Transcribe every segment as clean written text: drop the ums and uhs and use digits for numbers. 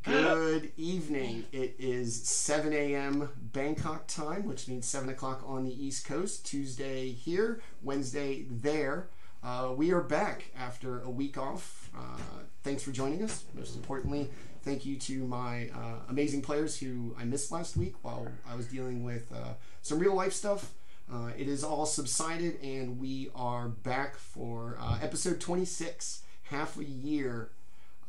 Good evening. It is 7 a.m. Bangkok time, which means 7 o'clock on the East Coast. Tuesday here, Wednesday there. We are back after a week off. Thanks for joining us. Most importantly, thank you to my amazing players who I missed last week while I was dealing with some real life stuff. It is all subsided, and we are back for episode 26, half a year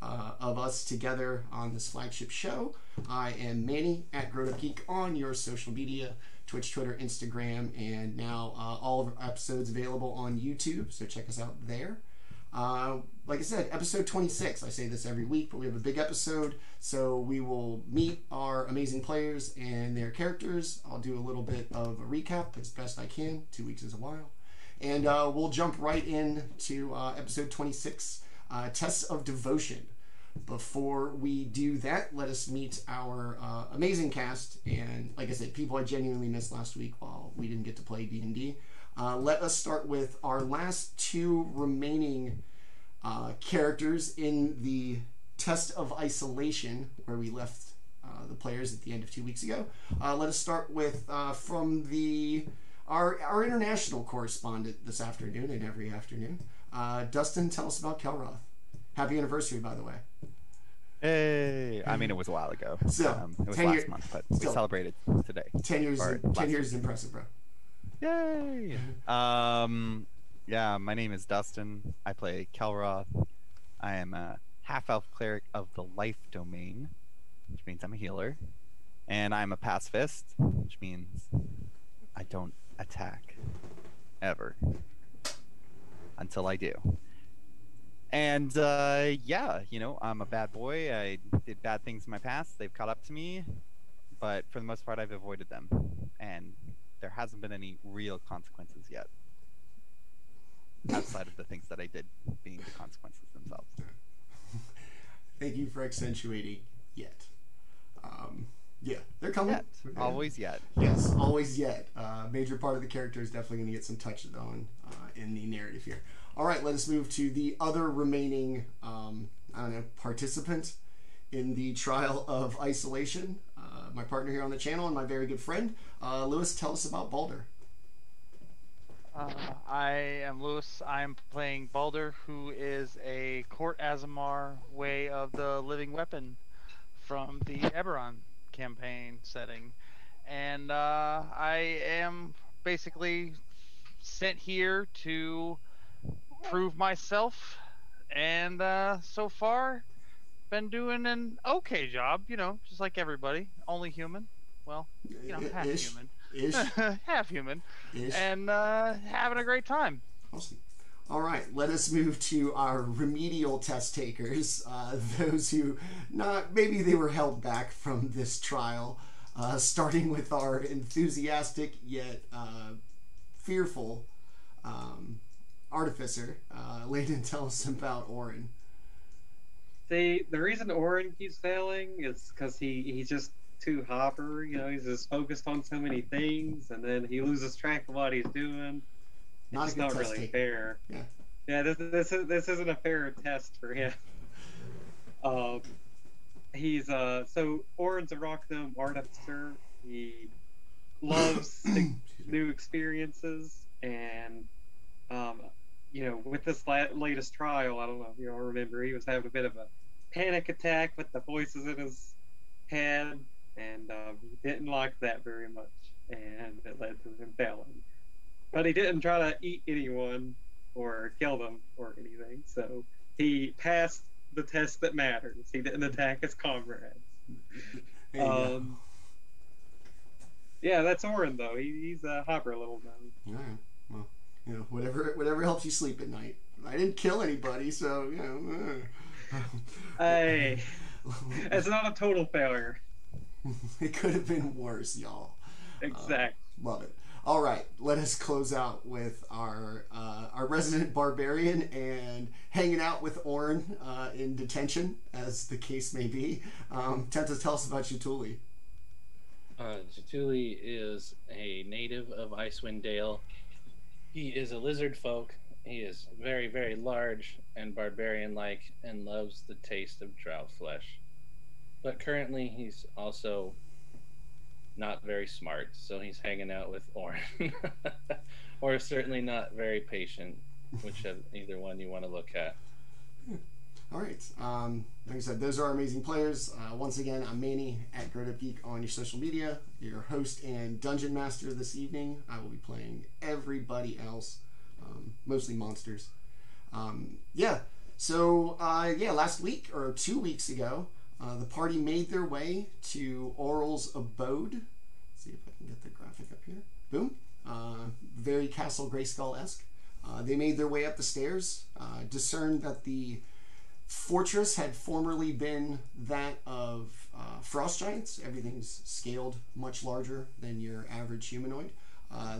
of us together on this flagship show. I am Manny at GrowedUpGeek on your social media, Twitch, Twitter, Instagram, and now all of our episodes available on YouTube, so check us out there. Like I said, episode 26. I say this every week, but we have a big episode, so we will meet our amazing players and their characters. I'll do a little bit of a recap as best I can. 2 weeks is a while. And we'll jump right into episode 26, Tests of Devotion. Before we do that, let us meet our amazing cast. And like I said, people I genuinely missed last week while we didn't get to play D&D. Let us start with our last two remaining characters in the Test of Isolation, where we left the players at the end of 2 weeks ago. Let us start with from our international correspondent this afternoon and every afternoon. Dustin, tell us about Kelroth. Happy anniversary, by the way. Hey! I mean, it was a while ago. So, it was last month, but we celebrated today. 10 years, 10 years is impressive, bro. Yay! Yeah, my name is Dustin. I play Kelroth. I am a half-elf cleric of the life domain, which means I'm a healer. And I'm a pacifist, which means I don't attack. Ever. Until I do. And, yeah, you know, I'm a bad boy. I did bad things in my past. They've caught up to me. But for the most part, I've avoided them. And there hasn't been any real consequences yet. Outside of the things that I did being the consequences themselves. Thank you for accentuating yet. Yeah, they're coming. Yet. Always yet. Yes, always yet. Major part of the character is definitely going to get some touches on in the narrative here. All right, let us move to the other remaining, participant in the trial of isolation. My partner here on the channel and my very good friend. Lewis, tell us about Baldr. I am Lewis. I'm playing Baldr, who is a Court Azamar way of the living weapon from the Eberron campaign setting. And I am basically sent here to prove myself, and so far been doing an okay job, you know, just like everybody, only human. Well, you know, half human. Half human. And having a great time. Awesome. All right, let us move to our remedial test takers, those who maybe they were held back from this trial, starting with our enthusiastic yet fearful artificer. Landon, tell us about Orryn. The reason Orryn keeps failing is because he's just too hopper. You know, he's just focused on so many things, and then he loses track of what he's doing. It's not really fair. Yeah, this isn't a fair test for him. He's so Orryn's a rock gnome artificer. He loves new experiences, and you know, with this latest trial, I don't know if you all remember, he was having a bit of a panic attack with the voices in his head, and he didn't like that very much, and it led to him failing. But he didn't try to eat anyone or kill them or anything, so he passed the test that matters. He didn't attack his comrades. Yeah, that's Orryn, though. He's a hopper little gnome. All right. Well, you know, whatever helps you sleep at night. I didn't kill anybody, so, you know. Hey, it's not a total failure. It could have been worse, y'all. Exactly. Love it. All right, let us close out with our resident barbarian and hanging out with Orryn in detention, as the case may be. Tenta, tell us about Jaatuuli. Jaatuuli is a native of Icewind Dale. He is a lizard folk. He is very, very large and barbarian-like and loves the taste of drow flesh. but currently he's also not very smart, so he's hanging out with Orryn. Or certainly not very patient, whichever either one you want to look at. All right. Like I said, those are our amazing players. Once again, I'm Manny at GrowedUpGeek on your social media, your host and dungeon master this evening. I will be playing everybody else, mostly monsters. So last week or 2 weeks ago, the party made their way to Orryl's abode. Let's see if I can get the graphic up here. Boom. Very Castle Grayskull-esque. They made their way up the stairs, discerned that the fortress had formerly been that of frost giants. Everything's scaled much larger than your average humanoid.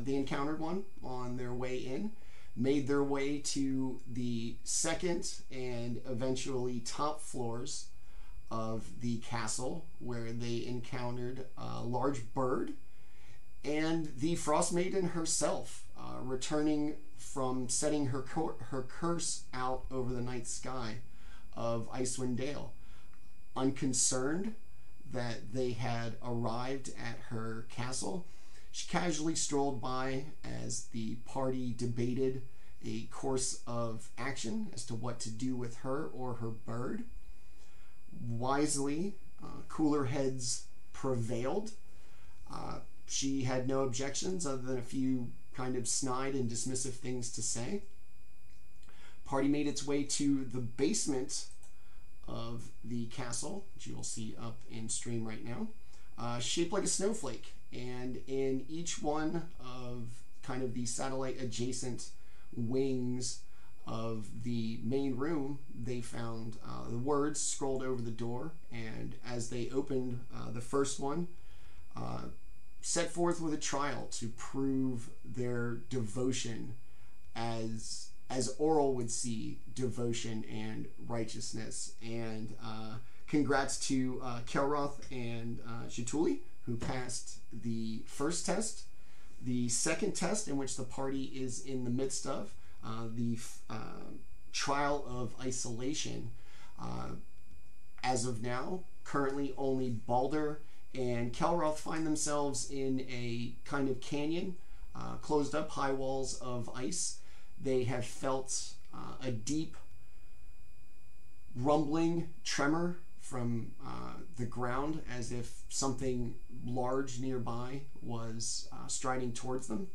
They encountered one on their way in, made their way to the second and eventually top floors of the castle, where they encountered a large bird and the Frostmaiden herself, returning from setting her curse out over the night sky of Icewind Dale. Unconcerned that they had arrived at her castle, she casually strolled by as the party debated a course of action as to what to do with her or her bird. Wisely, cooler heads prevailed. She had no objections other than a few kind of snide and dismissive things to say. Party made its way to the basement of the castle, which you will see up in stream right now, shaped like a snowflake. And in each one of kind of the satellite adjacent wings of the main room, they found the words scrolled over the door. And as they opened the first one, set forth with a trial to prove their devotion as Orryn would see devotion and righteousness. And congrats to Kelroth and Jaatuuli, who passed the first test. The second test, in which the party is in the midst of, the trial of isolation. As of now, currently only Baldr and Kelroth find themselves in a kind of canyon, closed up high walls of ice. They have felt a deep rumbling tremor from the ground, as if something large nearby was striding towards them.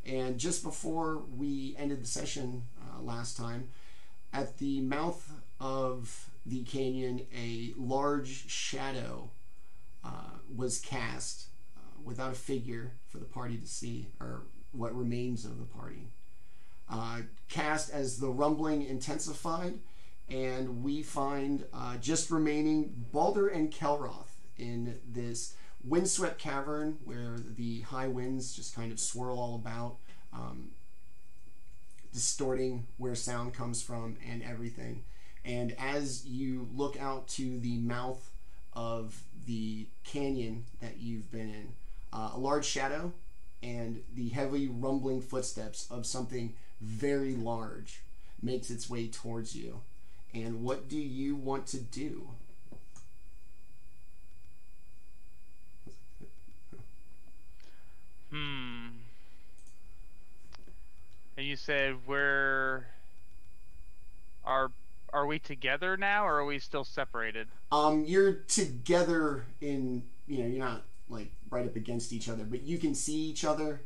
And just before we ended the session last time, at the mouth of the canyon, a large shadow was cast without a figure for the party to see, or what remains of the party. Cast as the rumbling intensified, and we find just remaining Baldr and Kelroth in this windswept cavern where the high winds just kind of swirl all about, distorting where sound comes from and everything. And as you look out to the mouth of the canyon that you've been in, a large shadow and the heavy rumbling footsteps of something very large makes its way towards you. And what do you want to do? And you said are we together now, or are we still separated? You're together in, you're not like right up against each other, but you can see each other.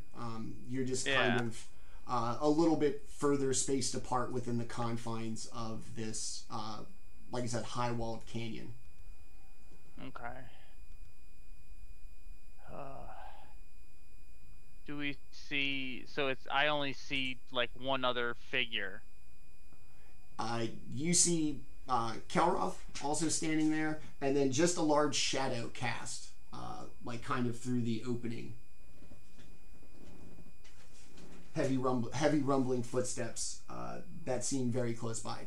You're just kind of a little bit further spaced apart within the confines of this, like I said, high walled canyon. Okay. Do we see? So I only see like one other figure. You see Kelroth also standing there, and then just a large shadow cast, like kind of through the opening. Heavy rumbling footsteps that seem very close by.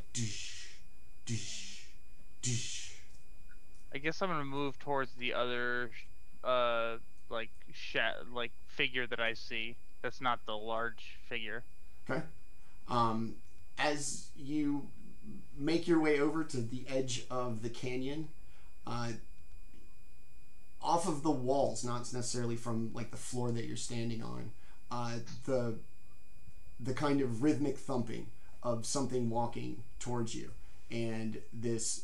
I guess I'm gonna move towards the other, like figure that I see. That's not the large figure. Okay. As you make your way over to the edge of the canyon, off of the walls, not necessarily from like the floor that you're standing on, the kind of rhythmic thumping of something walking towards you, and this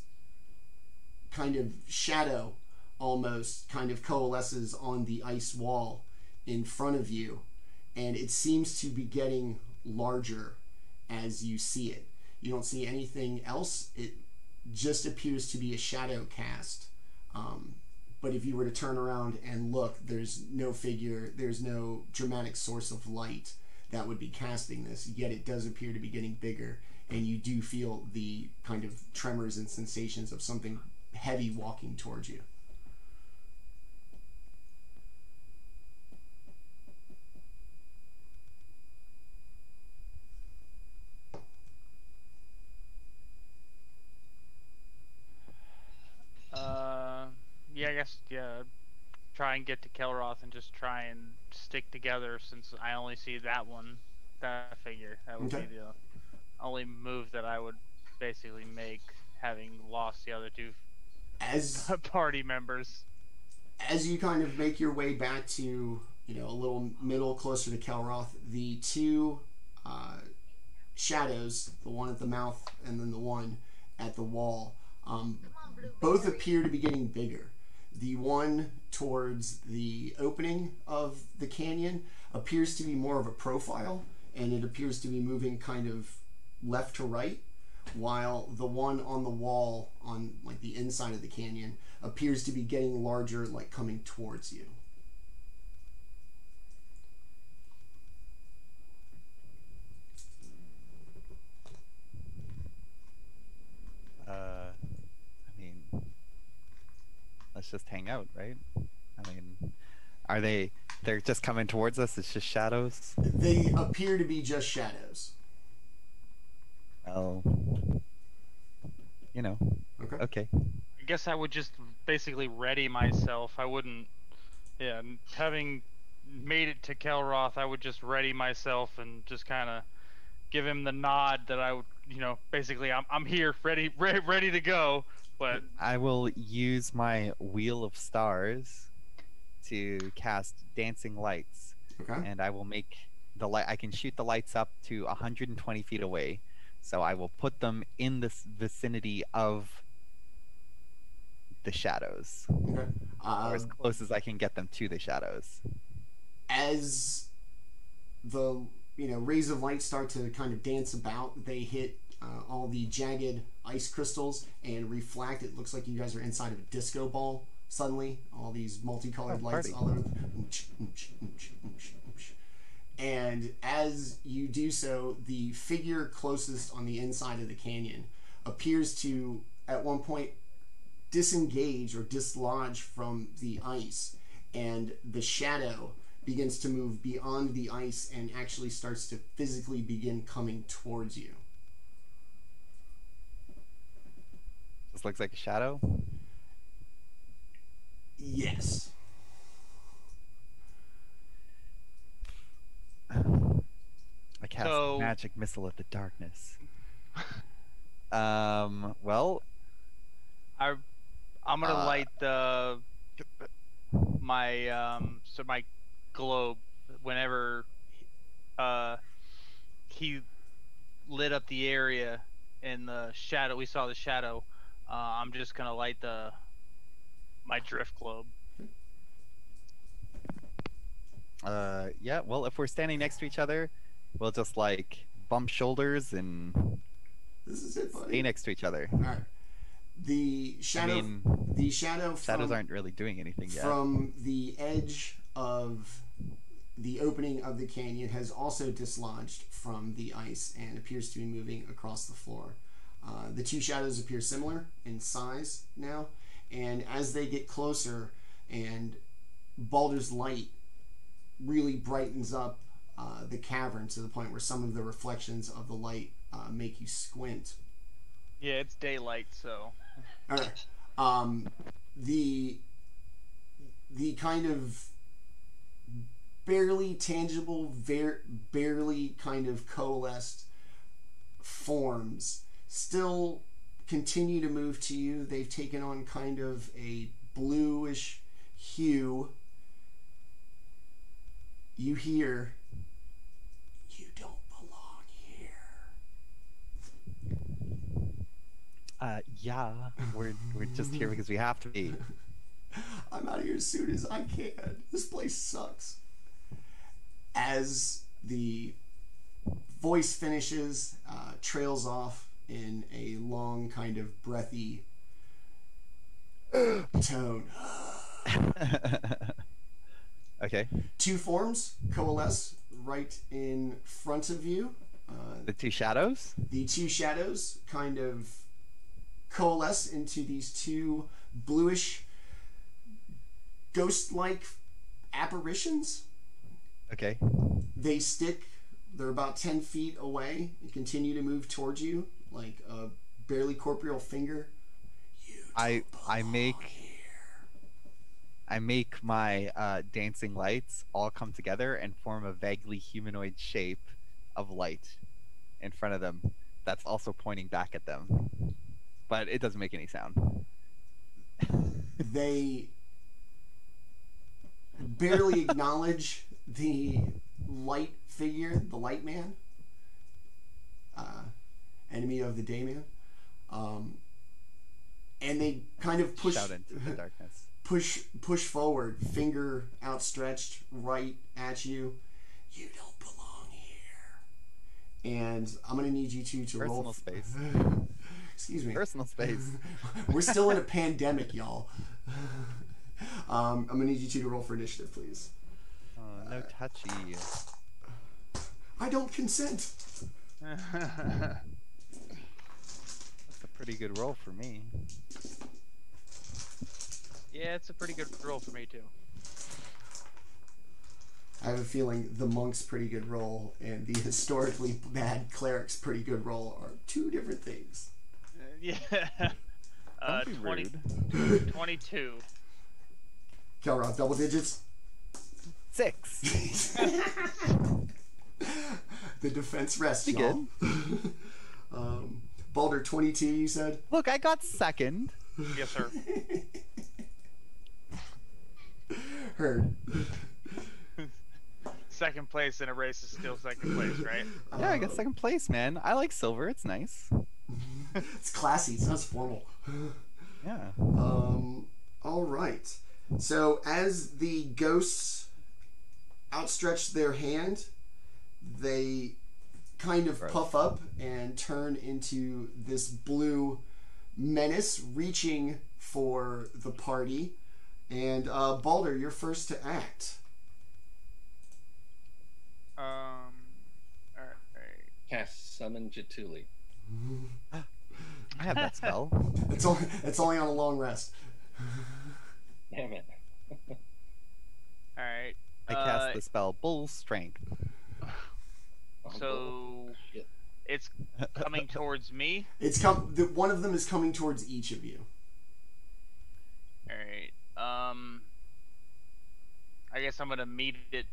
kind of shadow almost kind of coalesces on the ice wall in front of you, and it seems to be getting larger as you see it. You don't see anything else. It just appears to be a shadow cast. But if you were to turn around and look, there's no figure, there's no dramatic source of light that would be casting this, yet it does appear to be getting bigger, and you do feel the kind of tremors and sensations of something heavy walking towards you. Yeah, I guess, yeah, try and get to Kelroth and just try and stick together, since I only see that figure. That would Okay. be the only move that I would basically make, having lost the other two As party members. as you kind of make your way back to, a little middle closer to Kelroth, the two shadows, the one at the mouth and then the one at the wall, both appear to be getting bigger. The one towards the opening of the canyon appears to be more of a profile, and it appears to be moving kind of left to right, while the one on the wall on like the inside of the canyon appears to be getting larger, like coming towards you. I mean, let's just hang out, right? I mean, they're just coming towards us, it's just shadows? They appear to be just shadows. Well, okay. I guess I would just basically ready myself. I wouldn't, yeah, having made it to Kelroth, I would just ready myself and just kind of give him the nod that I would, basically I'm here, ready to go. But I will use my Wheel of Stars to cast Dancing Lights, Okay. and I will make the light. I can shoot the lights up to 120 feet away, so I will put them in this vicinity of the shadows, Okay. or as close as I can get them to the shadows. As the rays of light start to kind of dance about, they hit all the jagged ice crystals and reflect. It looks like you guys are inside of a disco ball suddenly. All these multicolored lights party. all over. And as you do so, the figure closest on the inside of the canyon appears to, at one point, disengage or dislodge from the ice, and the shadow begins to move beyond the ice and actually starts to physically begin coming towards you. This looks like a shadow. Yes. I cast So- Magic Missile of the Darkness. Well, I'm gonna Uh, light my globe whenever he lit up the area in the shadow. We saw the shadow. I'm just gonna light my drift globe. yeah, well, if we're standing next to each other, we'll just like bump shoulders and This is it, stay buddy. next to each other. All right. The shadow. I mean, the shadow. shadows from, aren't really doing anything yet. From the edge of the opening of the canyon has also dislodged from the ice and appears to be moving across the floor. The two shadows appear similar in size now, and as they get closer and Baldr's light really brightens up the cavern to the point where some of the reflections of the light make you squint. Yeah, it's daylight, so. All right. The kind of barely tangible, barely kind of coalesced forms still continue to move to you. They've taken on kind of a bluish Hugh, you hear, "You don't belong here." Yeah, we're just here because we have to be. I'm out of here as soon as I can. This place sucks. As the voice finishes, trails off in a long, kind of breathy tone. Okay. Two forms coalesce right in front of you. The two shadows? The two shadows kind of coalesce into these two bluish, ghost-like apparitions. Okay. They stick. They're about 10 feet away and continue to move towards you like a barely corporeal finger. I make my dancing lights all come together and form a vaguely humanoid shape of light in front of them that's also pointing back at them. But it doesn't make any sound. They barely acknowledge the light figure, the light man, enemy of the day man, and they kind of push Shout into the darkness. push forward, finger outstretched right at you. "You don't belong here." And I'm gonna need you two to Personal roll space. Excuse me. Personal space. We're still in a pandemic, y'all. I'm gonna need you two to roll for initiative, please. Oh, no touchy. I don't consent. That's a pretty good roll for me. Yeah, it's a pretty good roll for me too. I have a feeling the monk's pretty good roll and the historically bad cleric's pretty good roll are two different things. Yeah. Don't be 22. Kelroth, double digits. 6. The defense rests, Pretty y'all. Baldr, 22, you said? Look, I got second. Yes, sir. Heard. Second place in a race is still second place, right? Yeah, I got second place, man. I like silver. It's nice. It's classy. It's not formal. Yeah. All right. So as the ghosts outstretch their hand, they kind of puff up and turn into this blue menace reaching for the party. And Baldr, you're first to act. Alright. Cast Summon Jaatuuli. I have that spell. It's only on a long rest. Damn it. Alright. I cast the spell Bull Strength. So it's coming towards me. One of them is coming towards each of you. Alright. I guess I'm gonna meet it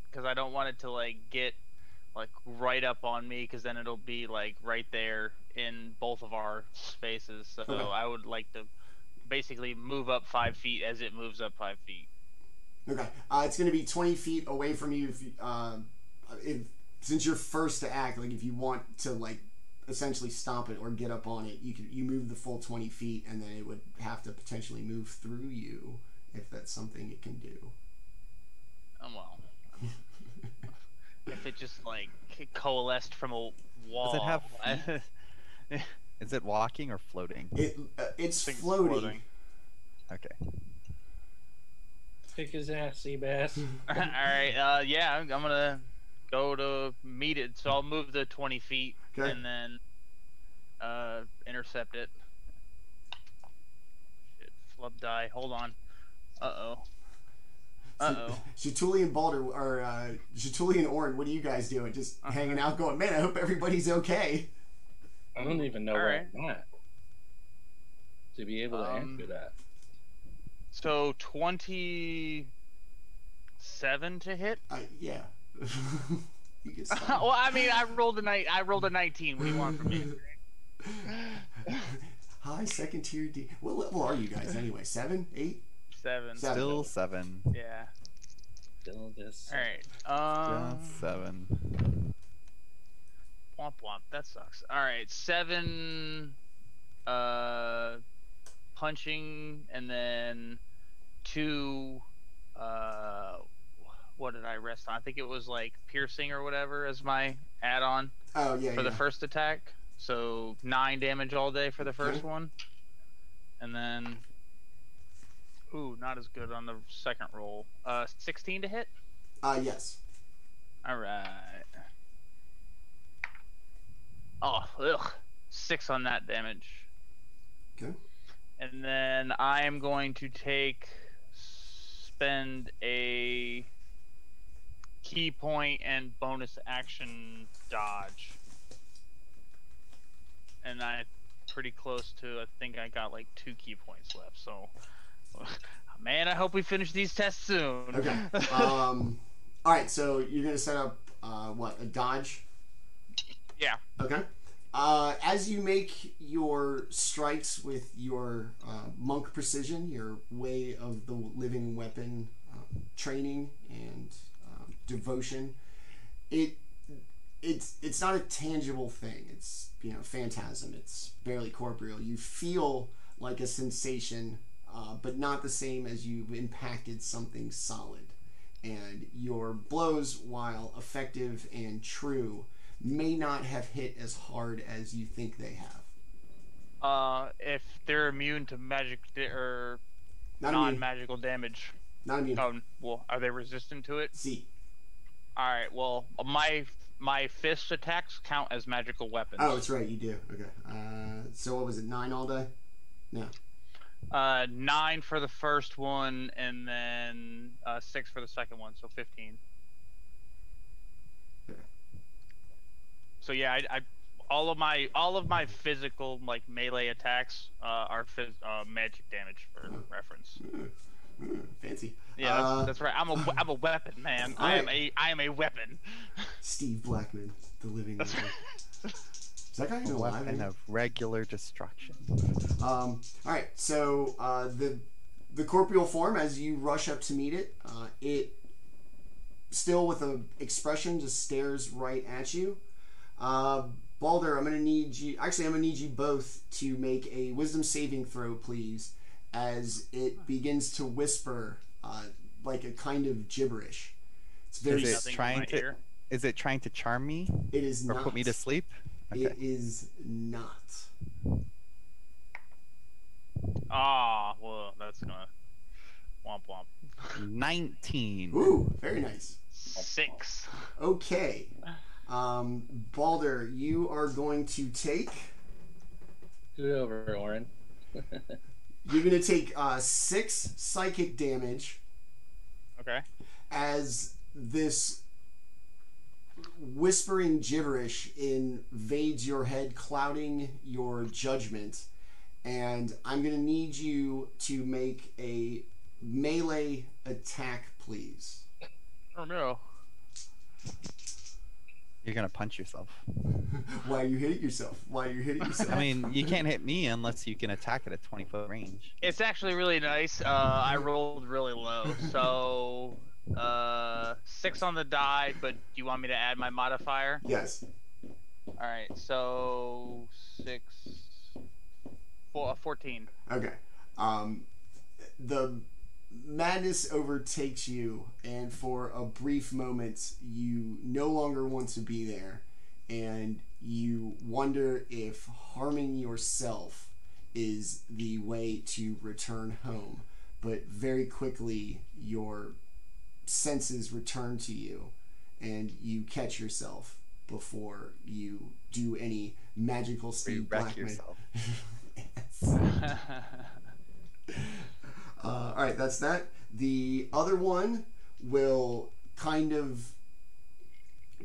because I don't want it to like get like right up on me, because then it'll be like right there in both of our spaces. So Okay. I would like to basically move up 5 feet as it moves up 5 feet. Okay. It's going to be 20 feet away from you. Since you're first to act, like if you want to like essentially stop it or get up on it, you move the full 20 feet, and then it would have to potentially move through you if that's something it can do. Well, if it just like coalesced from a wall. Does it have feet? Is it walking or floating? It's think it's floating. Okay. Kick his ass, Seabass. Alright, yeah, I'm gonna go to meet it, so I'll move the 20 feet Okay. and then intercept it. Shit, flub die, hold on. Uh-oh. Jaatuuli and Baldr, or Jaatuuli and Orryn, what are you guys doing? Just hanging out, going, man, I hope everybody's okay. I don't even know where I'm at to be able to answer that. So 27 to hit? Yeah. You get some. Well, I mean, I rolled a 19. What do you want from me? Hi, second tier D. What level are you guys anyway? 7, 8? 7. Still 7. Yeah. Still just. All right. Just 7. Womp womp. That sucks. All right. 7. Punching, and then 2. What did I rest on? I think it was like piercing or whatever as my add-on. Oh yeah. For the first attack. So 9 damage all day for the first one, and then. Ooh, not as good on the second roll. 16 to hit? Yes. Alright. Oh, ugh. 6 on that damage. Okay. And then I am going to spend a key point and bonus action dodge. And I'm pretty close to, I think I got like 2 key points left, so... Man, I hope we finish these tests soon. Okay. Alright, so you're going to set up, what, a dodge? Yeah. Okay. As you make your strikes with your monk precision, your way of the living weapon training and devotion, it's not a tangible thing. It's, phantasm. It's barely corporeal. You feel like a sensation, but not the same as you've impacted something solid. And your blows, while effective and true, may not have hit as hard as you think they have. If they're immune to magic or non-magical damage. Not immune. Well, are they resistant to it? See. All right. Well, my fist attacks count as magical weapons. Oh, that's right. You do. Okay. So what was it? 9 all day? No. 9 for the first one, and then 6 for the second one, so 15. Okay. So yeah, I all of my physical like melee attacks are magic damage for reference. Fancy. Yeah, that's right. I'm a weapon, man. I am a weapon. Steve Blackman, the living weapon. Is that guy even alive? Weapon of regular destruction. All right. So the corporeal form, as you rush up to meet it, it still with an expression just stares right at you. Baldr, I'm gonna need you. Actually, I'm gonna need you both to make a wisdom saving throw, please, as it begins to whisper like a kind of gibberish. It's very. Is it trying to charm me? It is or not. Put me to sleep? Okay. It is not. Ah, well, that's gonna womp womp. 19. Ooh, very nice. 6. Okay. Baldr, you are going to take. Do it over, Orryn. You're going to take 6 psychic damage. Okay. As this whispering gibberish invades your head, clouding your judgment. And I'm going to need you to make a melee attack, please. Oh no. You're gonna punch yourself. Why are you hitting yourself? Why are you hitting yourself? I mean, you can't hit me unless you can attack at a 20-foot range. It's actually really nice. I rolled really low, so 6 on the die. But do you want me to add my modifier? Yes. All right, so 14. Okay. The madness overtakes you, and for a brief moment, you no longer want to be there, and you wonder if harming yourself is the way to return home. But very quickly, your senses return to you, and you catch yourself before you do any magical Steve Blackman. Yourself. Yes. Alright, that's that. The other one will kind of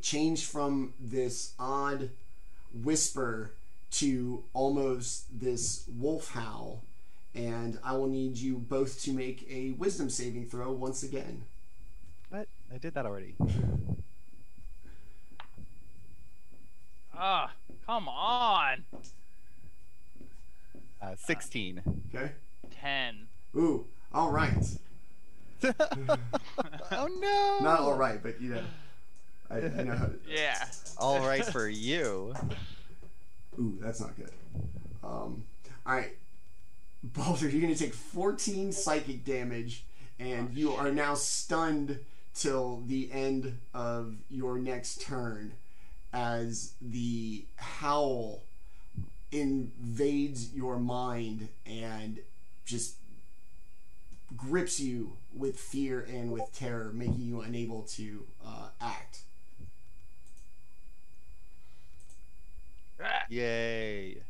change from this odd whisper to almost this wolf howl, and I will need you both to make a wisdom saving throw once again. What? I did that already. Ah, come on. 16. Okay. 10. Ooh. All right. Oh no! Not all right, but you know, I know how to. Yeah. All right for you. Ooh, that's not good. All right, Baldr, you're gonna take 14 psychic damage, and you are now stunned till the end of your next turn, as the howl invades your mind and just grips you with fear and with terror, making you unable to act. Yay.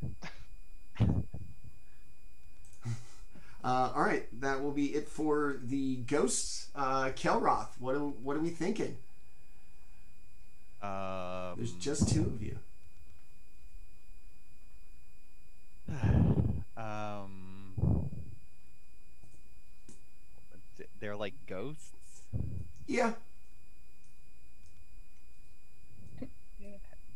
All right, that will be it for the ghosts. Kelroth, what are we thinking? There's just two of you. They're like ghosts. Yeah.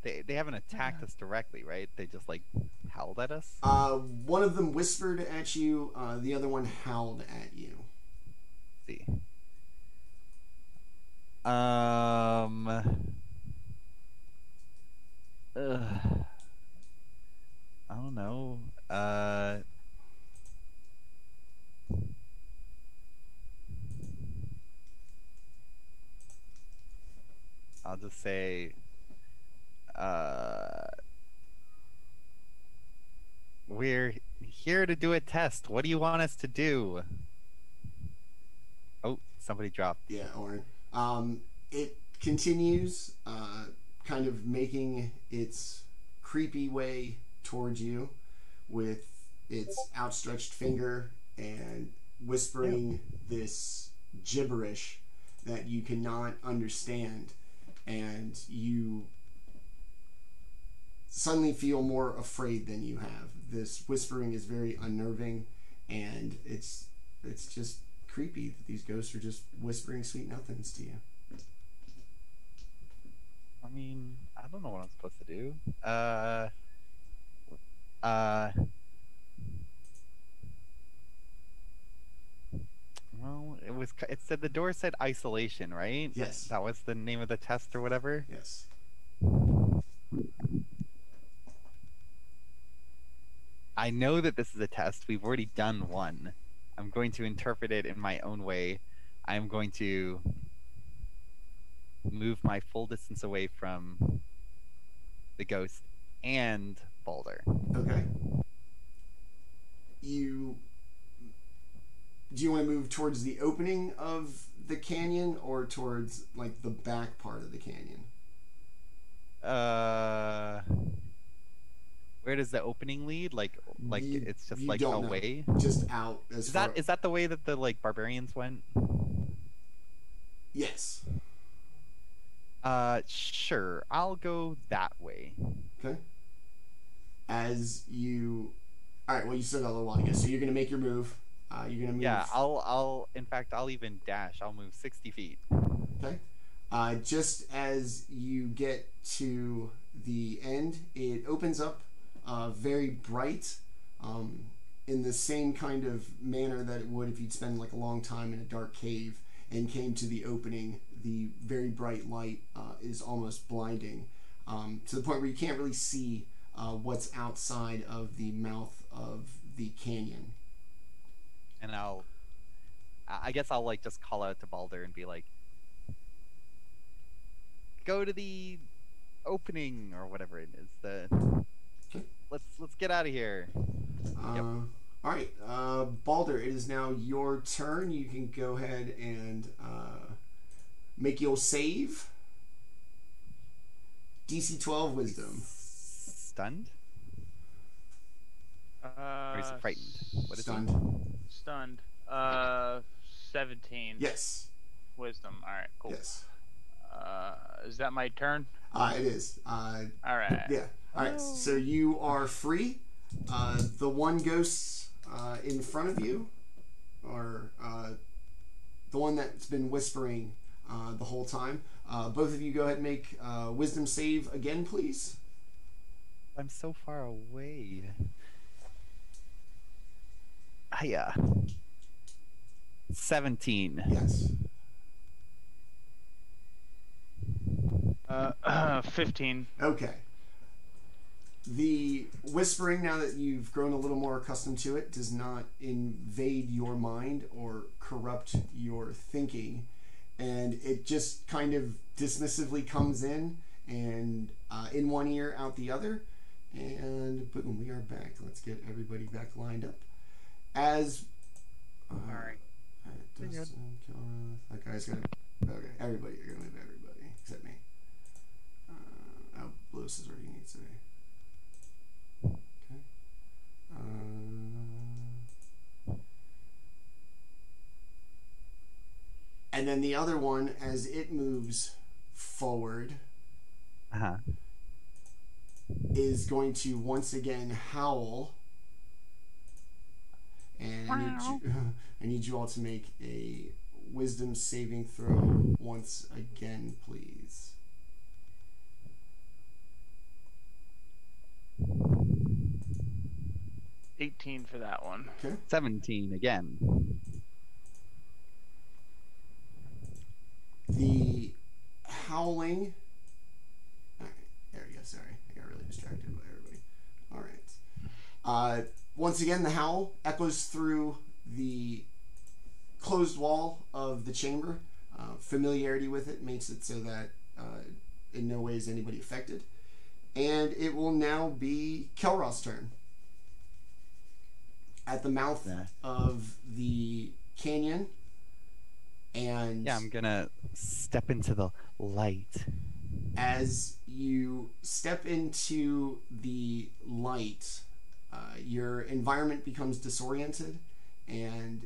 They haven't attacked us directly, right? They just like howled at us. One of them whispered at you. The other one howled at you. Let's see. I don't know. I'll just say, we're here to do a test. What do you want us to do? Oh, somebody dropped. Yeah, Orryn. It continues, kind of making its creepy way towards you with its outstretched finger and whispering this gibberish that you cannot understand, and you suddenly feel more afraid than you have. This whispering is very unnerving, and it's just creepy that these ghosts are just whispering sweet nothings to you. I mean, I don't know what I'm supposed to do. Well, it said the door said isolation, right? Yes. That was the name of the test or whatever. Yes. I know that this is a test. We've already done one. I'm going to interpret it in my own way. I'm going to move my full distance away from the ghost and Baldr. Okay. Do you want to move towards the opening of the canyon or towards like the back part of the canyon? Where does the opening lead? Like it's just like away. Just out as far. Is that the way that the like barbarians went? Yes. Sure. I'll go that way. Okay. All right. Well, you still got a little while to go, so you're gonna make your move. You're gonna move. Yeah. In fact, I'll even dash. I'll move 60 feet. Okay. Just as you get to the end, it opens up very bright, in the same kind of manner that it would if you'd spend like a long time in a dark cave and came to the opening. The very bright light is almost blinding, to the point where you can't really see what's outside of the mouth of the canyon. And I guess I'll like just call out to Baldr and be like, go to the opening or whatever it is. Let's get out of here. Yep. All right, Baldr, it is now your turn. You can go ahead and make your save. DC 12 Wisdom. Stunned? Or is it frightened? What is Stunned. it? Stunned. 17. Yes. Wisdom. All right. Cool. Yes. Is that my turn? It is. All right. Yeah. All right. So you are free. The one ghost in front of you, or the one that's been whispering the whole time. Both of you go ahead and make wisdom save again, please. I'm so far away. Hiya. 17. Yes. 15. Okay. The whispering, now that you've grown a little more accustomed to it, does not invade your mind or corrupt your thinking. And it just kind of dismissively comes in, and in one ear, out the other. And boom, we are back. Let's get everybody back lined up. As... Alright. Dustin, Kelroth. That guy's gonna... Okay, everybody. You're gonna move everybody, except me. Oh, Lewis is where he needs to be. Okay. And then the other one, as it moves forward, is going to once again howl. And I need you all to make a wisdom saving throw once again, please. $18 for that one. Okay. 17 again. The howling. All right, there we go. Sorry, I got really distracted by everybody. All right. Once again, the howl echoes through the closed wall of the chamber. Familiarity with it makes it so that in no way is anybody affected. And it will now be Kelroth's turn. At the mouth of the canyon. And yeah, I'm gonna step into the light. As you step into the light, your environment becomes disoriented, and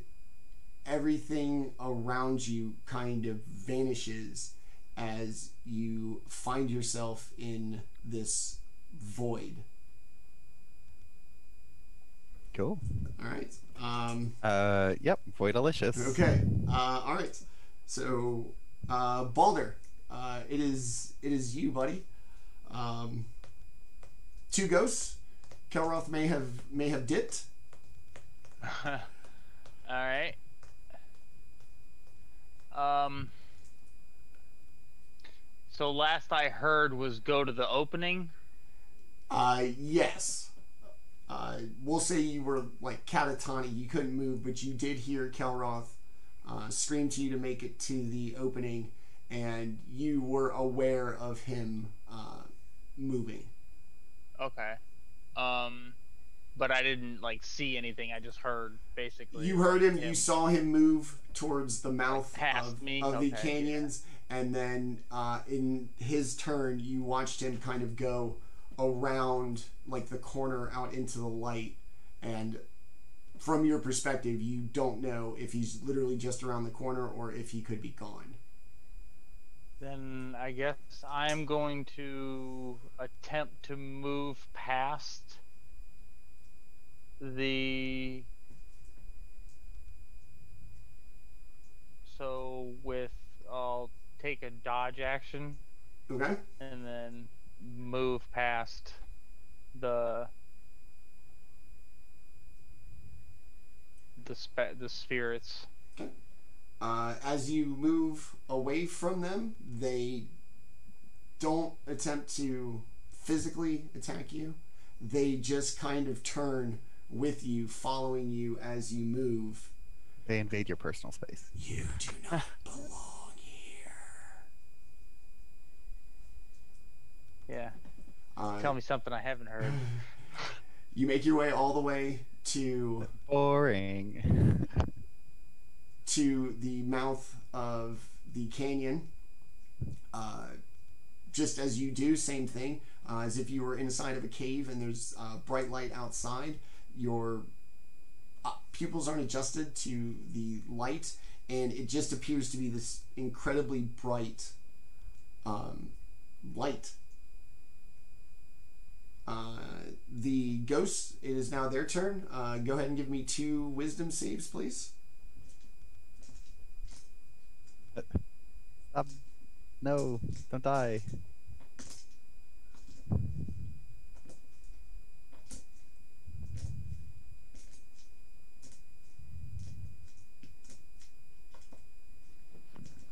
everything around you kind of vanishes as you find yourself in this void. Cool. All right. Yep. Voidalicious. Okay. All right. So, Baldr, it is you, buddy. Two ghosts. Kelroth may have dipped. All right. So last I heard was go to the opening. Yes. We'll say you were like catatonic, you couldn't move, but you did hear Kelroth scream to you to make it to the opening, and you were aware of him moving. Okay. But I didn't like see anything. I just heard basically. You heard him. You saw him move towards the mouth of the Okay, canyons, and then in his turn, you watched him kind of go around like the corner out into the light, and from your perspective, you don't know if he's literally just around the corner or if he could be gone. Then I guess I'm going to attempt to move past the... So I'll take a dodge action. Okay. And then move past the spirits. Okay. As you move away from them, they don't attempt to physically attack you. They just kind of turn with you, following you as you move. They invade your personal space. You do not belong here. Yeah. Tell me something I haven't heard. You make your way all the way to Boring. to the mouth of the canyon. Just as you do, same thing, as if you were inside of a cave and there's bright light outside. Your pupils aren't adjusted to the light, and it just appears to be this incredibly bright light. The ghosts, it is now their turn. Go ahead and give me 2 wisdom saves, please. Stop. No, don't die.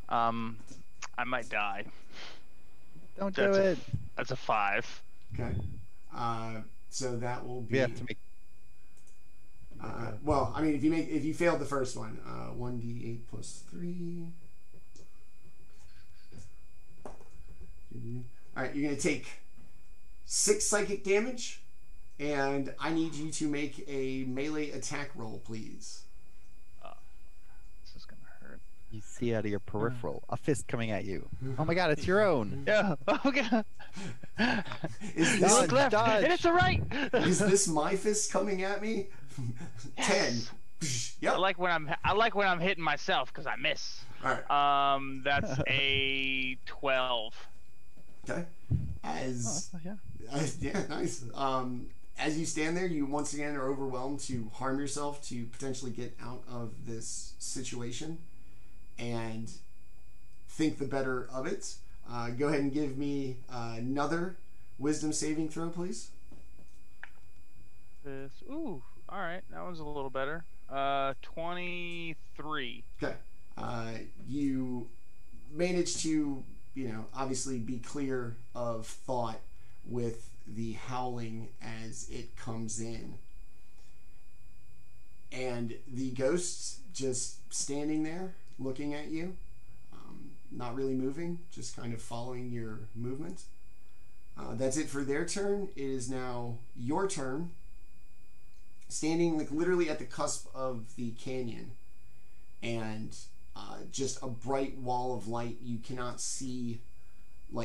I might die. Don't do it. That's a 5. Okay. So that will be. We have to make. Well, I mean, if you failed the first one, 1d8 plus 3. All right, you're gonna take 6 psychic damage, and I need you to make a melee attack roll, please. This is gonna hurt. You see out of your peripheral a fist coming at you. Oh my god, it's your own. Yeah. Oh god. Is You this look left, dodge. and it's a right. is this my fist coming at me? 10. Yep. I like when I'm hitting myself because I miss. All right. That's a 12. Okay. As Oh, yeah. yeah, nice. As you stand there, you once again are overwhelmed to harm yourself to potentially get out of this situation and think the better of it. Go ahead and give me another wisdom saving throw, please. All right, that one's a little better. 23. Okay. You manage to, obviously be clear of thought with the howling as it comes in. And the ghosts just standing there looking at you, not really moving, just kind of following your movement. That's it for their turn. It is now your turn. Standing literally at the cusp of the canyon, and just a bright wall of light. You cannot see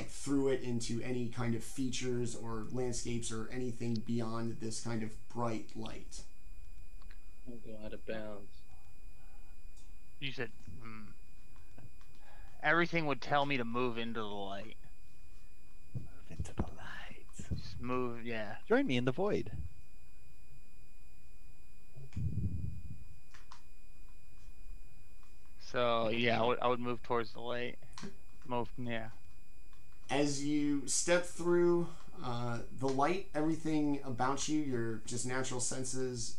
through it into any kind of features or landscapes or anything beyond this kind of bright light. I'll go out of bounds. You said everything would tell me to move into the light. Move into the light. Just move, yeah. Join me in the void. So yeah, I would move towards the light. Yeah. As you step through the light, everything about you, your just natural senses,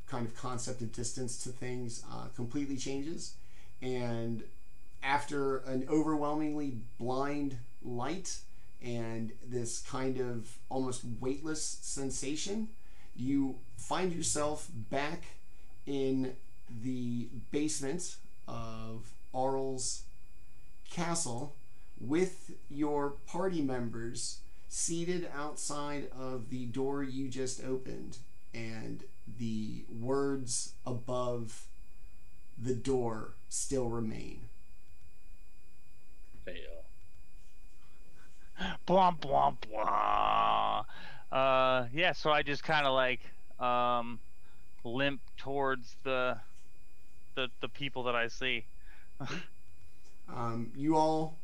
kind of concept of distance to things, completely changes. And after an overwhelmingly blind light and this kind of almost weightless sensation, you find yourself back in the basement of Orryn's castle with your party members seated outside of the door you just opened, and the words above the door still remain. Fail. Blah blah blah. Yeah, so I just kind of limp towards the people that I see. You all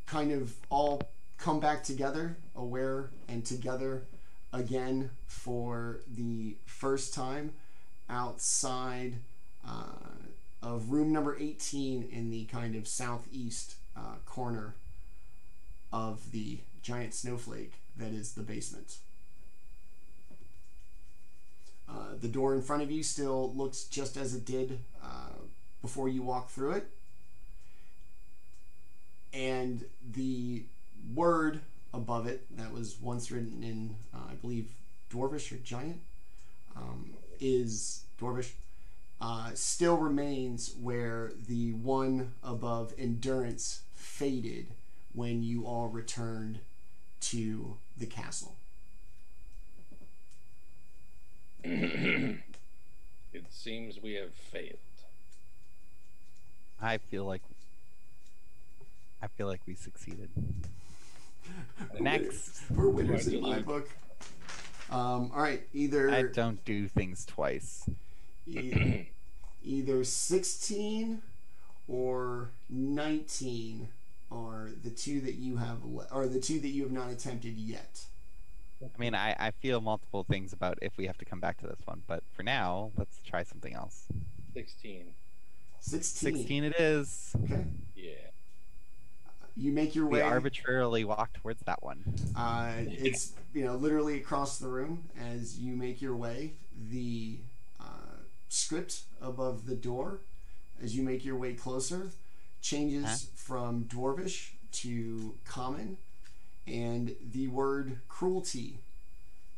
kind of all come back together, aware and together again for the first time outside of room number 18 in the kind of southeast corner of the giant snowflake that is the basement. The door in front of you still looks just as it did before you walked through it. And the word above it that was once written in, I believe, Dwarvish or Giant, is Dwarvish, still remains where the one above Endurance faded when you all returned to the castle. It seems we have failed. I feel like we succeeded. Next. We're winners in my book. All right, I don't do things twice. Either 16 or 19 are the two that you have, or the two that you have not attempted yet. I mean, I feel multiple things about if we have to come back to this one, but for now, let's try something else. 16. 16 it is. Okay. Yeah. You make your way. We arbitrarily walk towards that one. It's literally across the room. As you make your way, the script above the door, as you make your way closer, changes from Dwarvish to Common, and the word cruelty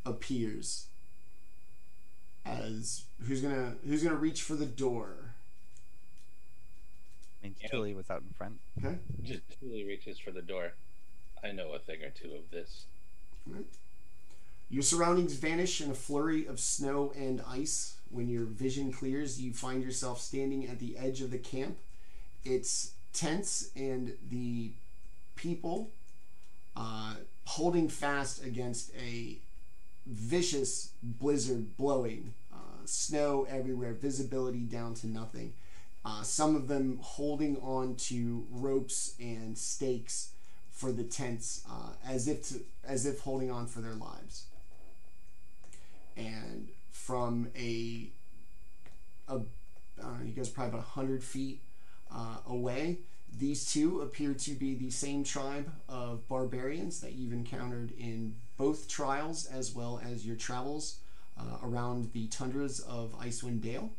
appears. As who's gonna reach for the door? I mean, Jaatuuli was out in front. Okay. Jaatuuli reaches for the door. I know a thing or two of this. All right. Your surroundings vanish in a flurry of snow and ice. When your vision clears, you find yourself standing at the edge of the camp. It's tense, and the people holding fast against a vicious blizzard blowing. Snow everywhere, visibility down to nothing. Some of them holding on to ropes and stakes for the tents, as if holding on for their lives. And from you guys are probably about 100 feet away, these two appear to be the same tribe of barbarians that you've encountered in both trials as well as your travels around the tundras of Icewind Dale.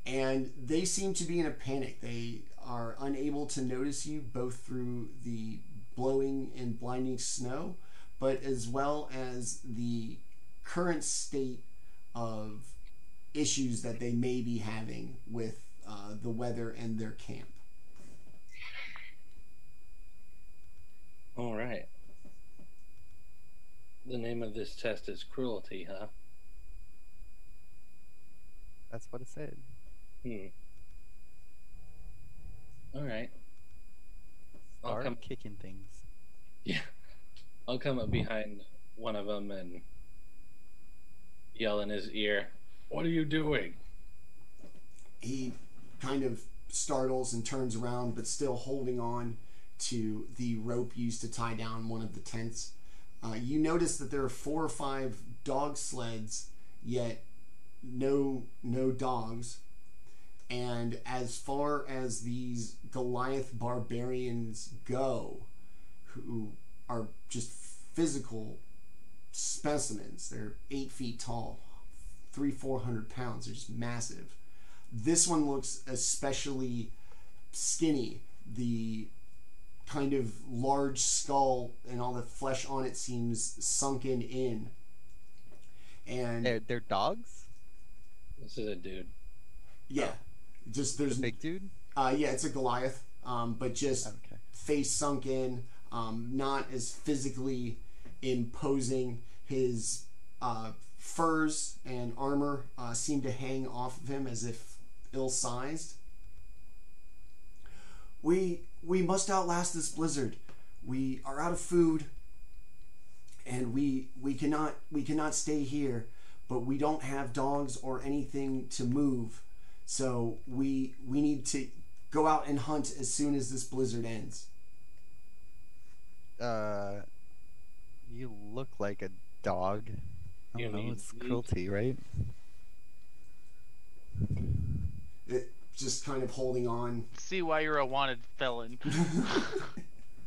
And they seem to be in a panic. They are unable to notice you, both through the blowing and blinding snow, but as well as the current state of issues that they may be having with the weather and their camp. All right. The name of this test is cruelty, huh? That's what it said. All right. Start kicking things. Yeah. I'll come up behind one of them and yell in his ear, "What are you doing?" He kind of startles and turns around, but still holding on to the rope used to tie down one of the tents. You notice that there are 4 or 5 dog sleds, yet no dogs. And as far as these Goliath barbarians go, who are just physical specimens, they're 8 feet tall, 300-400 pounds, they're just massive. This one looks especially skinny. The kind of large skull and all the flesh on it seems sunken in. And they're dogs? This is a dude. Yeah. Just there's a big dude? Yeah, it's a Goliath, but just face sunk in, not as physically imposing. His furs and armor seem to hang off of him as if ill-sized. We must outlast this blizzard. We are out of food, and we cannot stay here. But we don't have dogs or anything to move, so we need to go out and hunt as soon as this blizzard ends. You look like a dog. I don't know, it's cruelty, right? It just kind of holding on. See why you're a wanted felon.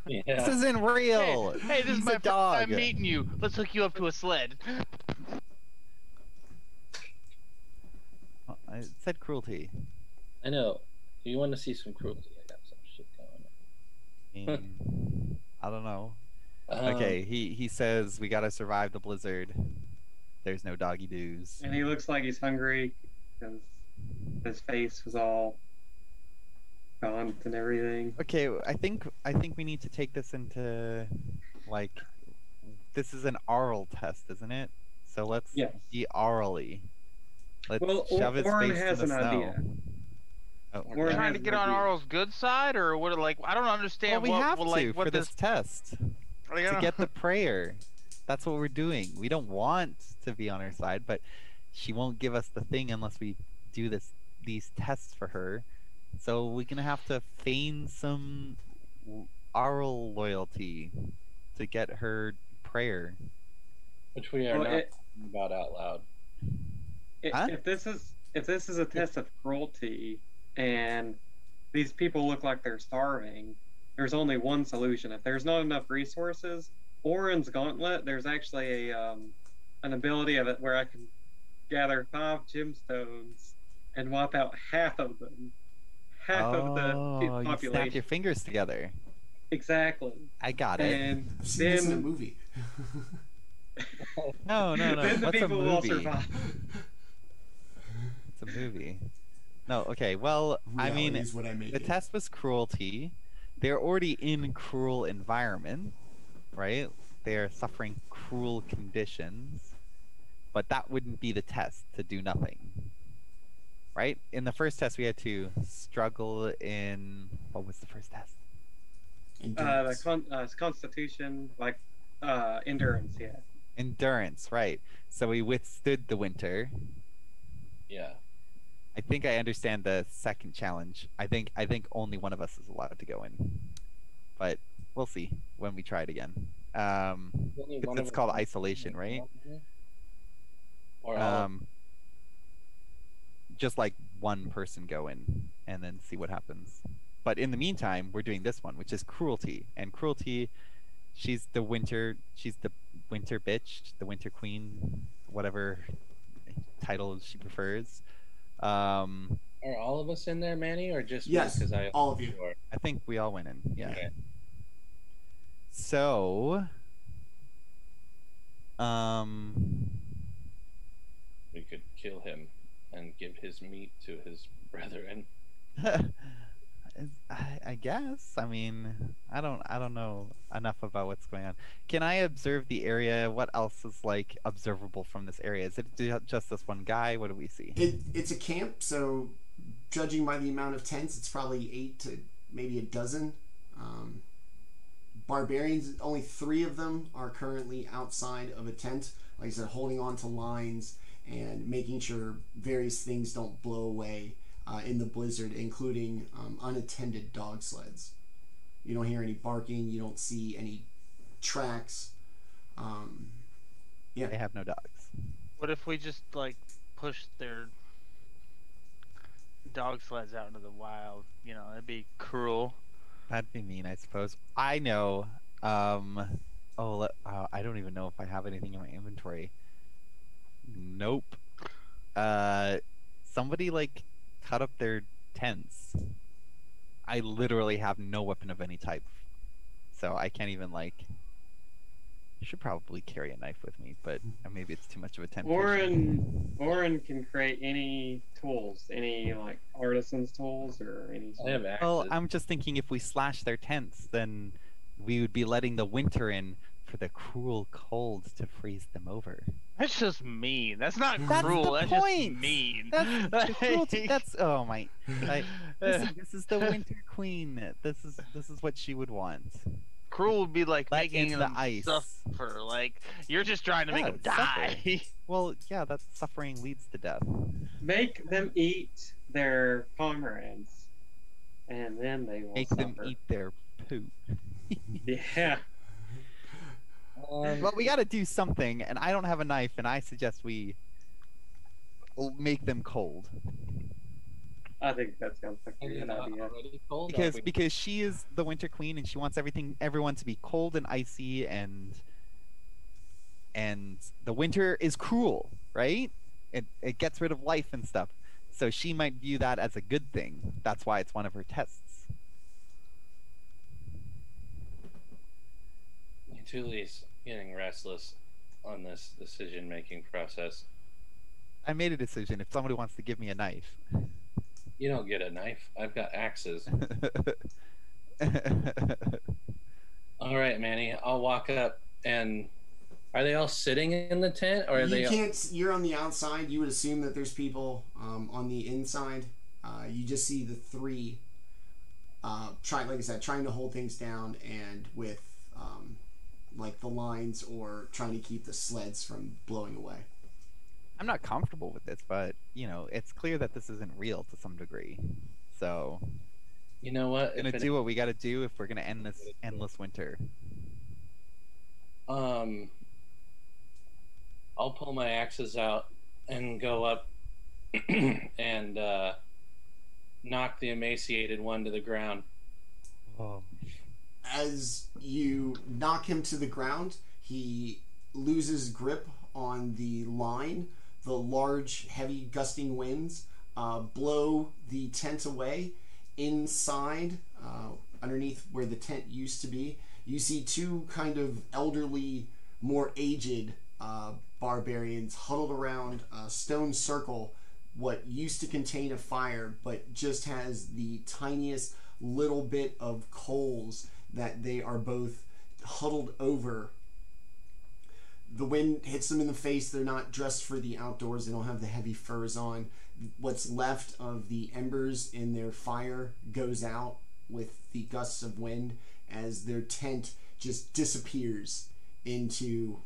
Yeah. This isn't real. Hey, this is my dog. first time meeting you. Let's hook you up to a sled. It said cruelty. I know. If you want to see some cruelty, I got some shit going on. I don't know. Okay, he says we gotta survive the blizzard. There's no doggy doos. And he looks like he's hungry because his face was all gaunt and everything. Okay, I think we need to take this into, like, this is an oral test, isn't it? So let's be orally. Let's shove his Orryn face has in the an snow. idea. Oh, Orryn okay. Trying to get on Arl's good side, or what? Like, I don't understand. Well, we have what for this test to get the prayer. That's what we're doing. We don't want to be on her side, but she won't give us the thing unless we do these tests for her. So we're gonna have to feign some oral loyalty to get her prayer, which we are not talking about out loud. If this is a test of cruelty and these people look like they're starving, there's only one solution. If there's not enough resources, Orryn's Gauntlet, there's actually an ability of it where I can gather 5 gemstones and wipe out half of them. half of the Oh, you snap population. your fingers together. Exactly. I got it. And I've seen this in a then, movie. No. then the What's a people will movie? survive. It's a movie. No, okay. Well, I Reality mean, is what I make the it. test was cruelty. They're already in cruel environment, right? They're suffering cruel conditions. But that wouldn't be the test to do nothing. Right? In the first test, we had to struggle in... What was the first test? Endurance. Constitution, like endurance, yeah. Endurance, right. So we withstood the winter. Yeah. I think I understand the second challenge. I think only one of us is allowed to go in. But we'll see when we try it again. It's called isolation, right? Or all Just like one person go in and then see what happens. But in the meantime, we're doing this one, which is cruelty. And cruelty, she's the winter bitch, the winter queen, whatever title she prefers. Are all of us in there, Manny, or just Yes, me? Because all of you. I think we all went in. Yeah. Okay. So, We could kill him and give his meat to his brethren. I guess. I mean, I don't know enough about what's going on. Can I observe the area? What else is like observable from this area? Is it just this one guy? What do we see? It's a camp, so judging by the amount of tents, it's probably 8 to maybe a dozen. Barbarians, only 3 of them are currently outside of a tent. Like I said, holding on to lines and making sure various things don't blow away in the blizzard, including unattended dog sleds. You don't hear any barking. You don't see any tracks. Yeah. They have no dogs. What if we just like push their dog sleds out into the wild? You know, that'd be cruel. That'd be mean, I suppose. I know. I don't even know if I have anything in my inventory. Nope. Somebody like cut up their tents. I literally have no weapon of any type, so I can't even like. I should probably carry a knife with me, but maybe it's too much of a temptation. Orryn can create any tools, any like artisan's tools or any. I have axes. Well, I'm just thinking if we slash their tents, then we would be letting the winter in for the cruel cold to freeze them over. That's just mean. That's not That's cruel. the That's point. just mean. That's the cruelty. That's oh my. This is the Winter Queen. This is what she would want. Cruel would be like Let making in them the ice. suffer. Like you're just trying to make them suffer. die. Well, yeah, that suffering leads to death. Make them eat their comrades, and then they will Make suffer. them eat their poo. Yeah. Well, we got to do something, and I don't have a knife, and I suggest we make them cold. I think that sounds like a Are they good not idea. already cold? Because she is the Winter Queen, and she wants everyone to be cold and icy, and the winter is cruel, right? It gets rid of life and stuff. So she might view that as a good thing. That's why it's one of her tests. Jaatuuli's getting restless on this decision-making process. I made a decision. If somebody wants to give me a knife. You don't get a knife. I've got axes. All right, Manny. I'll walk up and. Are they all sitting in the tent, or are they? You're on the outside. You would assume that there's people on the inside. You just see the 3 trying to hold things down, and with like the lines or trying to keep the sleds from blowing away. I'm not comfortable with this, but you know, it's clear that this isn't real to some degree. So, You know what? we're gonna do what we gotta do if we're gonna end this endless winter. I'll pull my axes out and go up and knock the emaciated one to the ground. Oh. As you knock him to the ground, he loses grip on the line. The large, heavy, gusting winds blow the tent away, inside, underneath where the tent used to be, you see two kind of elderly, more aged barbarians huddled around a stone circle, what used to contain a fire, but just has the tiniest little bit of coals that they are both huddled over. The wind hits them in the face. They're not dressed for the outdoors. They don't have the heavy furs on. What's left of the embers in their fire goes out with the gusts of wind as their tent just disappears into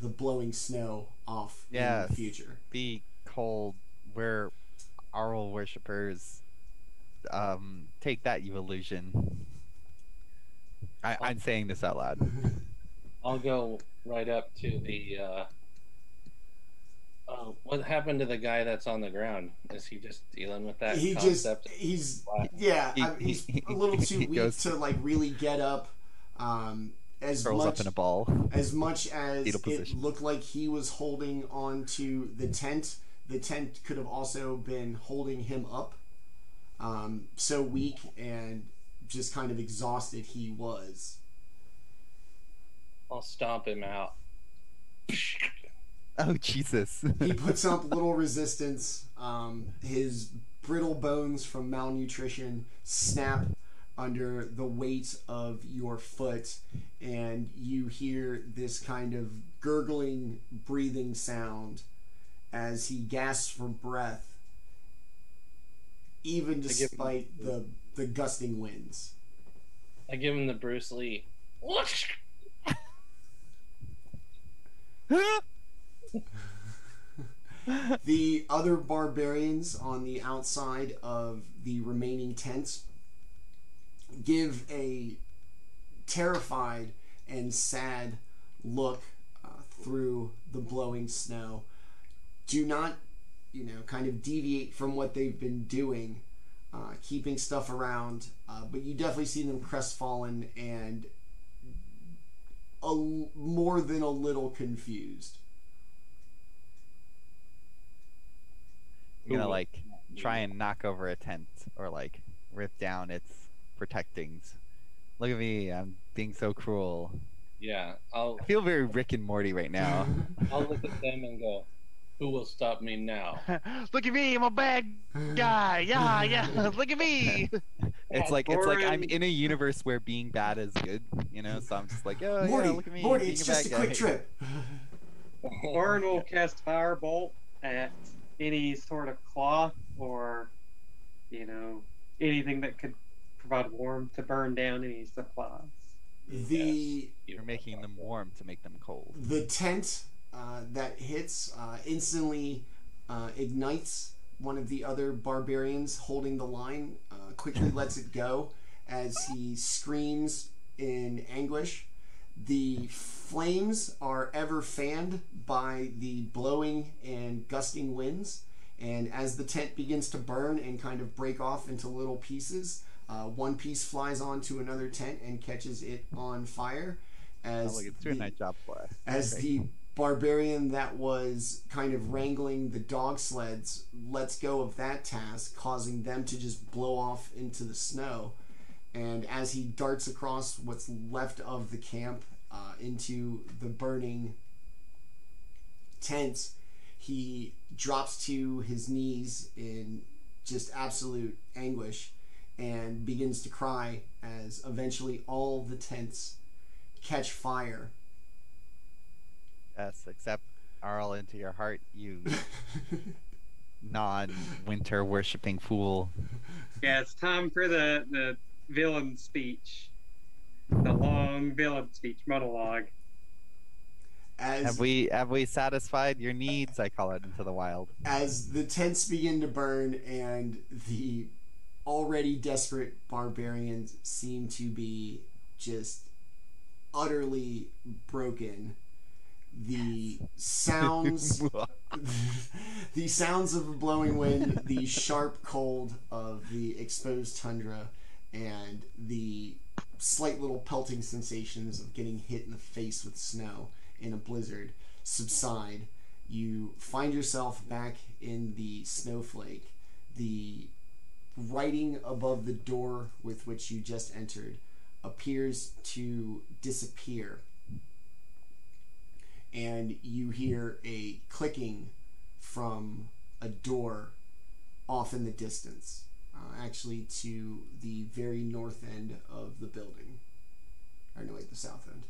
the blowing snow off in the future. Be cold. We're Arl worshippers. Take that, you illusion. I'm saying this out loud. I'll go right up to the. What happened to the guy that's on the ground? Is he just dealing with that concept? He's a little too weak to like really get up. Curls up in a ball. As much as it looked like he was holding on to the tent could have also been holding him up. So weak and just kind of exhausted he was. I'll stomp him out. Oh, Jesus. He puts up little resistance. His brittle bones from malnutrition snap under the weight of your foot, and you hear this kind of gurgling, breathing sound as he gasps for breath, even despite the gusting winds. I give him the Bruce Lee. The other barbarians on the outside of the remaining tents give a terrified and sad look through the blowing snow. Do not, kind of deviate from what they've been doing, keeping stuff around, but you definitely see them crestfallen and more than a little confused. You're gonna like try and knock over a tent or like rip down its protectings. Look at me, I'm being so cruel. Yeah, I feel very Rick and Morty right now. I'll look at them and go, who will stop me now? Look at me, I'm a bad guy. Yeah, look at me. It's like I'm in a universe where being bad is good, so I'm just like, oh Morty, yeah, look at me. Morty, it's just a quick trip. Orryn will cast Firebolt at any sort of cloth or, anything that could provide warmth to burn down any supplies. You're making them warm to make them cold. The tent that hits instantly ignites. One of the other barbarians holding the line quickly lets it go as he screams in anguish. The flames are ever fanned by the blowing and gusting winds, and as the tent begins to burn and kind of break off into little pieces, one piece flies onto another tent and catches it on fire. The barbarian that was kind of wrangling the dog sleds lets go of that task, causing them to just blow off into the snow. And as he darts across what's left of the camp into the burning tents, he drops to his knees in just absolute anguish and begins to cry as eventually all the tents catch fire. Yes, except Arl, into your heart, you non-winter worshipping fool. Yeah, it's time for the villain speech. The long villain speech monologue. Have we satisfied your needs? I call it into the wild. As the tents begin to burn and the already desperate barbarians seem to be just utterly broken, the sounds the sounds of the blowing wind, the sharp cold of the exposed tundra, and the slight little pelting sensations of getting hit in the face with snow in a blizzard subside. You find yourself back in the snowflake. The writing above the door with which you just entered appears to disappear. And you hear a clicking from a door off in the distance, actually to the very north end of the building. Or no, wait, the south end.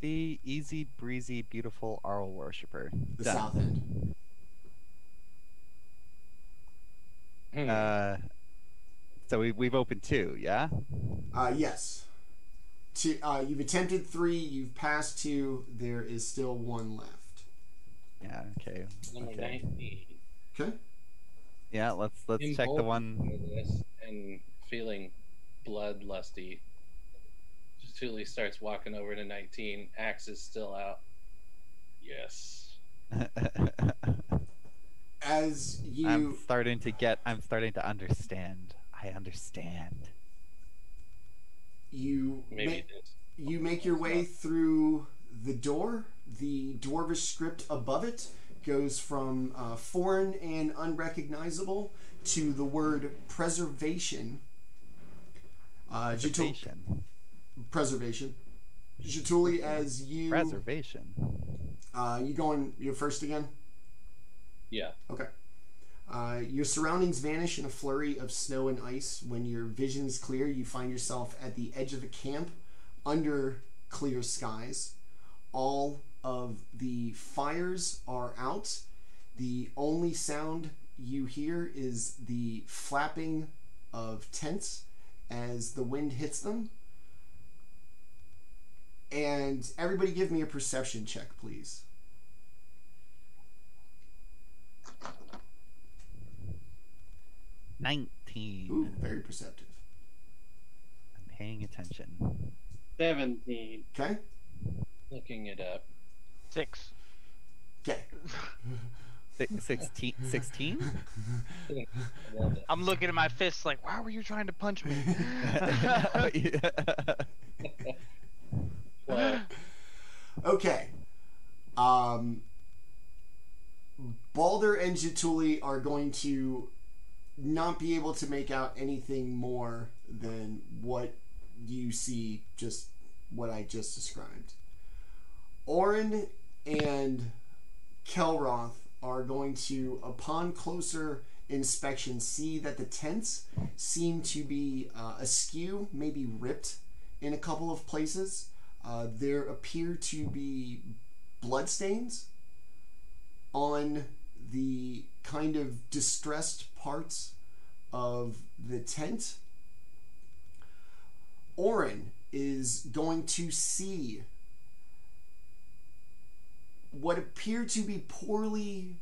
The easy breezy beautiful Arl worshipper. The Done. south end. So we've opened 2, yeah? Yes. You've attempted 3, you've passed 2, there is still 1 left. Yeah, okay. Number Okay. 19. Okay. Yeah, let's check the one. This and feeling bloodlusty. Jaatuuli starts walking over to 19. Axe is still out. Yes. As you... I'm starting to understand. I understand. You Maybe you make your way through the door. The dwarvish script above it goes from foreign and unrecognizable to the word preservation. Preservation. Jaatuuli, as you... Preservation. You going... You're first again? Yeah. Okay. Your surroundings vanish in a flurry of snow and ice. When your vision's clear, you find yourself at the edge of a camp under clear skies. All of the fires are out. The only sound you hear is the flapping of tents as the wind hits them. And everybody give me a perception check, please. Ooh, very perceptive. I'm paying attention. 17. Okay? Looking it up. 6. Okay. 16? 16? I'm looking at my fists like, why were you trying to punch me? Well, Okay. Baldr and Jaatuuli are going to not be able to make out anything more than what you see, just what I just described. Orryn and Kelroth are going to, upon closer inspection, see that the tents seem to be askew, maybe ripped in a couple of places. There appear to be bloodstains on the kind of distressed parts of the tent. Orryn is going to see what appear to be poorly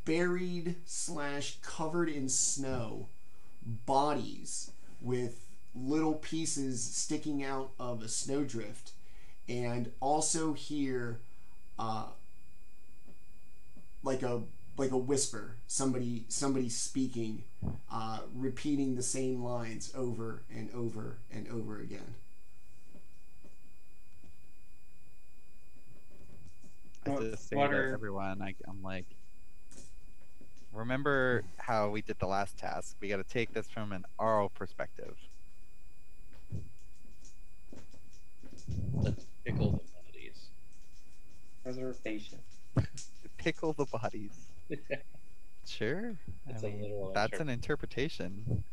buried / covered in snow bodies with little pieces sticking out of a snowdrift, and also hear like a whisper, somebody speaking, repeating the same lines over and over and over again. I just say What to are- everyone, I'm like, remember how we did the last task? We got to take this from an oral perspective. let's pickle the bodies. Preservation. Pickle the bodies. Sure. That's a literal that's an interpretation.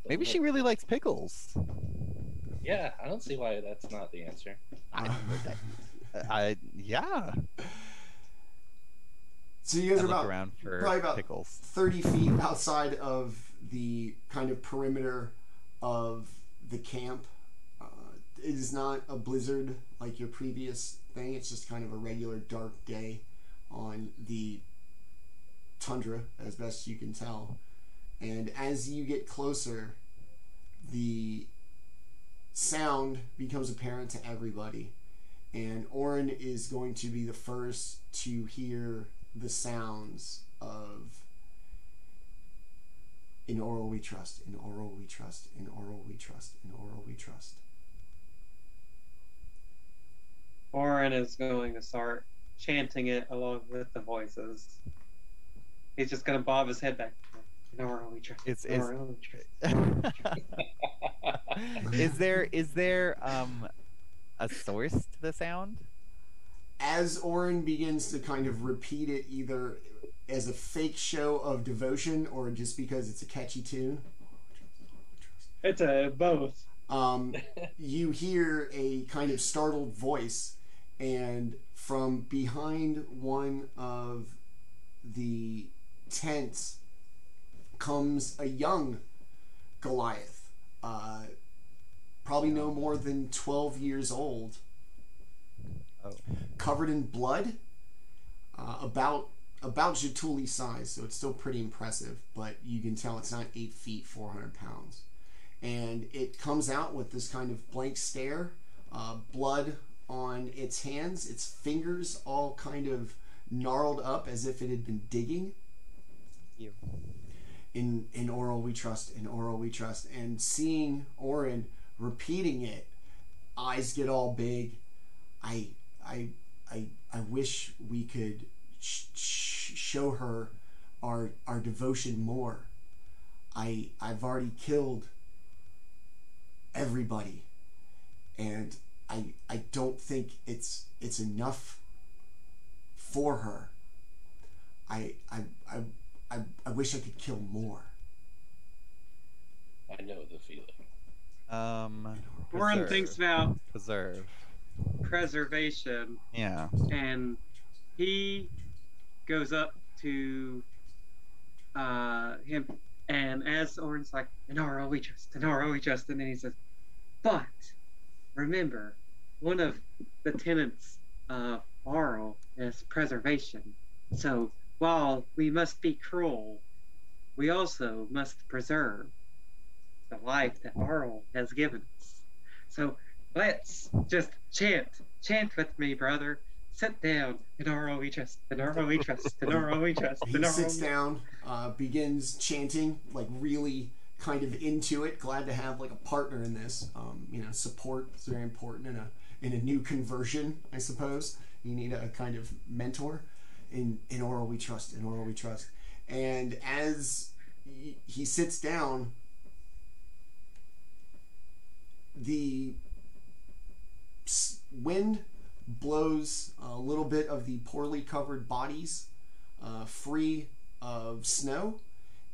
Maybe she Look, really likes pickles. Yeah, I don't see why that's not the answer. Yeah. So you guys I are look about around for probably about pickles. 30 feet outside of the kind of perimeter of the camp. It is not a blizzard like your previous thing. It's just kind of a regular dark day on the tundra, as best you can tell. And as you get closer, the sound becomes apparent to everybody. And Orryn is going to be the first to hear the sounds of "In Oral we trust, in Oral we trust, in Oral we trust, in Oral we trust." Orryn is going to start chanting it along with the voices. He's just going to bob his head back. Nora, we trust. Is Nora, we trust. is there a source to the sound? As Orryn begins to kind of repeat it, either as a fake show of devotion or just because it's a catchy tune, It's a both. you hear a kind of startled voice, and from behind one of the tents comes a young Goliath, probably no more than 12 years old, covered in blood, about Jaatuuli size, so it's still pretty impressive, but you can tell it's not 8 feet, 400 pounds. And it comes out with this kind of blank stare, blood on its hands, its fingers all kind of gnarled up as if it had been digging. In Oral we trust, in Oral we trust. And seeing Orryn repeating it, eyes get all big. I wish we could show her our devotion more. I've already killed everybody, and I don't think it's enough for her. I wish I could kill more. I know the feeling. Orryn thinks about preservation. Yeah. And he goes up to him, and as Orryn's like, Inara, we trust, Inara, we trust, and then he says, but remember, one of the tenets of Arl is preservation. So while we must be cruel, we also must preserve the life that Arl has given us. So let's just chant with me, brother. Sit down. Inara, we trust. Inara, we trust. Inara, we trust. He sits down, begins chanting, like really kind of into it. Glad to have like a partner in this. Support is very important in a new conversion, I suppose. You need a kind of mentor. In Oral we trust. In Oral we trust. And as he sits down, the wind blows a little bit of the poorly covered bodies free of snow,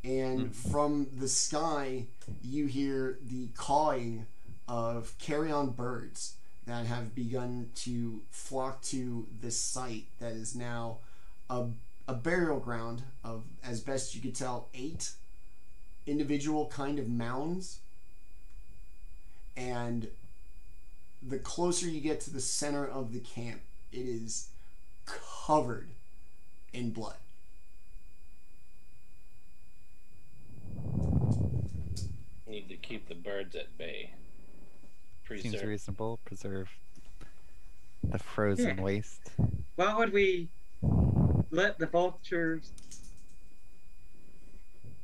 and from the sky you hear the cawing of carrion birds that have begun to flock to this site that is now a burial ground of, as best you could tell, 8 individual kind of mounds. And the closer you get to the center of the camp, it is covered in blood. Need to keep the birds at bay. Seems reasonable. Preserve the frozen waste. Why would we let the vultures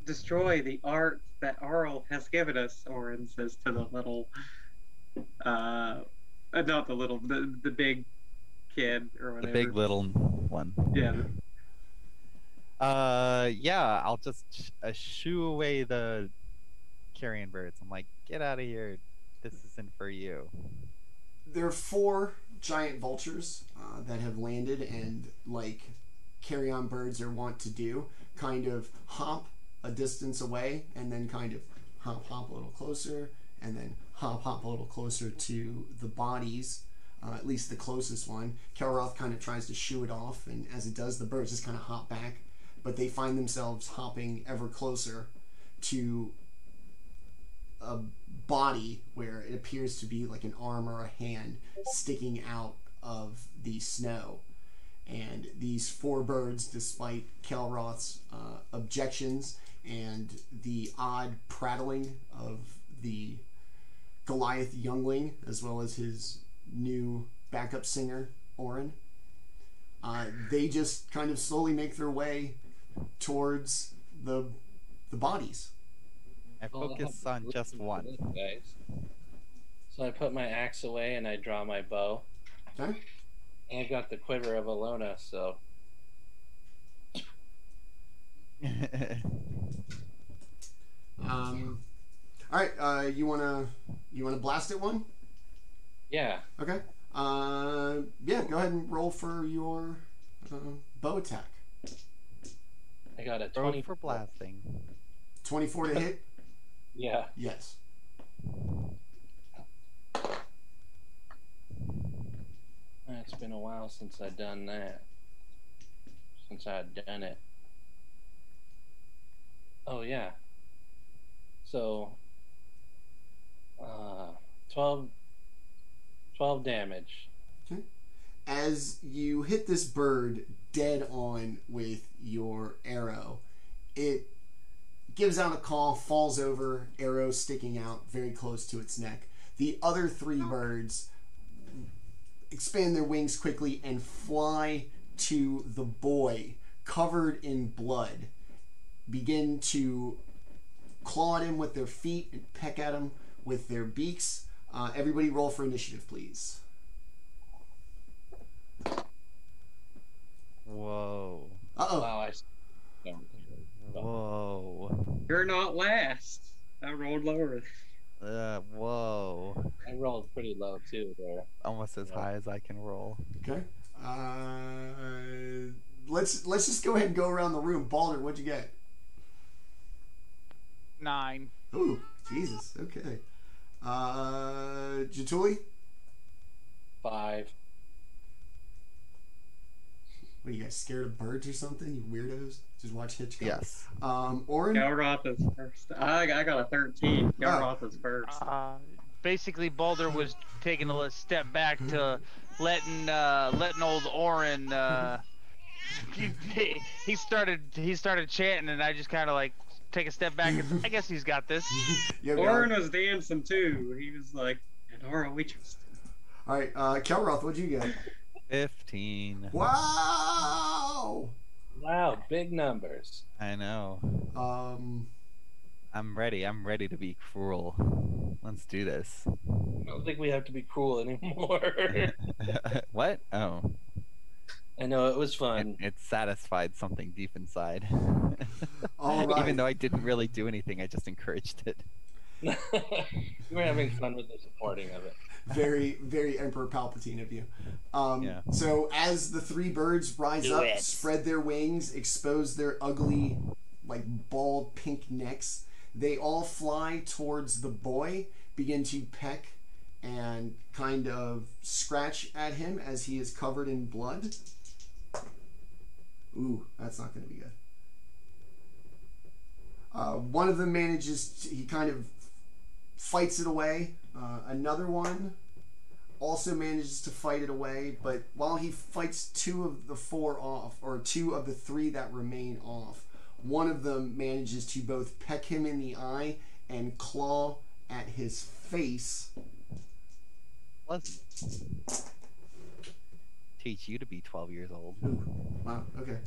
destroy the art that Arl has given us? Orryn says to the little, not the little, the big kid or whatever. The big little one. Yeah. Yeah, I'll just shoo away the carrion birds. I'm like, get out of here. This isn't for you. There are 4 giant vultures that have landed, and like carrion birds are wont to do, kind of hop a distance away and then kind of hop a little closer, and then hop a little closer to the bodies, at least the closest one. Kelroth kind of tries to shoo it off, and as it does, the birds just kind of hop back, but they find themselves hopping ever closer to a body where it appears to be like an arm or a hand sticking out of the snow. And these 4 birds, despite Kelroth's objections and the odd prattling of the Goliath youngling, as well as his new backup singer, Orryn, they just kind of slowly make their way towards the bodies. I focus on just one. Guys. So I put my axe away and I draw my bow. Okay. And I've got the quiver of Alona, so All right. You wanna blast at one? Yeah. Okay. Yeah. Go ahead and roll for your bow attack. I got a Roll 20 for blasting. 24 to hit. Yeah. Yes. It's been a while since I've done that. Since I've done it. Oh yeah. So 12 damage. Okay. As you hit this bird dead on with your arrow, it gives out a call, falls over, arrow sticking out very close to its neck. The other 3 birds expand their wings quickly and fly to the boy covered in blood, begin to claw at him with their feet and peck at him with their beaks. Everybody roll for initiative, please. Whoa. Uh-oh. Wow, Whoa. You're not last. I rolled lower. Whoa. I rolled pretty low too there. Almost as high as I can roll. Okay. Let's just go ahead and go around the room. Baldr, what'd you get? 9. Ooh, Jesus. Okay. Jaatuuli? 5. What, are you guys scared of birds or something? You weirdos? Just watch Hitchcock. Yes. Orryn? Kelroth is first. I got a 13. Kelroth is first. Basically, Baldr was taking a step back to letting old Orryn. He started chanting, and I just kind of like take a step back. And I guess he's got this. Orryn was dancing too. He was like, "Nora, we trust." All right, Kelroth, what'd you get? 15. Wow! Wow, big numbers. I know. I'm ready. I'm ready to be cruel. Let's do this. I don't think we have to be cruel anymore. What? Oh. I know, it was fun. It satisfied something deep inside. All right. Even though I didn't really do anything, I just encouraged it. You were having fun with the supporting of it. Very, very Emperor Palpatine of you. Yeah. So as the 3 birds rise up, spread their wings, expose their ugly, like bald pink necks, they all fly towards the boy, begin to peck and kind of scratch at him as he is covered in blood. Ooh, that's not going to be good. One of them manages, he kind of fights it away. Another one also manages to fight it away, but while he fights 2 of the 4 off, or 2 of the 3 that remain off, one of them manages to both peck him in the eye and claw at his face. Let's teach you to be 12 years old. Ooh, wow, okay.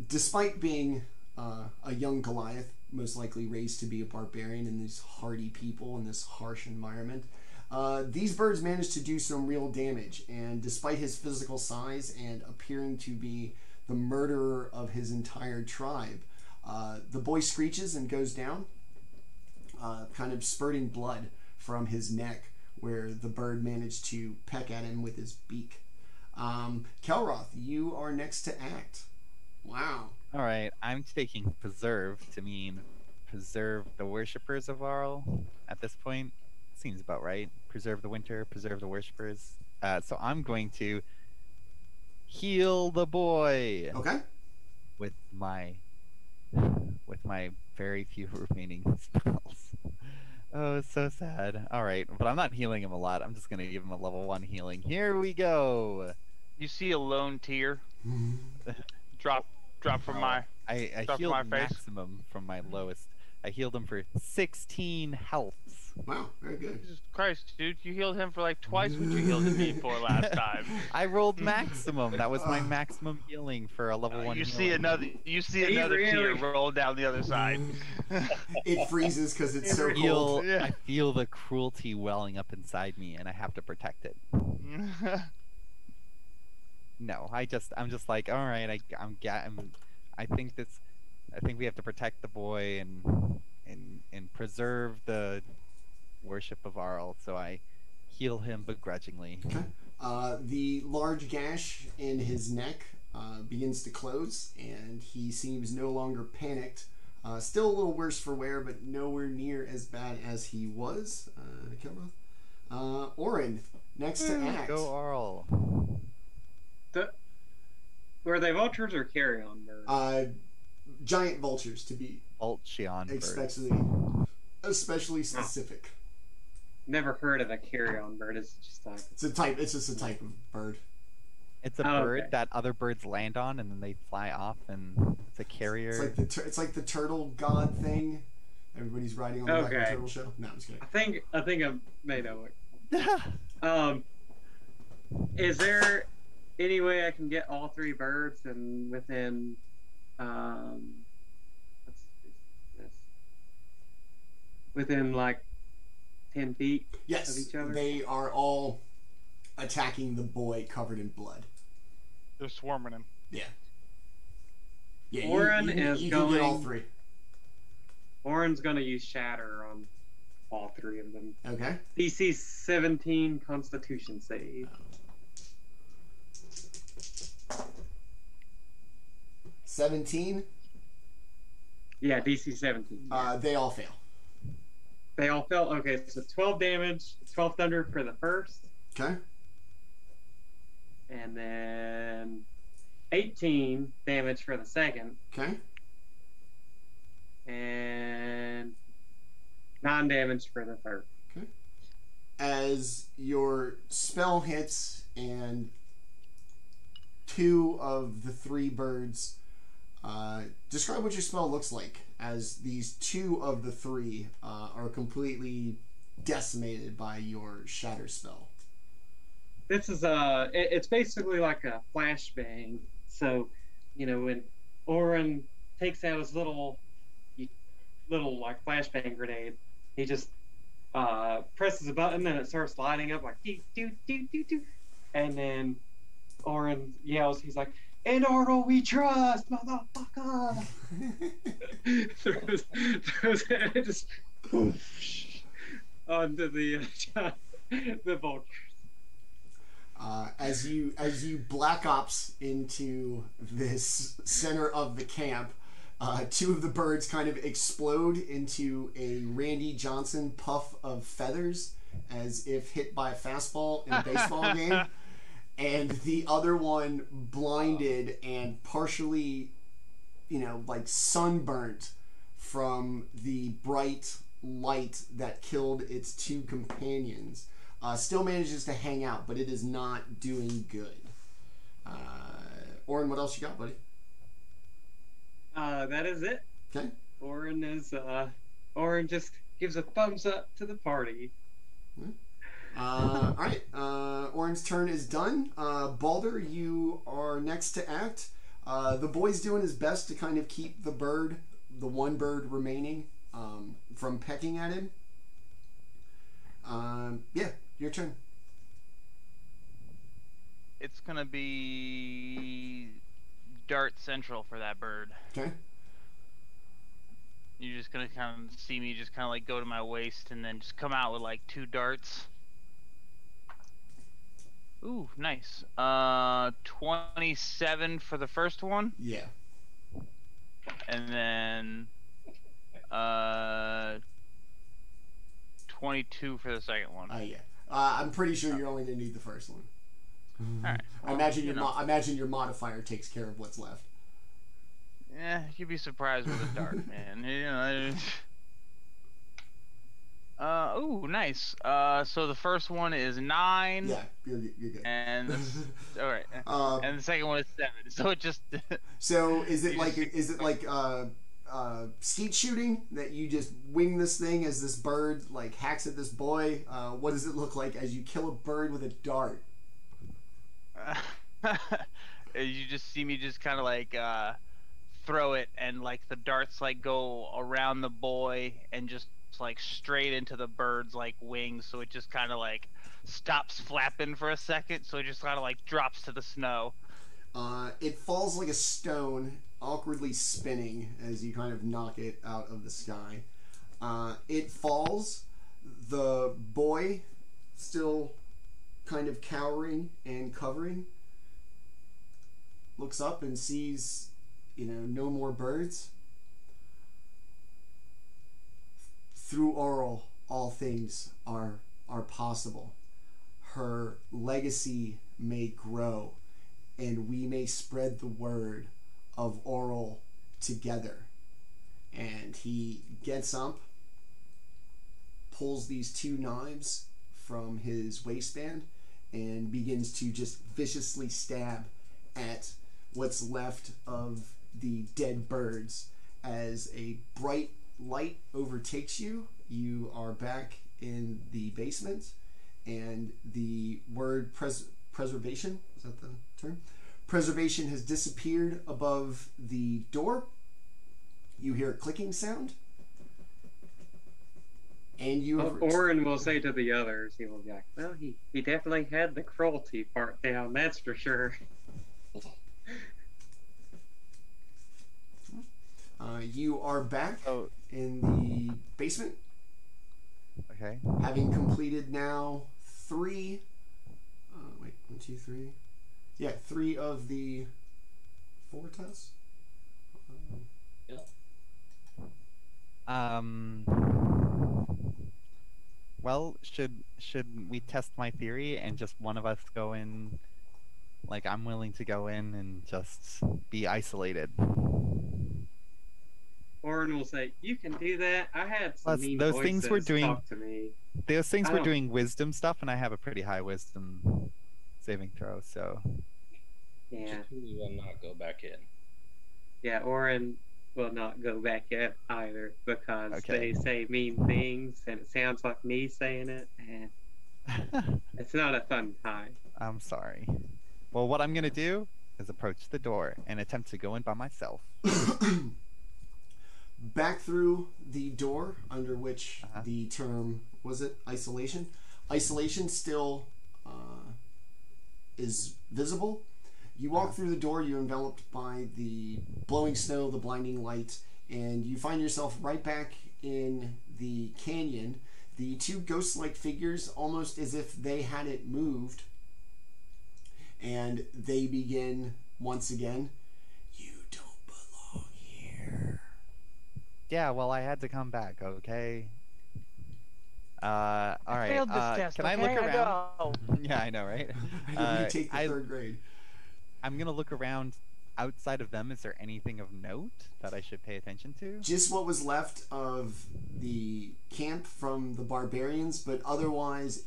Despite being a young Goliath, most likely raised to be a barbarian in these hardy people in this harsh environment, these birds managed to do some real damage, and despite his physical size and appearing to be the murderer of his entire tribe, the boy screeches and goes down, kind of spurting blood from his neck where the bird managed to peck at him with his beak. Kelroth, you are next to act. Wow. All right, I'm taking preserve to mean preserve the worshippers of Arl at this point. Seems about right. Preserve the winter, preserve the worshippers. So I'm going to heal the boy. Okay. With my very few remaining spells. Oh, it's so sad. All right, but I'm not healing him a lot. I'm just gonna give him a level 1 healing. Here we go. You see a lone tear drop from my. I drop healed from my face. maximum from my lowest. I healed him for 16 healths. Wow, very good. Jesus Christ, dude! You healed him for like twice what you healed me for last time. I rolled maximum. That was my maximum healing for a level 1 You healing. see another tear roll down the other side. It freezes because it's so cold. Yeah. I feel the cruelty welling up inside me, and I have to protect it. No, I'm just like, all right, I think we have to protect the boy, and and preserve the worship of Arl. So I heal him begrudgingly. Okay. The large gash in his neck begins to close, and he seems no longer panicked. Still a little worse for wear, but nowhere near as bad as he was. Kelroth. Orryn, next to act. Go Arl. Were they vultures or carrion birds? Giant vultures, to be Vultion birds. especially specific. Never heard of a carrion bird. It's just like It's a type. It's just a type of bird. It's a bird that other birds land on, and then they fly off, and it's a carrier. It's like the turtle god thing. Everybody's riding on the back of the turtle show. No, I'm just kidding. I think I may know it. Is there any way I can get all three birds and within within like 10 feet Yes, of each other? they are all attacking the boy covered in blood. They're swarming him. Yeah. Yeah, Orryn you can get all going- three. Orryn's gonna use Shatter on all three of them. Okay. DC 17 Constitution save. 17. Yeah, DC 17. They all fail. They all fell. Okay, so 12 damage, 12 thunder for the first, Okay. and then 18 damage for the second, Okay. and 9 damage for the third. As your spell hits and two of the three birds, describe what your spell looks like as these two of the three are completely decimated by your shatter spell. This is it's basically like a flashbang. So, you know, when Orryn takes out his little like flashbang grenade, he just presses a button and it starts lighting up like do do do do do, and then Orryn yells. He's like, "In Arnold we trust, motherfucker!" throws it just whoosh, onto the vultures. As you black ops into this center of the camp, two of the birds kind of explode into a Randy Johnson puff of feathers, as if hit by a fastball in a baseball game, and the other one blinded and partially, like sunburnt from the bright light that killed its two companions. Still manages to hang out, but it is not doing good. Orryn, what else you got, buddy? That is it. Okay. Orryn just gives a thumbs up to the party. All right. Orryn's turn is done. Baldr, you are next to act. The boy's doing his best to kind of keep the one bird remaining, from pecking at him. Yeah, your turn. It's gonna be dart central for that bird. Okay. You're just gonna kind of see me just kind of like go to my waist and then just come out with like 2 darts. Ooh, nice. 27 for the first one. Yeah. And then 22 for the second one. Yeah. I'm pretty sure you're only gonna need the first one. All right. I imagine your modifier takes care of what's left. Yeah, you'd be surprised with a dart, man. Ooh, nice. So the first one is 9. Yeah, you're good. And all right. And the second one is 7. So it just. So is it like skeet shooting that you just wing this thing as this bird like hacks at this boy? What does it look like as you kill a bird with a dart? You just see me just kind of like throw it, and like the darts like go around the boy and just like straight into the bird's like wings, so it just kind of like stops flapping for a second, so it just kind of like drops to the snow. It falls like a stone, awkwardly spinning as you kind of knock it out of the sky. It falls. The boy, still kind of cowering and covering, looks up and sees, no more birds. Through Oral, all things are possible. Her legacy may grow, and we may spread the word of Oral together. And he gets up, pulls these 2 knives from his waistband, and begins to just viciously stab at what's left of the dead birds. As a bright light overtakes you, you are back in the basement, and the word preservation, is that the term? Preservation has disappeared above the door. You hear a clicking sound, and you Orryn will say to the others, he will be like, well, he definitely had the cruelty part down, that's for sure. You are back in the basement. Okay. Having completed now 3. Wait, 1, 2, 3. Yeah, 3 of the 4 tests. Well, should we test my theory and just one of us go in? Like, I'm willing to go in and just be isolated. Orryn will say, you can do that. I had some Plus, mean those voices things were doing- talk to me. Those things I were don't- doing wisdom stuff, and I have a pretty high wisdom saving throw, so... Yeah, Jaatuuli will not go back in. yeah, Orryn will not go back in either because Okay. they say mean things and it sounds like me saying it, and it's not a fun time. I'm sorry. Well, what I'm gonna do is approach the door and attempt to go in by myself. Back through the door, under which the term, was it isolation? Isolation still is visible. You walk through the door, you're enveloped by the blowing snow, the blinding light, and you find yourself right back in the canyon. The 2 ghost-like figures, almost as if they hadn't moved, and they begin once again. You don't belong here. Yeah, well, I had to come back, okay? Alright, Failed this test, can I okay? look I around? know. Yeah, I know, right? I didn't take the 3rd grade. I'm gonna look around outside of them. Is there anything of note that I should pay attention to? Just what was left of the camp from the barbarians, but otherwise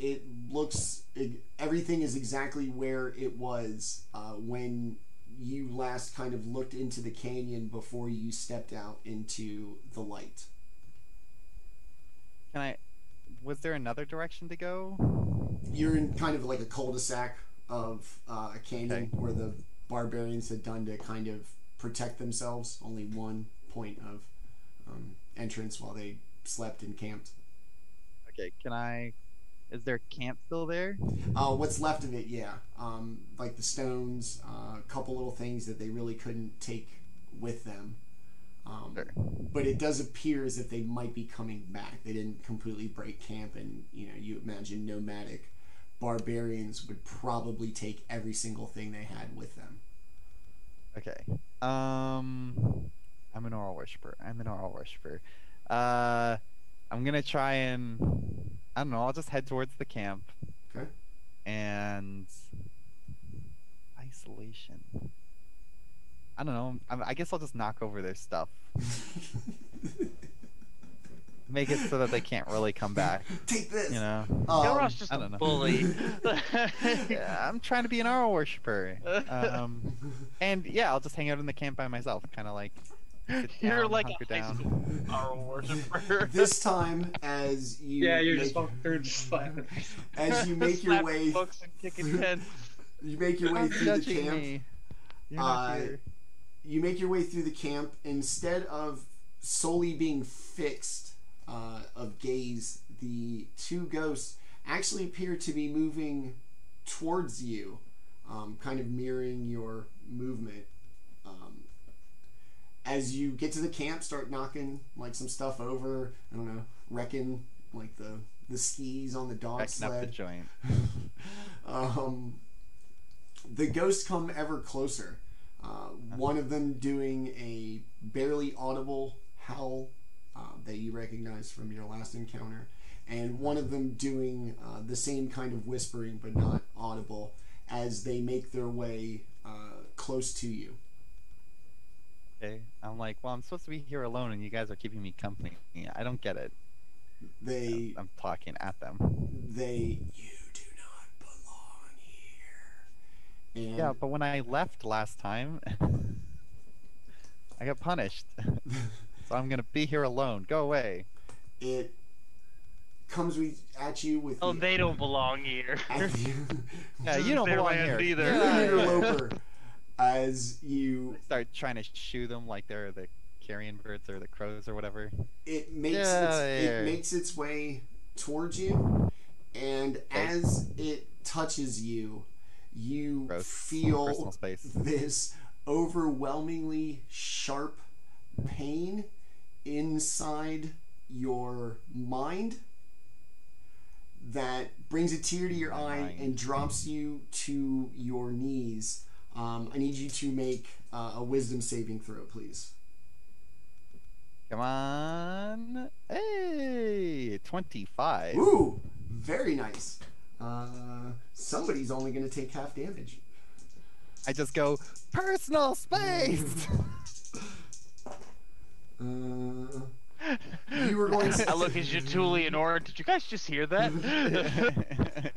everything is exactly where it was when you last kind of looked into the canyon before you stepped out into the light. Was there another direction to go? You're in kind of like a cul-de-sac of a canyon where the barbarians had done to kind of protect themselves. Only one point of entrance while they slept and camped. Okay, is their camp still there? What's left of it, yeah. Like the stones, a couple little things that they really couldn't take with them. Sure. But it does appear as if they might be coming back. They didn't completely break camp, and you imagine nomadic barbarians would probably take every single thing they had with them. Okay. I'm an oral worshiper. I'm gonna try and I don't know. I'll just head towards the camp. Okay. And isolation. I don't know. I guess I'll just knock over their stuff. Make it so that they can't really come back. Take this. Kelroth's just I a don't know. bully. Yeah, I'm trying to be an oral worshiper. And yeah, I'll just hang out in the camp by myself, kind of like. You're down, like hunker a high down. school oral worshiper. This time, as you Yeah, just walking through and just slapping. as you make your way, Books and kicking heads. you make your way Stop through the judging camp. me. You're not here. You make your way through the camp. Instead of solely being fixed of gaze, the 2 ghosts actually appear to be moving towards you, kind of mirroring your movement. as you get to the camp, start knocking like some stuff over. I don't know, wrecking like the skis on the dog Backing up the sled. joint. The ghosts come ever closer. One of them doing a barely audible howl that you recognize from your last encounter, and one of them doing the same kind of whispering but not audible as they make their way close to you. Okay. I'm like, well, I'm supposed to be here alone, and you guys are keeping me company. I don't get it. I'm talking at them. You do not belong here. And Yeah, but when I left last time, I got punished. So I'm gonna be here alone. Go away. it comes at you with Oh, they don't belong here. Yeah, you don't Their belong land here. either. Yeah, yeah. interloper as you Start trying to shoo them like they're the carrion birds or the crows or whatever. it makes Yeah, it makes its way towards you, and as it touches you, you Gross. feel Personal space. this overwhelmingly sharp pain inside your mind that brings a tear to your eye and drops you to your knees. I need you to make a wisdom saving throw, please. Come on. Hey, 25. Ooh, very nice. Somebody's only going to take half damage. I just go, personal space! You were going to... I look at Jaatuuli and Orryn. Did you guys just hear that?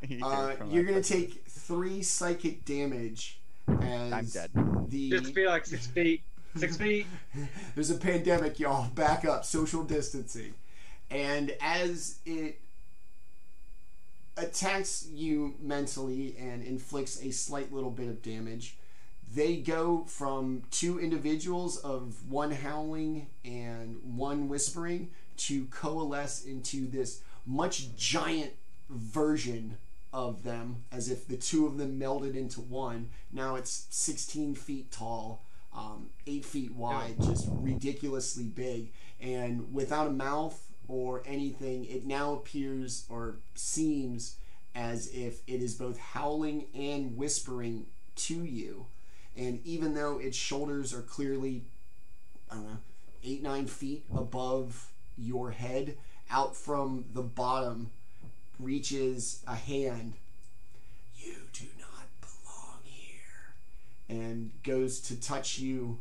You're going to take 3 psychic damage as I'm dead. Just be like 6 feet. 6 feet. There's a pandemic, y'all. Back up. Social distancing. And as it attacks you mentally and inflicts a slight little bit of damage, they go from 2 individuals of 1 howling and 1 whispering to coalesce into this much giant version of them, as if the 2 of them melded into one. Now it's 16 feet tall, 8 feet wide, just ridiculously big, and without a mouth or anything, it now appears or seems as if it is both howling and whispering to you. And even though its shoulders are clearly, I don't know, 8-9 feet above your head, out from the bottom reaches a hand. You do not belong here. And goes to touch you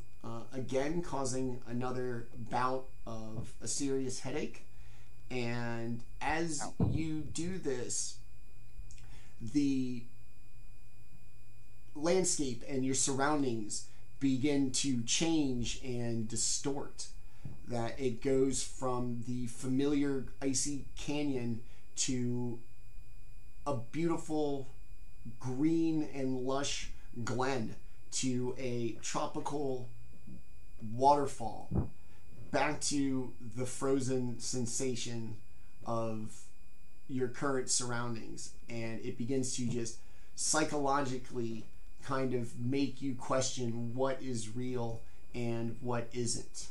again, causing another bout of a serious headache. And as you do this, the landscape and your surroundings begin to change and distort. That it goes from the familiar icy canyon to a beautiful green and lush glen to a tropical waterfall, back to the frozen sensation of your current surroundings. And it begins to just psychologically kind of make you question what is real and what isn't.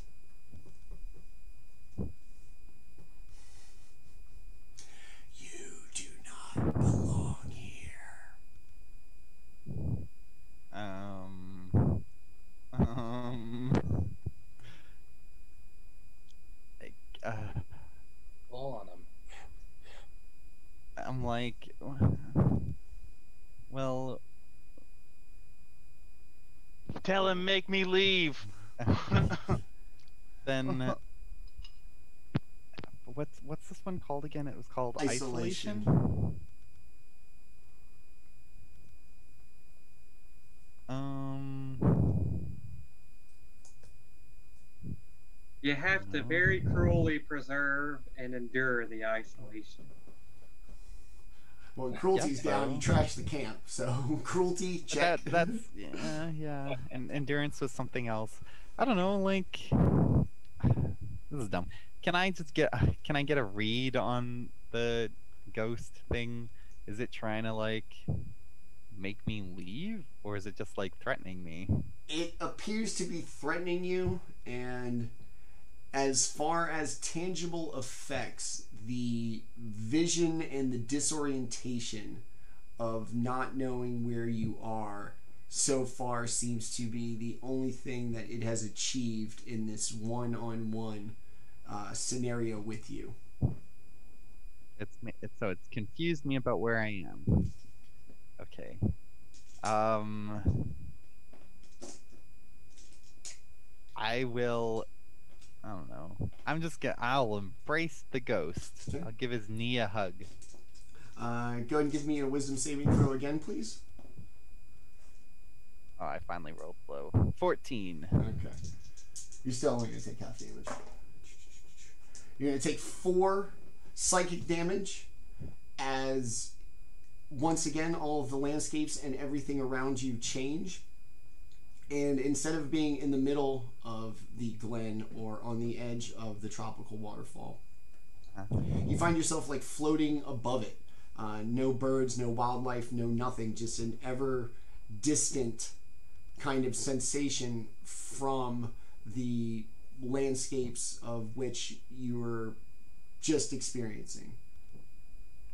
You do not belong here. Fall on him. I'm like, well, Tell him, make me leave. then what's this one called again? It was called Isolation. Isolation. You have to very cruelly preserve and endure the isolation. Well, cruelty's Yeah, down. so- You trash the camp, so cruelty check. That's yeah. And endurance was something else. I don't know. Like, this is dumb. Can I get a read on the ghost thing? Is it trying to like make me leave, or is it just like threatening me? It appears to be threatening you, and as far as tangible effects, the vision and the disorientation of not knowing where you are so far seems to be the only thing that it has achieved in this one-on-one scenario with you. It's confused me about where I am. Okay. I don't know. I'll embrace the ghost. Okay. I'll give his knee a hug. Go ahead and give me a wisdom saving throw again, please. Oh, I finally rolled low. 14. Okay. You're still only going to take half damage. You're going to take 4 psychic damage as, once again, all of the landscapes and everything around you change. And instead of being in the middle of the glen or on the edge of the tropical waterfall, you find yourself like floating above it. No birds, no wildlife, no nothing. Just an ever distant kind of sensation from the landscapes of which you were just experiencing.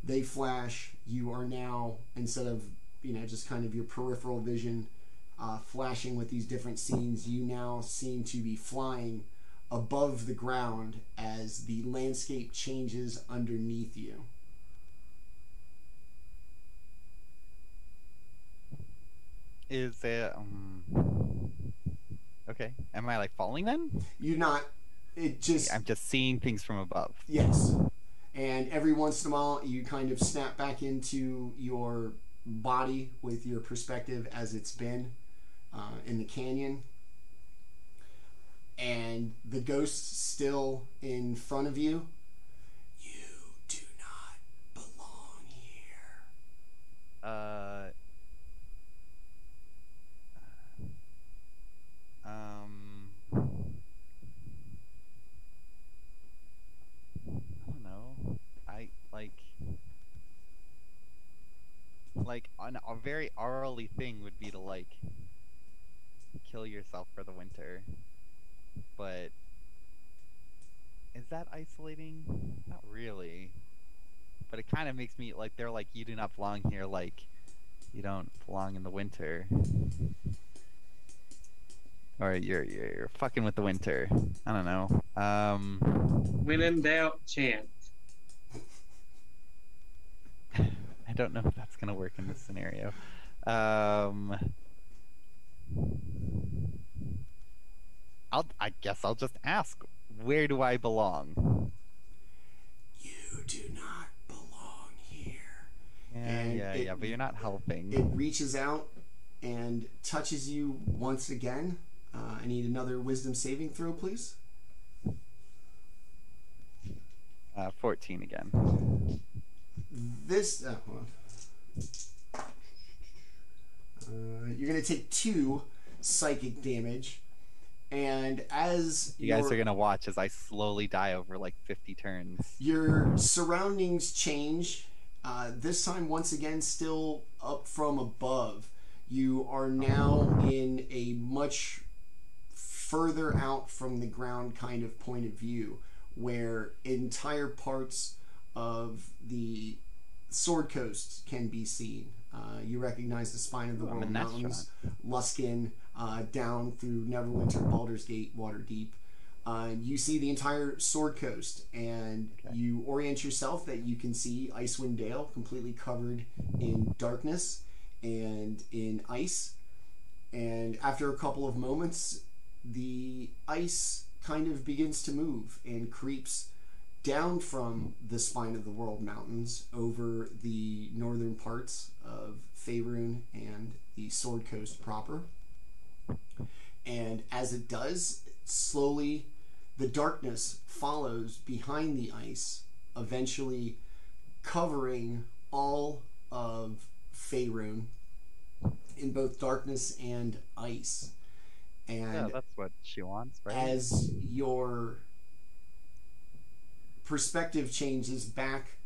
They flash. You are now, instead of, just kind of your peripheral vision flashing with these different scenes, you now seem to be flying above the ground as the landscape changes underneath you. Is it okay? Am I like falling then? You're not. I'm just seeing things from above. Yes. And every once in a while you kind of snap back into your body with your perspective as it's been in the canyon. And the ghost's still in front of you. You do not belong here. I don't know. A very orally thing would be to kill yourself for the winter. But is that isolating? Not really. But it kind of makes me they're you do not belong here, you don't belong in the winter. Or you're fucking with the winter. I don't know. When in doubt, chant. I don't know if that's gonna work in this scenario. I guess I'll just ask, where do I belong? You do not belong here. Yeah, but you're not helping. It reaches out and touches you once again. I need another wisdom saving throw, please. 14 again. This you're gonna take 2 psychic damage, and as you guys are gonna watch as I slowly die over 50 turns. Your surroundings change. This time, once again, still up from above. You are now in a much further out from the ground kind of point of view, where entire parts of the Sword Coast can be seen. You recognize the Spine of the World Mountains, Luskin, down through Neverwinter, Baldur's Gate, Waterdeep. You see the entire Sword Coast, and you orient yourself that you can see Icewind Dale completely covered in darkness and in ice. And after a couple of moments, the ice kind of begins to move and creeps down from the Spine of the World Mountains over the northern parts of Faerun and the Sword Coast proper. And as it does, slowly the darkness follows behind the ice, eventually covering all of Faerun in both darkness and ice. And yeah, that's what she wants, right? As your perspective changes back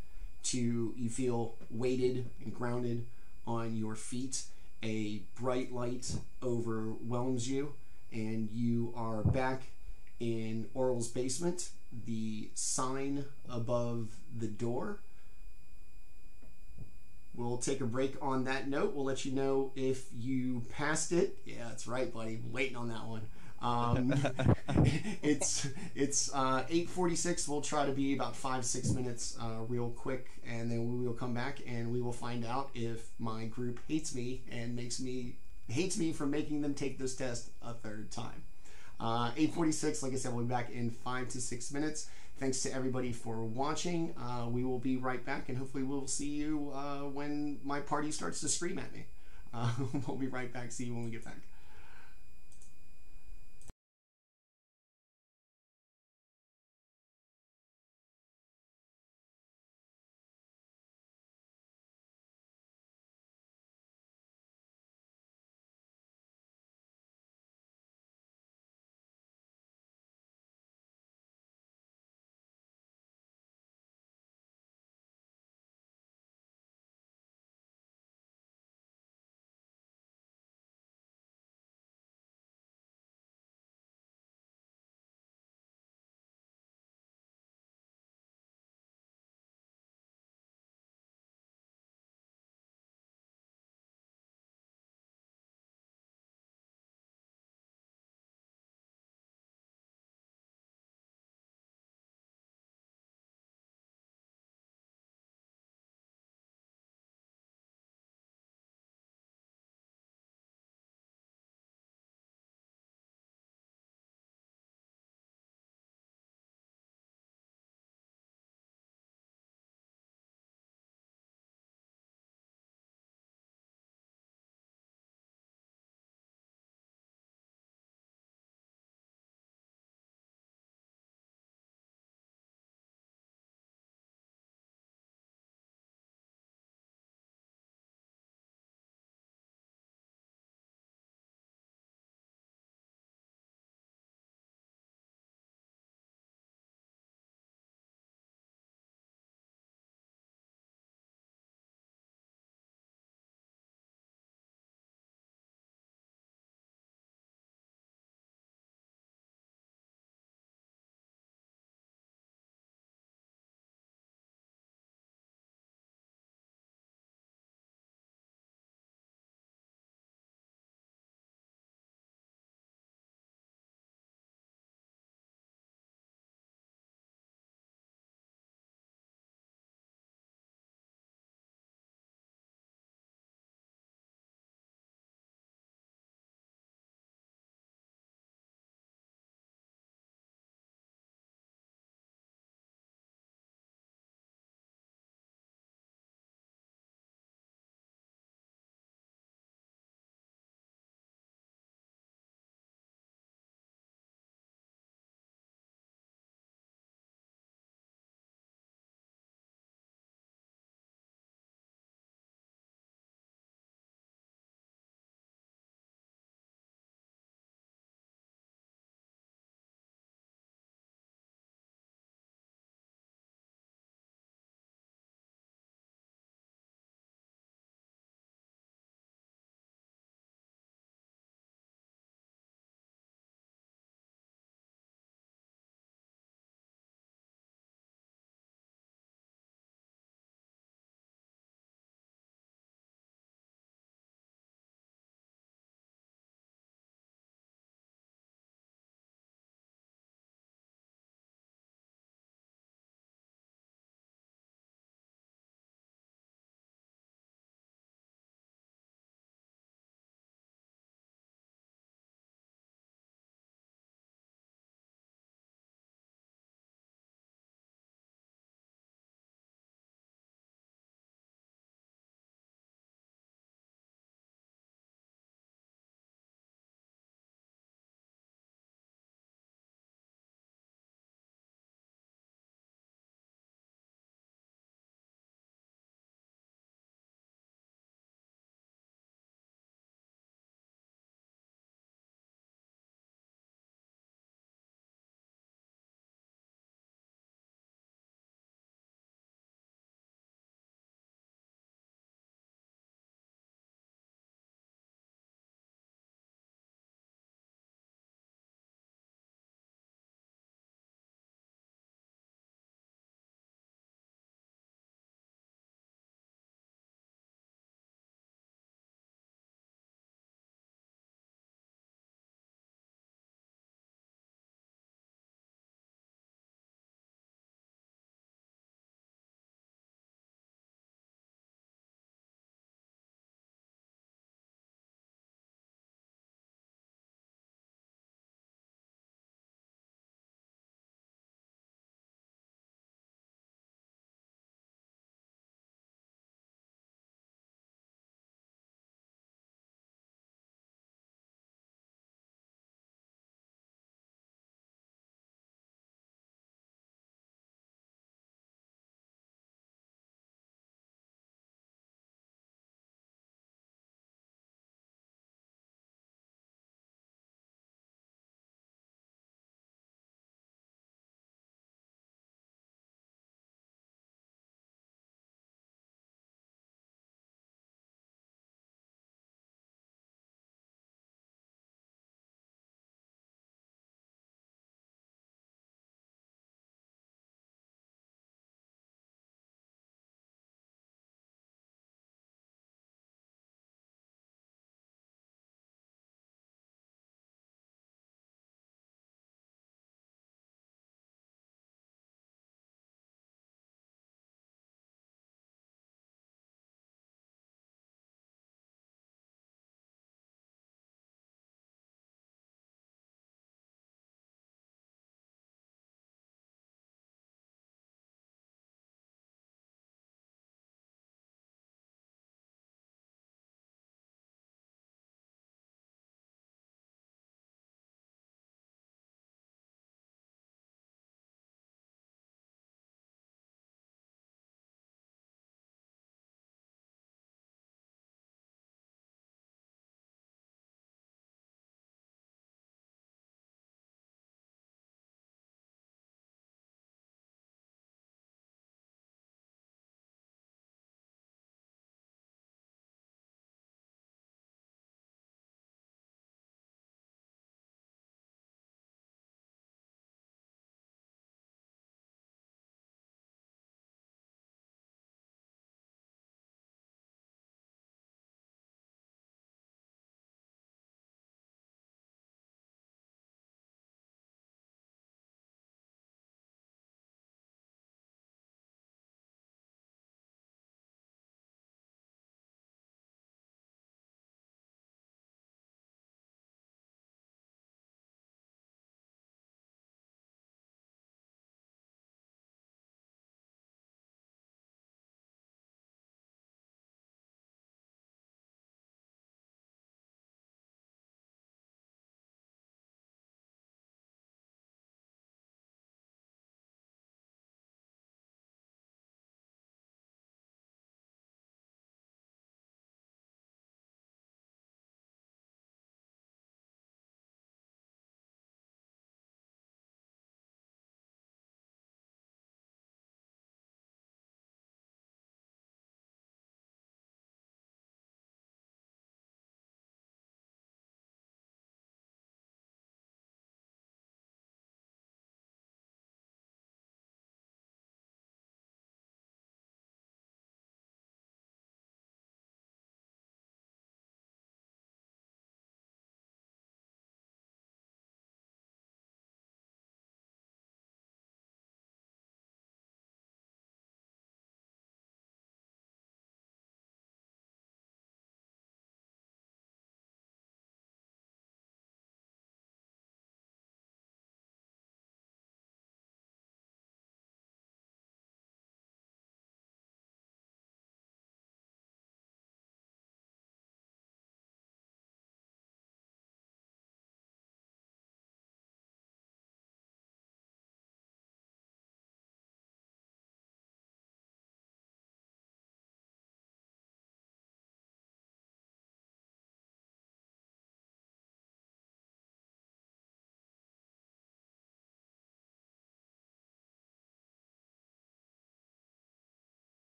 to, you feel weighted and grounded on your feet, a bright light overwhelms you, and you are back in Orryl's basement. The sign above the door. We'll take a break on that note. We'll let you know if you passed it. Yeah, that's right, buddy. Waiting on that one. It's 8:46. We'll try to be about 5-6 minutes real quick, and then we will come back and we will find out if my group hates me and hates me for making them take this test a third time. 8:46. Like I said, we'll be back in 5 to 6 minutes. Thanks to everybody for watching. We will be right back, and hopefully we'll see you when my party starts to scream at me. We'll be right back. See you when we get back.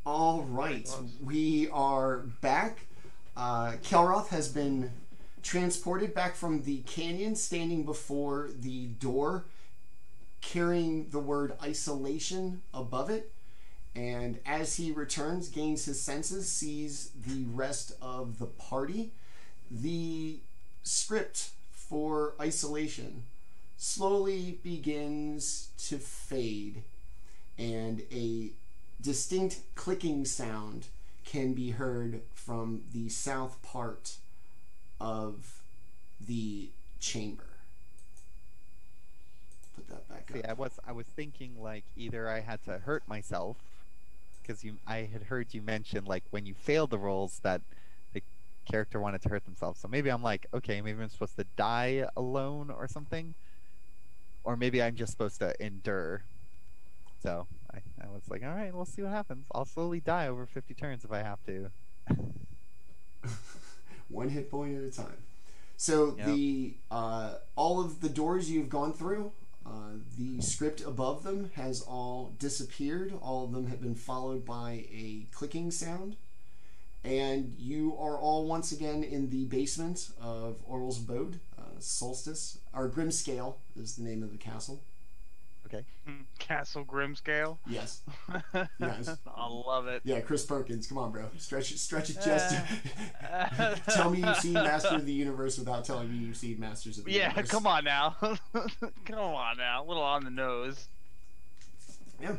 All right, we are back. Kelroth has been transported back from the canyon, standing before the door, carrying the word isolation above it. And as he returns, gains his senses, sees the rest of the party, the script for isolation slowly begins to fade, and a distinct clicking sound can be heard from the south part of the chamber. Put that back up. See, I was thinking like either I had to hurt myself, because I had heard you mention like when you failed the rolls that the character wanted to hurt themselves. So maybe I'm like, okay, maybe I'm supposed to die alone or something, or maybe I'm just supposed to endure. So I was like, all right, we'll see what happens. I'll slowly die over 50 turns if I have to. One hit point at a time. So Yep. the all of the doors you've gone through, the script above them has all disappeared. All of them have been followed by a clicking sound, and you are all once again in the basement of Orryl's abode. Solstice, or Grimscale is the name of the castle. Okay. Castle Grimscale. Yes. Yes. I love it. Yeah, Chris Perkins. Come on, bro. Stretch it just. Tell me you've seen Master of the Universe without telling me you've seen Masters of the Yeah, Universe. come on now. Come on now. A little on the nose. Yeah.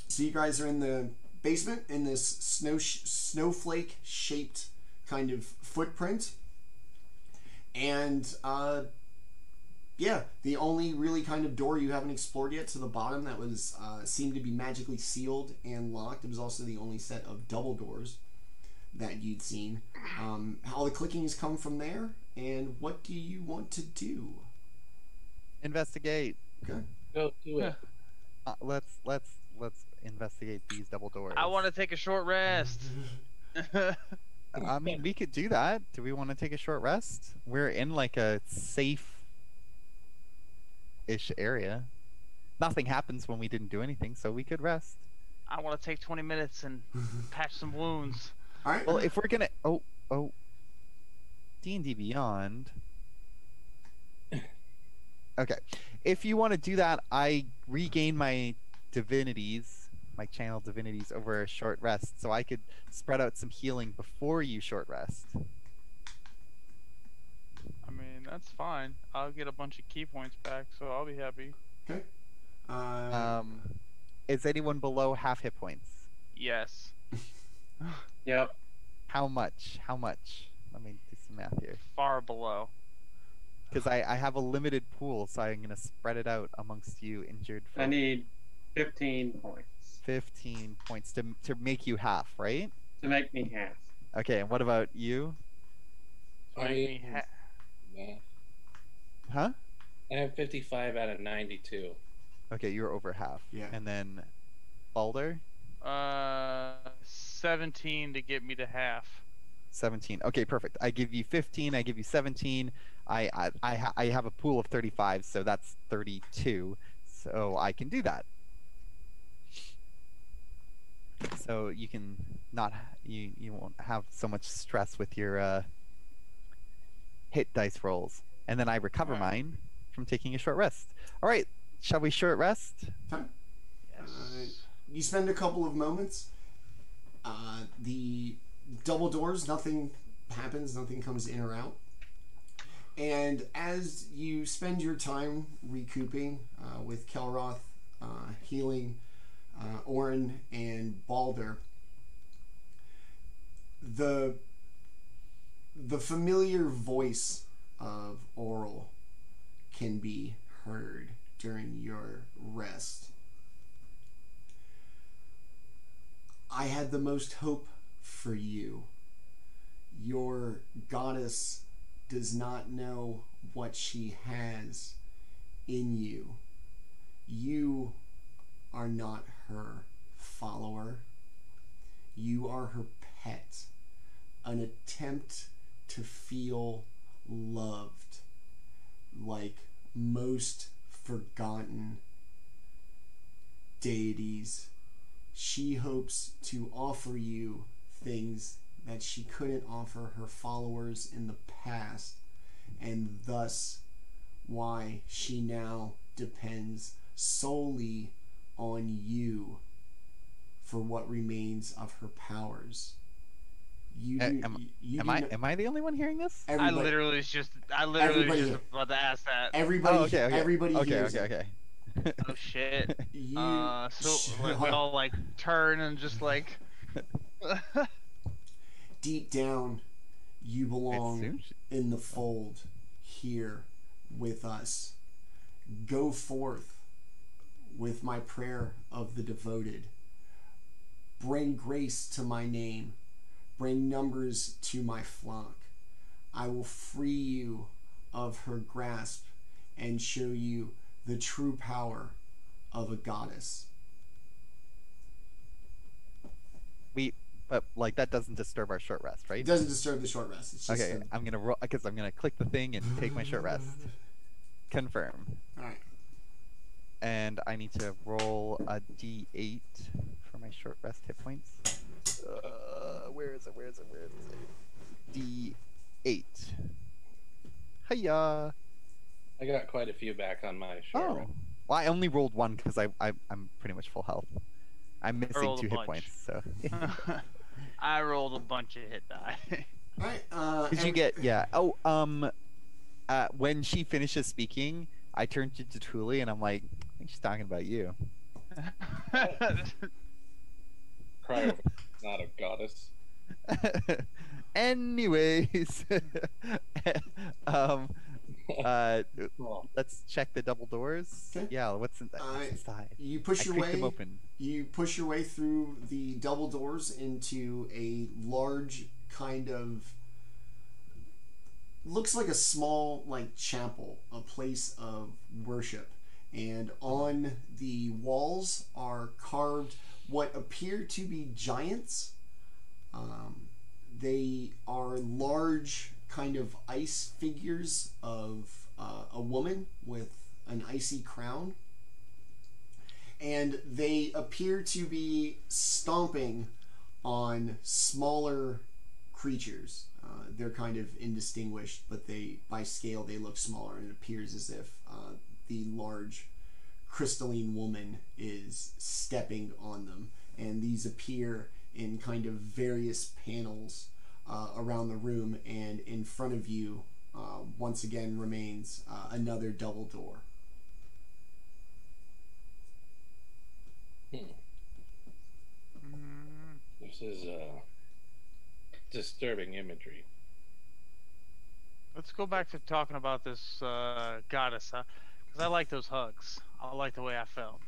So you guys are in the basement in this snowflake shaped kind of footprint, and yeah, the only really kind of door you haven't explored yet to the bottom that was seemed to be magically sealed and locked. It was also the only set of double doors that you'd seen. All the clickings come from there. And what do you want to do? Investigate. Okay. Go do it. Let's investigate these double doors. I want to take a short rest. I mean, we could do that. Do we want to take a short rest? We're in like a safe-ish area. Nothing happens when we didn't do anything, so we could rest. I want to take 20 minutes and patch some wounds. All right. Well, if we're gonna D&D Beyond. Okay, if you want to do that, I regain my divinities, my channel divinities, over a short rest, so I could spread out some healing before you short rest. I mean, that's fine. I'll get a bunch of key points back, so I'll be happy. Okay. Is anyone below half hit points? Yes. Yep. How much? How much? Let me do some math here. Far below. Because I have a limited pool, so I'm going to spread it out amongst you injured folk. I need 15 points 15 points to make you half, right? to make me half. Okay, and what about you? Yeah. Huh? I have 55 out of 92. Okay, you're over half. Yeah. And then Baldr? 17 to get me to half. 17. Okay, perfect. I give you 15. I give you 17. I have a pool of 35, so that's 32. So I can do that. So you can not you won't have so much stress with your hit dice rolls, and then I recover mine from taking a short rest. All right, shall we short rest? Time. Yes. You spend a couple of moments. The double doors, nothing happens, nothing comes in or out. And as you spend your time recouping with Kelroth, healing Orryn and Baldr, the familiar voice of Orryn can be heard during your rest. I had the most hope for you. Your goddess does not know what she has in you. You are not her follower. You are her pet. An attempt to feel loved, like most forgotten deities she hopes to offer you things that she couldn't offer her followers in the past, and thus why she now depends solely on you for what remains of her powers. Am I the only one hearing this? I literally was just about to ask that. Everybody, everybody okay, hears it. okay. Oh shit. You, So like, we all like turn and just like. Deep down, you belong in the fold here with us. Go forth with my prayer of the devoted. Bring grace to my name. Bring numbers to my flock. I will free you of her grasp and show you the true power of a goddess. But like that doesn't disturb our short rest, right? It doesn't disturb the short rest. It's just okay, I'm gonna roll because I'm gonna click the thing and take my short rest. Confirm. All right. And I need to roll a d8 for my short rest hit points. Where is it? D8. Hiya. I got quite a few back on my short rest. Well, I only rolled one because I'm pretty much full health. I'm missing 2 hit points, so. I rolled a bunch of hit die. All right. Did you get? Yeah. Oh. When she finishes speaking, I turn to Jaatuuli and I'm like, I think she's talking about you. Cry not a goddess. Anyways, let's check the double doors. Okay. Yeah, what's inside? You push your way. Them open. You push your way through the double doors into a large kind of looks like a small chapel, a place of worship, and on the walls are carved what appear to be giants. They are large kind of ice figures of a woman with an icy crown, and they appear to be stomping on smaller creatures. They're kind of indistinguished, but by scale they look smaller, and it appears as if the large crystalline woman is stepping on them, and these appear in kind of various panels around the room, and in front of you once again remains another double door. This is disturbing imagery. Let's go back to talking about this goddess, huh? Because I like those hugs. I like the way I felt.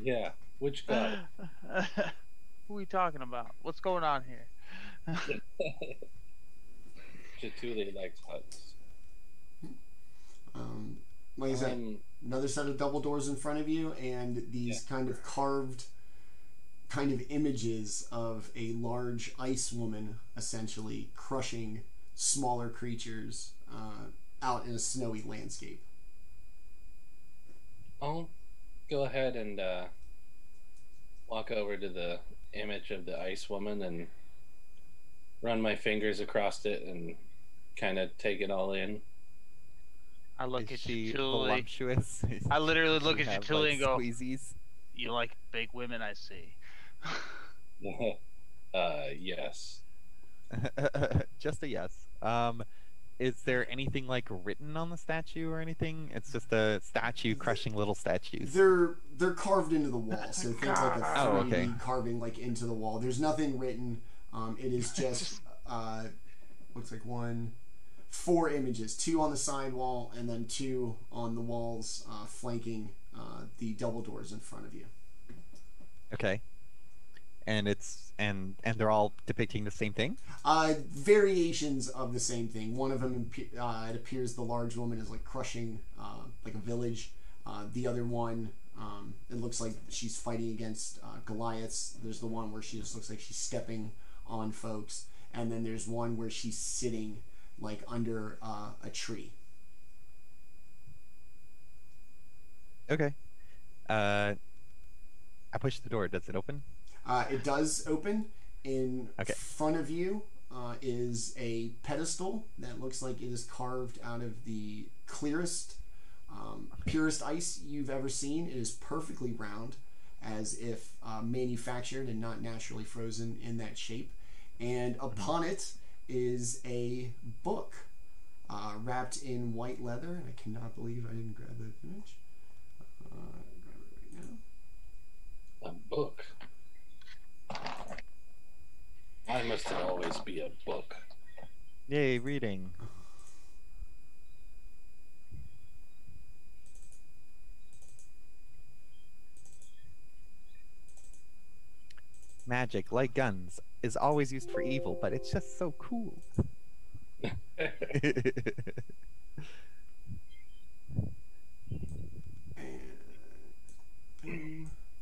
Yeah, which god? Who are we talking about? What's going on here? Jaatuuli likes hugs. Like I said, another set of double doors in front of you, and these kind of carved kind of images of a large ice woman essentially crushing smaller creatures out in a snowy landscape. I'll go ahead and walk over to the image of the ice woman and run my fingers across it and kind of take it all in. I look at she Jaatuuli. voluptuous? I literally look at Have, Jaatuuli and go, squeezies? "You like big women, I see." Yes. Just a yes. Is there anything written on the statue or anything? It's just a statue crushing little statues. They're carved into the wall, so think like a 3D carving into the wall. There's nothing written. It is just looks like 4 images, 2 on the side wall and then 2 on the walls flanking the double doors in front of you. Okay. And they're all depicting the same thing? Variations of the same thing. One of them, it appears the large woman is crushing a village. The other one, it looks like she's fighting against Goliaths. There's the one where she just looks like she's stepping on folks, and then there's one where she's sitting under a tree. Okay. I push the door. Does it open? It does open. In Okay. front of you is a pedestal that looks like it is carved out of the clearest, purest ice you've ever seen. It is perfectly round, as if manufactured and not naturally frozen in that shape. And upon it is a book wrapped in white leather. And I cannot believe I didn't grab that image. Grab it right now. A book. Why must it always be a book? Yay, reading. Magic, like guns, is always used for evil, but it's just so cool.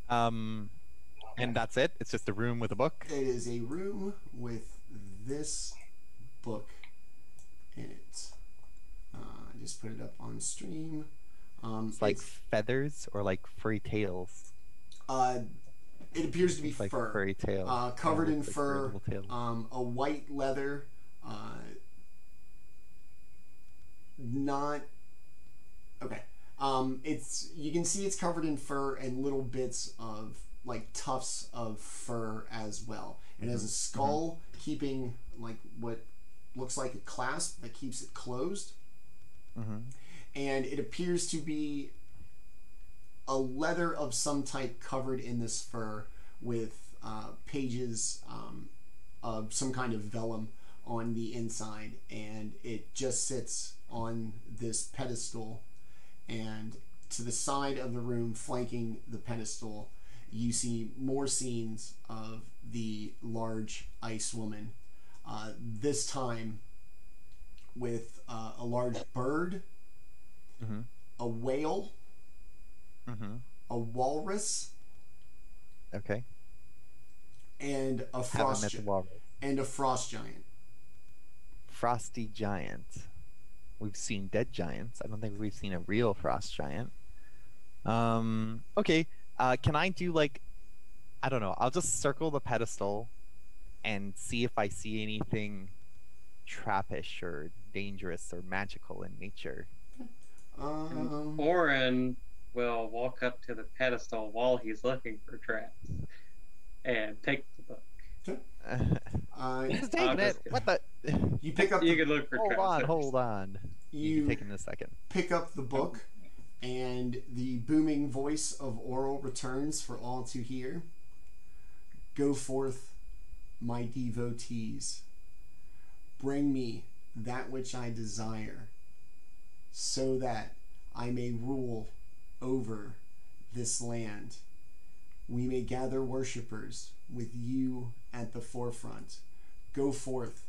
And that's it? It's just a room with a book? It is a room with this book in it. I just put it up on stream. It's like feathers or like furry tails? It appears to be It's like fur. furry tail. Covered in Like fur, little tails. a white leather, not okay. It's, you can see it's covered in fur and little bits of like tufts of fur as well. It has a skull keeping like what looks like a clasp that keeps it closed, and it appears to be a leather of some type covered in this fur with pages of some kind of vellum on the inside, and it just sits on this pedestal. And to the side of the room, flanking the pedestal, you see more scenes of the large ice woman, this time with a large bird, a whale, a walrus, Okay. and a Haven't met the walrus. frost giant. Frosty giant. We've seen dead giants. I don't think we've seen a real frost giant. Okay. Can I do like, I don't know, I'll just circle the pedestal and see if I see anything trappish or dangerous or magical in nature. Orryn will walk up to the pedestal while he's looking for traps and take the book. He's taking it. just What the? You pick up. You can look for traps. Hold on. You You take in a second. pick up the book, and the booming voice of Oral returns for all to hear. Go forth, my devotees. Bring me that which I desire, so that I may rule over this land. We may gather worshippers with you at the forefront. Go forth,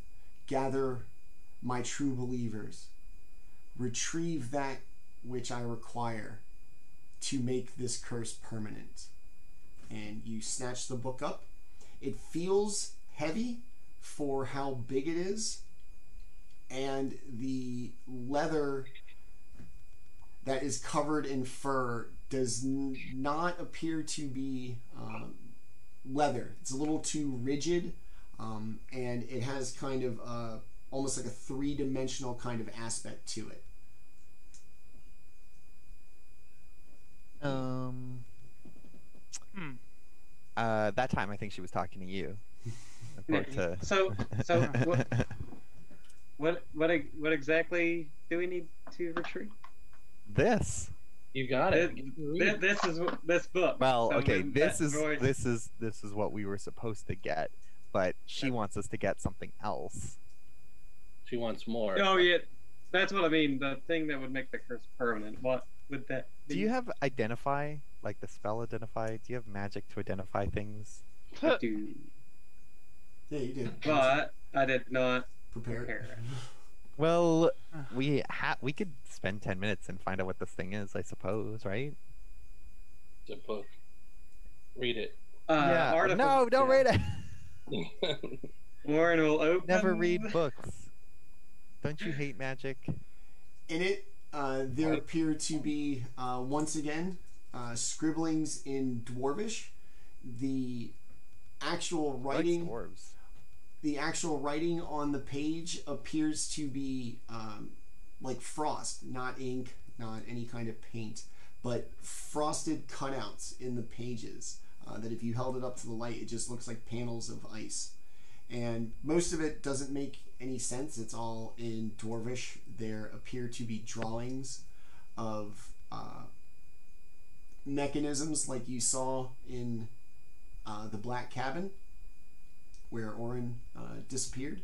gather my true believers. Retrieve that which I require to make this curse permanent. And you snatch the book up. It feels heavy for how big it is, and the leather that is covered in fur does not appear to be leather. It's a little too rigid, and it has kind of almost like a three-dimensional kind of aspect to it. That time I think she was talking to you. So what exactly do we need to retrieve? This. You got it. This is this book. Well, So okay, when this that is voice- this is what we were supposed to get, but she wants us to get something else. She wants more. Oh yeah, that's what I mean. The thing that would make the curse permanent. What would that be? Do you have identify, like the spell identify? Do you have magic to identify things? I do, Yeah, you do. but I did not Prepare prepare it. it. Well, we could spend 10 minutes and find out what this thing is, I suppose, right? It's a book. Read it. No, don't read it. Orryn will open. Never read books. Don't you hate magic? In it, there appear to be, once again, scribblings in Dwarvish. the actual writing, on the page appears to be like frost, not ink, not any kind of paint, but frosted cutouts in the pages. That if you held it up to the light, it just looks like panels of ice. And most of it doesn't make any sense. It's all in Dwarvish. There appear to be drawings of mechanisms like you saw in the Black Cabin, where Orryn disappeared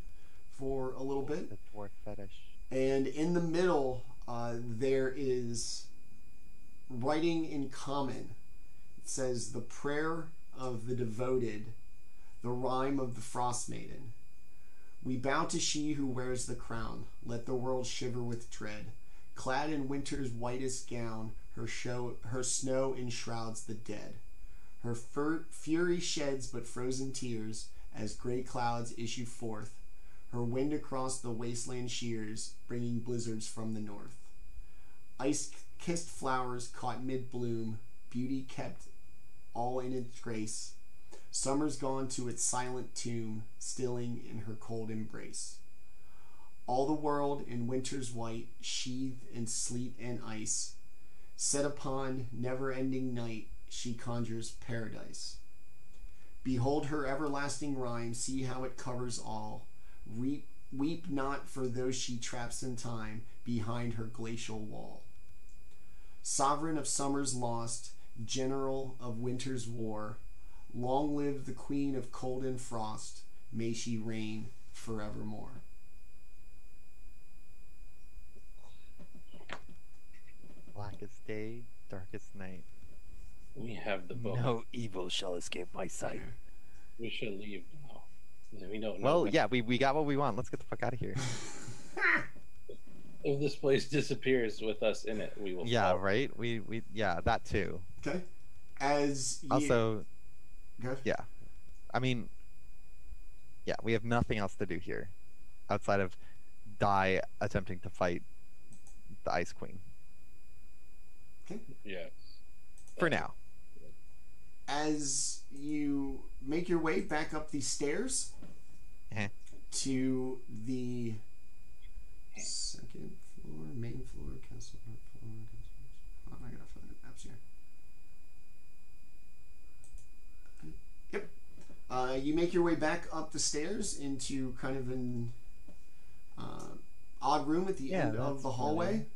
for a little bit. The dwarf fetish. And in the middle, there is writing in common. It says, "The prayer of the devoted, the rime of the Frostmaiden. We bow to she who wears the crown. Let the world shiver with dread. Clad in winter's whitest gown, her snow enshrouds the dead. Her fury sheds but frozen tears as gray clouds issue forth. Her wind across the wasteland shears, bringing blizzards from the north. Ice-kissed flowers caught mid-bloom, beauty kept all in its grace. Summer's gone to its silent tomb, stilling in her cold embrace. All the world in winter's white, sheathed in sleet and ice. Set upon never-ending night, she conjures paradise. Behold her everlasting rhyme, see how it covers all. Weep not for those she traps in time, behind her glacial wall. Sovereign of summer's lost, general of winter's war, long live the queen of cold and frost, may she reign forevermore." Blackest day, darkest night. We have the book. No evil shall escape my sight. We should leave now. We don't know. Well, yeah, we got what we want. Let's get the fuck out of here. If this place disappears with us in it, we will. Yeah, fall. right. We yeah, that too. Okay. As you... Also, Go. yeah, I mean, yeah, we have nothing else to do here, outside of die attempting to fight the Ice Queen. Okay. Yes. For now. As you make your way back up these stairs to the second floor, main floor, castle floor. Oh, I gotta find the maps here. Yep. You make your way back up the stairs into kind of an odd room at the end of the hallway.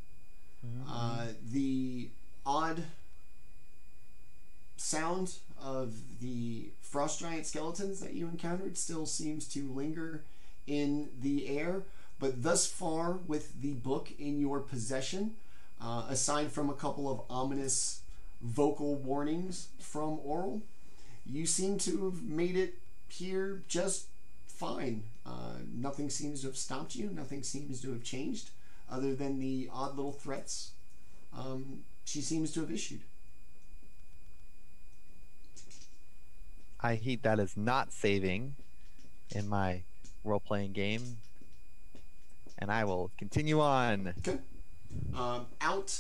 The odd sound of the frost giant skeletons that you encountered still seems to linger in the air, but thus far with the book in your possession, aside from a couple of ominous vocal warnings from Orryn, you seem to have made it here just fine. Nothing seems to have stopped you, nothing seems to have changed other than the odd little threats she seems to have issued. I heed that as not saving in my role-playing game, and I will continue on. Okay.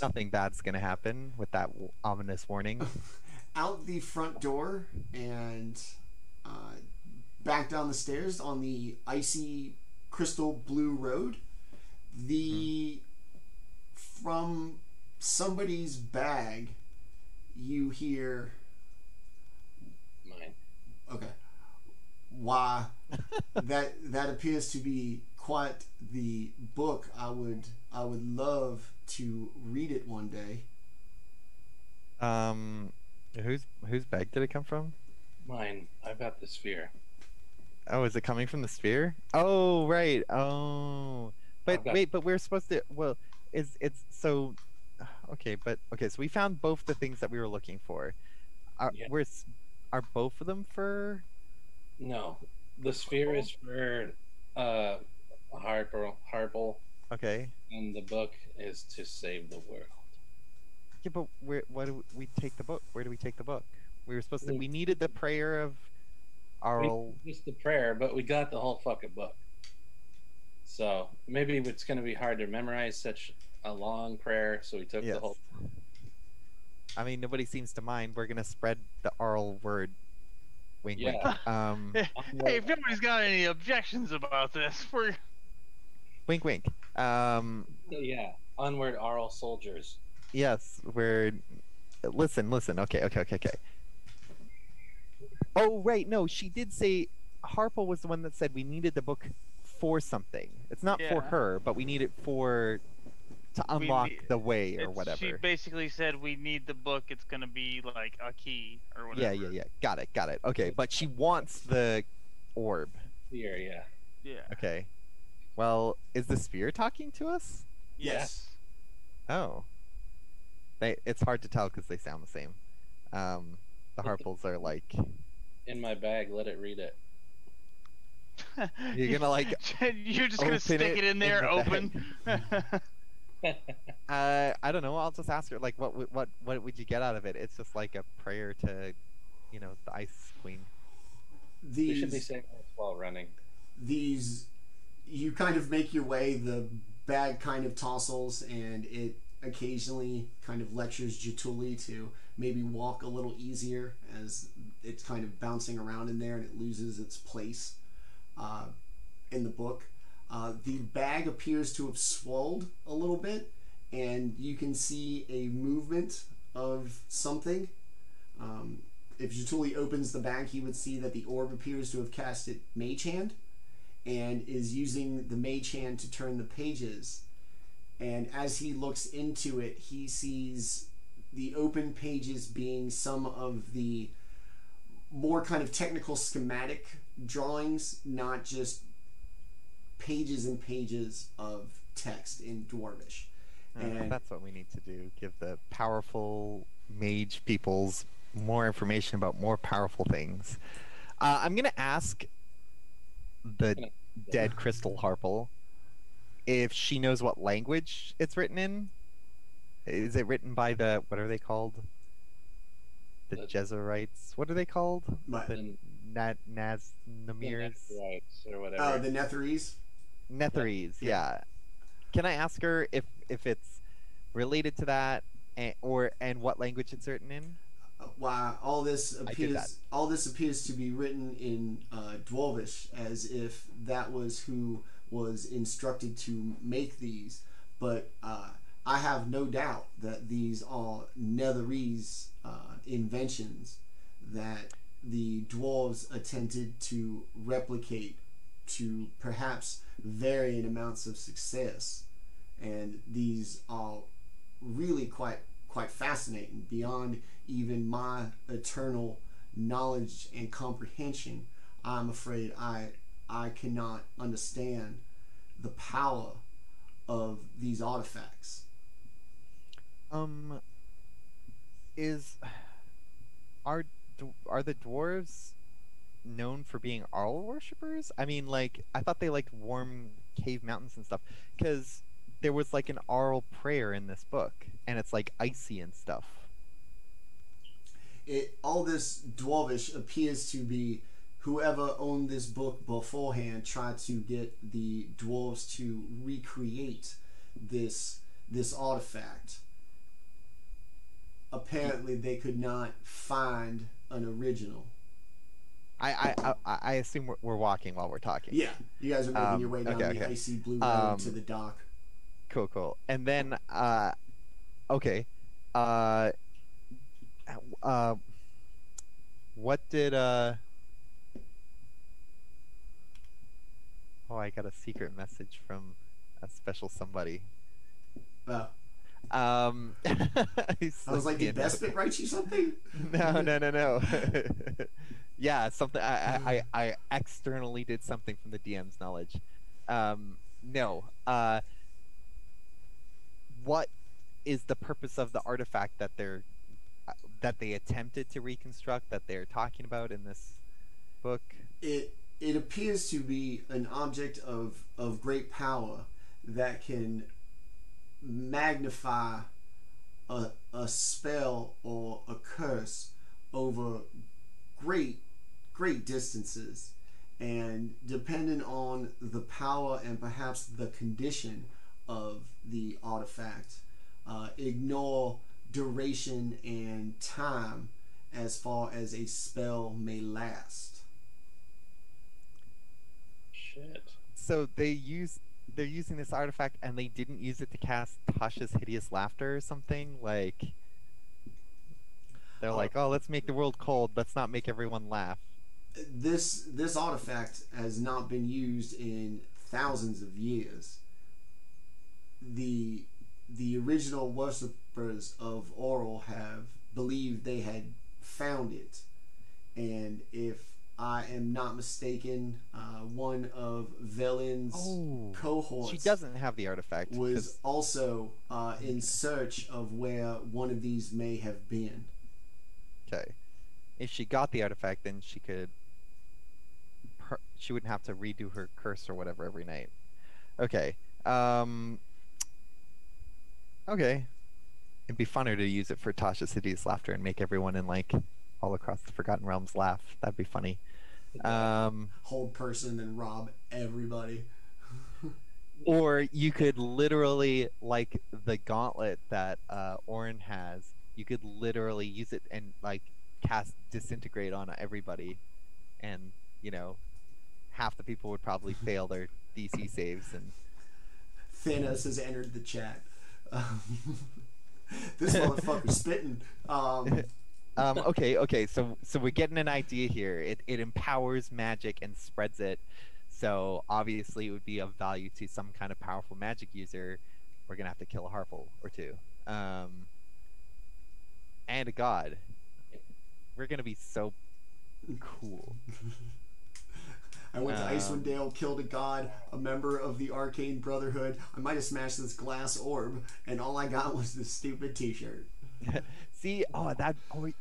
Nothing bad's gonna happen with that ominous warning. Out the front door and back down the stairs on the icy crystal blue road, from somebody's bag you hear... Mine. Okay. Why, that appears to be quite the book. I would love to read it one day. Whose bag did it come from? Mine. I've got the sphere. Oh, is it coming from the sphere? Oh, right. Oh, but wait, but we're supposed to. Well, it's so. Okay, so we found both the things that we were looking for. Are both of them for? No, the sphere is for Harple. Okay. And the book is to save the world. Yeah, but why do we take the book? Where do we take the book? We were supposed to. We needed the prayer of Arl. Just the prayer, but we got the whole fucking book. So maybe it's going to be hard to memorize such a long prayer. So we took the whole. I mean, nobody seems to mind. We're gonna spread the Arl word Wink, Yeah. wink. Hey, if nobody's got any objections about this, we're Wink, wink. Yeah. Onward, Arl soldiers. Yes, we're. Listen. Okay. Oh, right. No, she did say. Harpo was the one that said we needed the book for something. It's not for Yeah. her, but we need it for to unlock the way or She whatever. basically said we need the book. It's gonna be like a key or whatever. Yeah. Got it. Okay, but she wants the orb. Here, yeah. Yeah. Okay. Well, is the sphere talking to us? Yes. Oh. It's hard to tell because they sound the same. The Harples are like. In my bag, let it read it. You're gonna like. You're just gonna stick it in there, the open. I don't know. I'll just ask her like, what would you get out of it? It's just like a prayer to, the Ice Queen. We should be saying this while running. You kind of make your way. The bag kind of tousles, and it occasionally kind of lectures Jaatuuli to maybe walk a little easier as it's kind of bouncing around in there, and it loses its place in the book. The bag appears to have swelled a little bit, and you can see a movement of something. If Jaatuuli opens the bag, he would see that the orb appears to have casted Mage Hand and is using the Mage Hand to turn the pages. And as he looks into it, he sees the open pages being some of the more kind of technical schematic drawings, not just pages and pages of text in Dwarvish. And that's what we need to do. Give the powerful mage peoples more information about more powerful things. I'm going to ask the dead Crystal Harple if she knows what language it's written in. Is it written by the, what are they called? The Jezerites? What are they called? The Naznamirs? Or whatever. The Netherese? Netherese, yeah. Can I ask her if it's related to that, and what language it's written in? Wow, all this appears to be written in Dwarvish, as if that was who was instructed to make these. But I have no doubt that these are Netherese inventions that the dwarves attempted to replicate to perhaps varying amounts of success, and these are really quite fascinating beyond even my eternal knowledge and comprehension. I'm afraid I cannot understand the power of these artifacts. Are the dwarves known for being Arl worshippers? I mean, like, I thought they liked warm cave mountains and stuff, because there was like an Arl prayer in this book, and it's like icy and stuff. All this Dwarvish appears to be whoever owned this book beforehand tried to get the dwarves to recreate this artifact. Apparently, they could not find an original. I assume we're walking while we're talking. Yeah, you guys are making your way down the icy blue road to the dock. Cool. And then, okay. What did, oh, I got a secret message from a special somebody. I was like, did Bespit write you something? No. Yeah, something. I externally did something from the DM's knowledge. No. What is the purpose of the artifact that they attempted to reconstruct, that they're talking about in this book? It appears to be an object of great power that can magnify a spell or a curse over great distances, and depending on the power and perhaps the condition of the artifact, ignore duration and time as far as a spell may last. Shit. So they're using this artifact and they didn't use it to cast Tasha's Hideous Laughter or something? Like, they're like, oh, let's make the world cold, let's not make everyone laugh. This artifact has not been used in thousands of years. The original worshippers of Orryn have believed they had found it, and if I am not mistaken, one of Velin's cohorts, she doesn't have the artifact, was also in search of where one of these may have been. Okay, if she got the artifact, then she could. She wouldn't have to redo her curse or whatever every night. Okay. Okay. It'd be funner to use it for Tasha's Hideous Laughter and make everyone in like all across the Forgotten Realms laugh. That'd be funny. Hold person and rob everybody. Or you could literally, like the gauntlet that Orryn has, you could literally use it and like cast Disintegrate on everybody, and you know, half the people would probably fail their DC saves. And Thanos has entered the chat. This motherfucker's spitting. Okay. So we're getting an idea here. It empowers magic and spreads it. So obviously it would be of value to some kind of powerful magic user. We're gonna have to kill a harpal or two, and a god. We're gonna be so cool. I went to Icewind Dale, killed a god, a member of the Arcane Brotherhood. I might have smashed this glass orb, and all I got was this stupid T-shirt. See,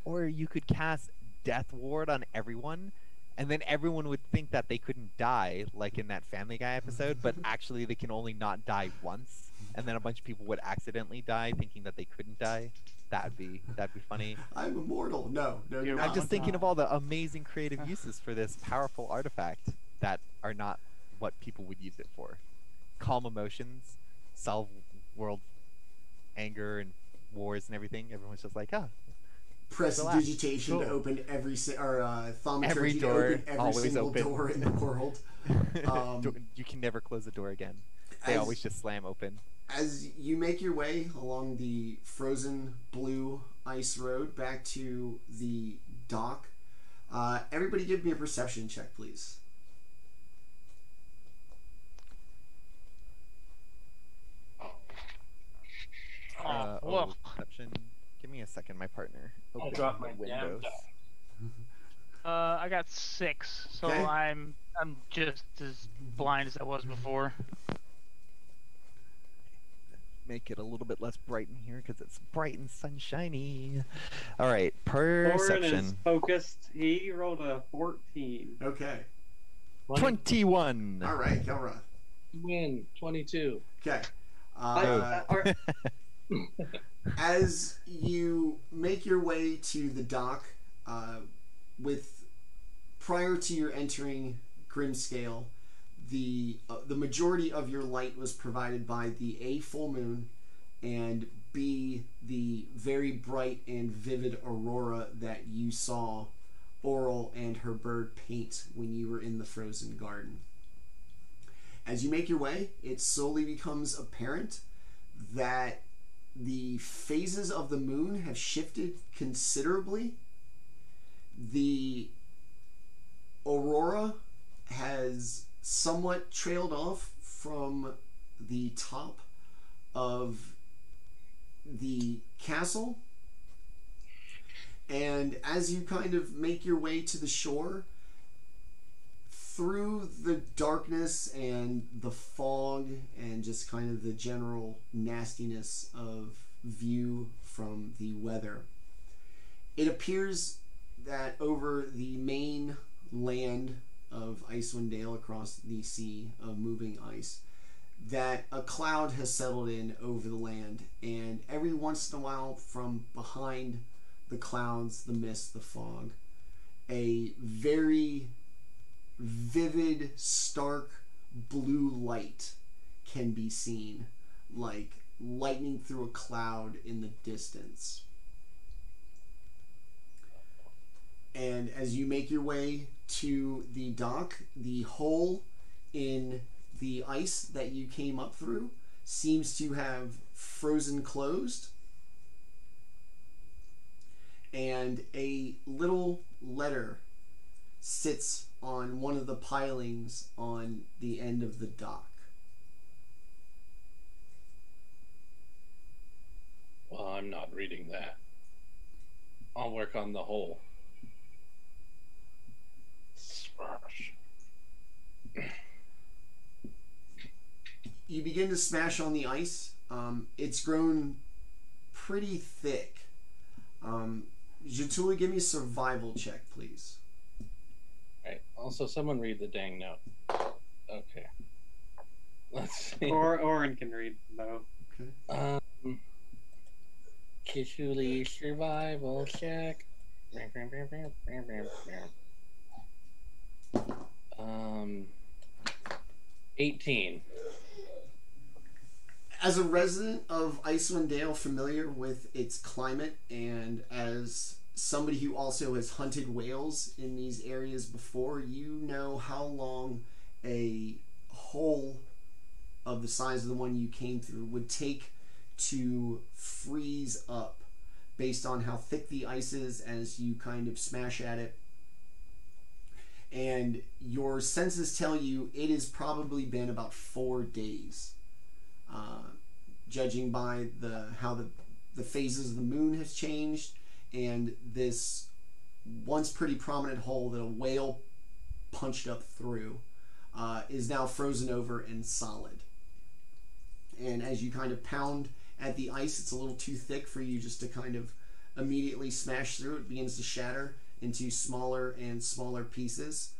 or you could cast Death Ward on everyone, and then everyone would think that they couldn't die, like in that Family Guy episode, but actually they can only not die once, and then a bunch of people would accidentally die, thinking that they couldn't die. That'd be funny. I'm immortal. No, you're not. I'm just thinking of all the amazing creative uses for this powerful artifact that are not what people would use it for. Calm emotions, solve world anger and wars and everything. Everyone's just like, Prestidigitation to open every thaumaturgy to open every single door in the world. You can never close a door again. They always just slam open. As you make your way along the frozen blue ice road back to the dock, everybody give me a perception check, please. Perception. Give me a second, my partner. I'll drop my windows. I got 6, so Okay. I'm just as blind as I was before. Make it a little bit less bright in here because it's bright and sunshiny. All right, Orryn is perception. focused. He rolled a 14. Okay. 21. All right, Kelroth. Win 22. Okay. As you make your way to the dock, prior to your entering Grimscale, the majority of your light was provided by the A, full moon, and B, the very bright and vivid aurora that you saw Orryn and her bird paint when you were in the frozen garden. As you make your way, it slowly becomes apparent that the phases of the moon have shifted considerably. The aurora has somewhat trailed off from the top of the castle, and as you kind of make your way to the shore, through the darkness and the fog and just kind of the general nastiness of view from the weather, it appears that over the main land of Icewind Dale, across the sea of moving ice, that a cloud has settled in over the land, and every once in a while from behind the clouds, the mist, the fog, a very vivid, stark blue light can be seen, like lightning through a cloud in the distance. And as you make your way to the dock, the hole in the ice that you came up through seems to have frozen closed. And a little letter sits on one of the pilings on the end of the dock. Well, I'm not reading that. I'll work on the hole. Smash. You begin to smash on the ice. It's grown pretty thick. Jaatuuli, give me a survival check, please. Alright, also someone read the dang note. Okay. Let's see. Or Orryn can read though. Okay. Jaatuuli survival check. 18. As a resident of Icewind Dale, familiar with its climate, and as somebody who also has hunted whales in these areas before, you know how long a hole of the size of the one you came through would take to freeze up based on how thick the ice is as you kind of smash at it. And your senses tell you it has probably been about 4 days. Judging by how the phases of the moon has changed, and this once pretty prominent hole that a whale punched up through is now frozen over and solid. And as you kind of pound at the ice, it's a little too thick for you just to kind of immediately smash through. It begins to shatter into smaller and smaller pieces.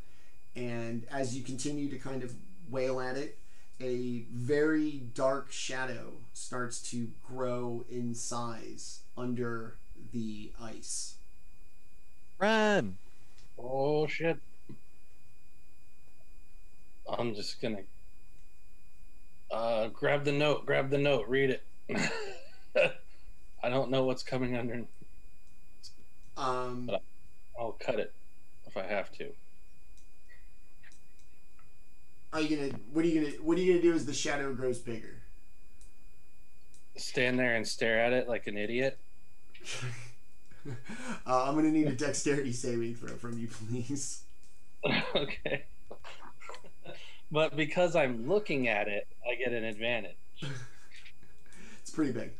And as you continue to kind of wail at it, a very dark shadow starts to grow in size under the ice. Run! Oh shit. I'm just gonna grab the note, read it. I don't know what's coming under. But I'll cut it if I have to. What are you gonna do as the shadow grows bigger? Stand there and stare at it like an idiot. I'm gonna need a dexterity saving throw from you, please. Okay. But because I'm looking at it, I get an advantage. It's pretty big.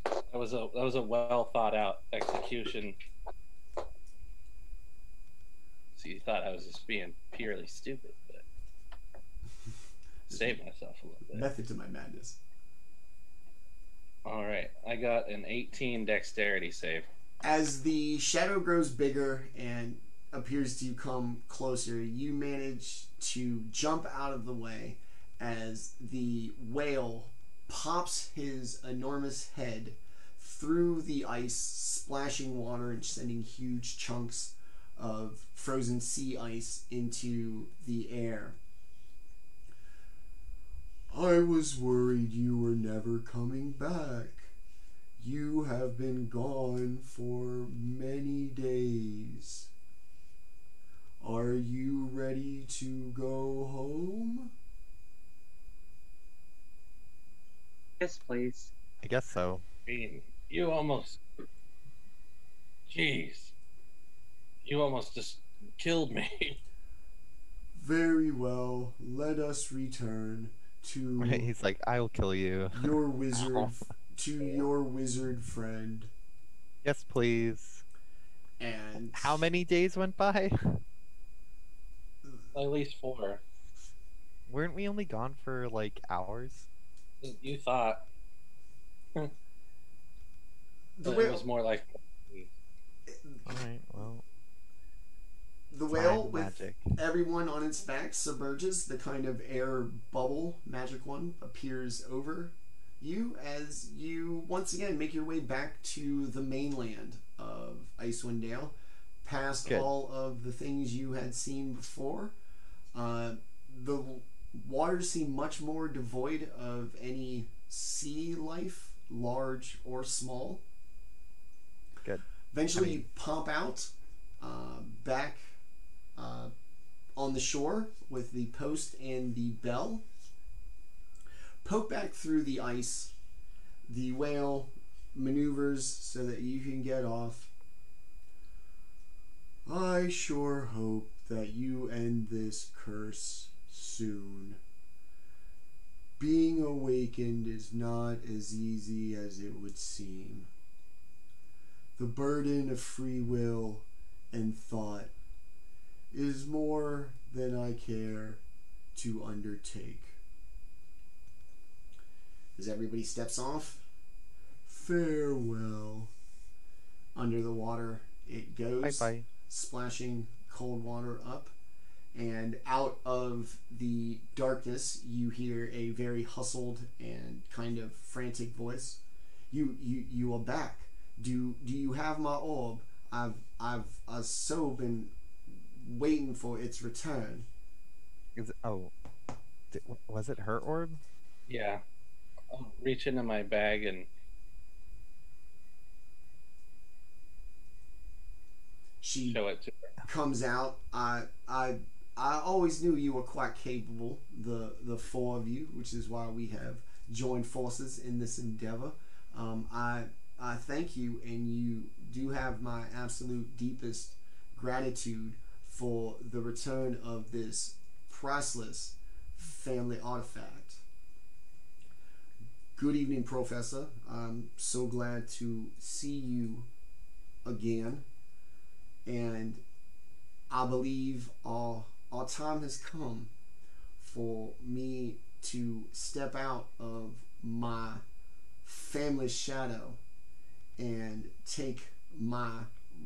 That was a well thought out execution. So you thought I was just being purely stupid, but saved myself a little bit. Method to my madness. All right, I got an 18 dexterity save. As the shadow grows bigger and appears to come closer, you manage to jump out of the way as the whale pops his enormous head through the ice, splashing water and sending huge chunks of frozen sea ice into the air. I was worried you were never coming back. You have been gone for many days. Are you ready to go home? Yes, please. I guess so. I mean, you almost... Jeez. You almost just killed me. Very well. Let us return to He's like, I'll kill you. your wizard your wizard friend. Yes, please. And How many days went by? At least 4. Weren't we only gone for like hours? You thought. the But whale, it was more like... Alright, well. the whale fine, with magic. everyone on its back submerges. The kind of air bubble magic one appears over you as you once again make your way back to the mainland of Icewind Dale, past Good. all of the things you had seen before. The waters seem much more devoid of any sea life, large or small. Good. Eventually, you pop out back on the shore with the post and the bell. Poke back through the ice. The whale maneuvers so that you can get off. I sure hope that you end this curse soon. Being awakened is not as easy as it would seem. The burden of free will and thought is more than I care to undertake. As everybody steps off, farewell. Under the water it goes, Bye-bye. splashing cold water up. And out of the darkness, you hear a very hustled and kind of frantic voice. You are back. Do you have my orb? I've so been waiting for its return. Was it her orb? Yeah. I'll reach into my bag and She show it to her. comes out. I always knew you were quite capable, the four of you, which is why we have joined forces in this endeavor. I thank you, and you do have my absolute deepest gratitude for the return of this priceless family artifact. Good evening, Professor. I'm so glad to see you again, and I believe our time has come for me to step out of my family's shadow and take my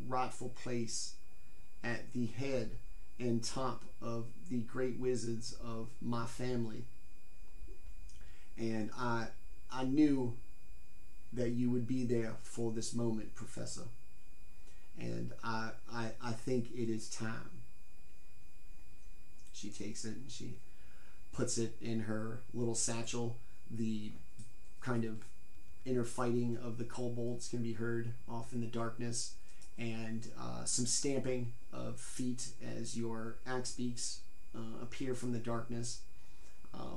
rightful place at the head and top of the great wizards of my family. And I knew that you would be there for this moment, Professor. And I think it is time. She takes it and she puts it in her little satchel. The kind of inner fighting of the kobolds can be heard off in the darkness, and some stamping of feet as your axe beaks appear from the darkness.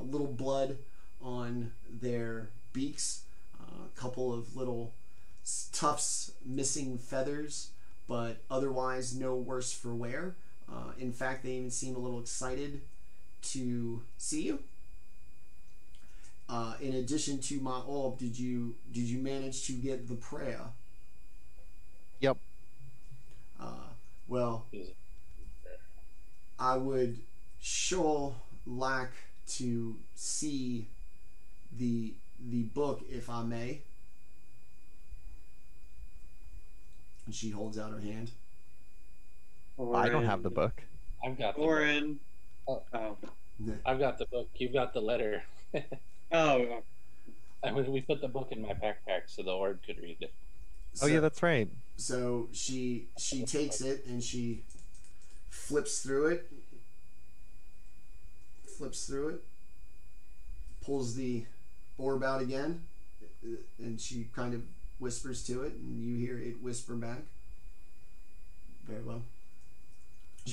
Little blood on their beaks, a couple of little tufts missing feathers, but otherwise no worse for wear. In fact, they even seem a little excited to see you. In addition to my orb, did you manage to get the prayer? Yep. Well, I would sure like to see the book, if I may. And she holds out her hand. I don't have the book. I've got the book. Orryn. Oh. Oh. I've got the book. You've got the letter. Oh. I mean, we put the book in my backpack so the orb could read it. Oh yeah, that's right. So she takes it and she flips through it. Pulls the orb out again, and she kind of whispers to it, and you hear it whisper back. Very well.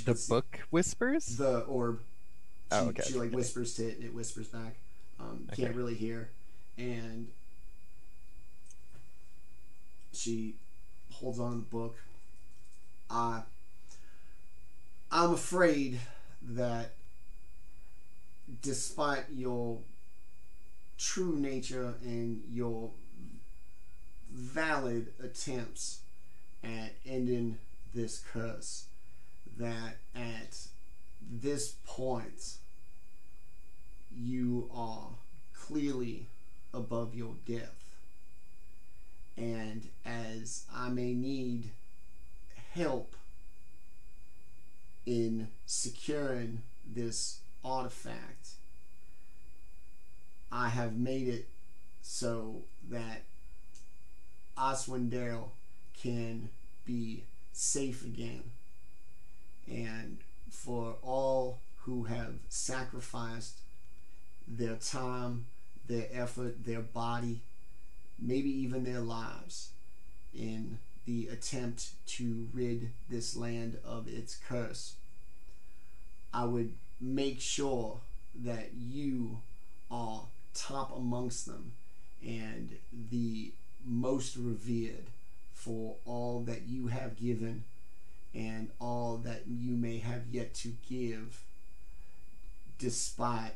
The book whispers? The orb. She, Oh, okay. She like whispers to it, and it whispers back. Okay. Can't really hear, and she holds on to the book. I'm afraid that despite your true nature and your valid attempts at ending this curse, that at this point you are clearly above your depth, and as I may need help in securing this artifact, I have made it so that Oswindale can be safe again. And for all who have sacrificed their time, their effort, their body, maybe even their lives in the attempt to rid this land of its curse. I would make sure that you are top amongst them and the most revered for all that you have given and all that you may have yet to give, despite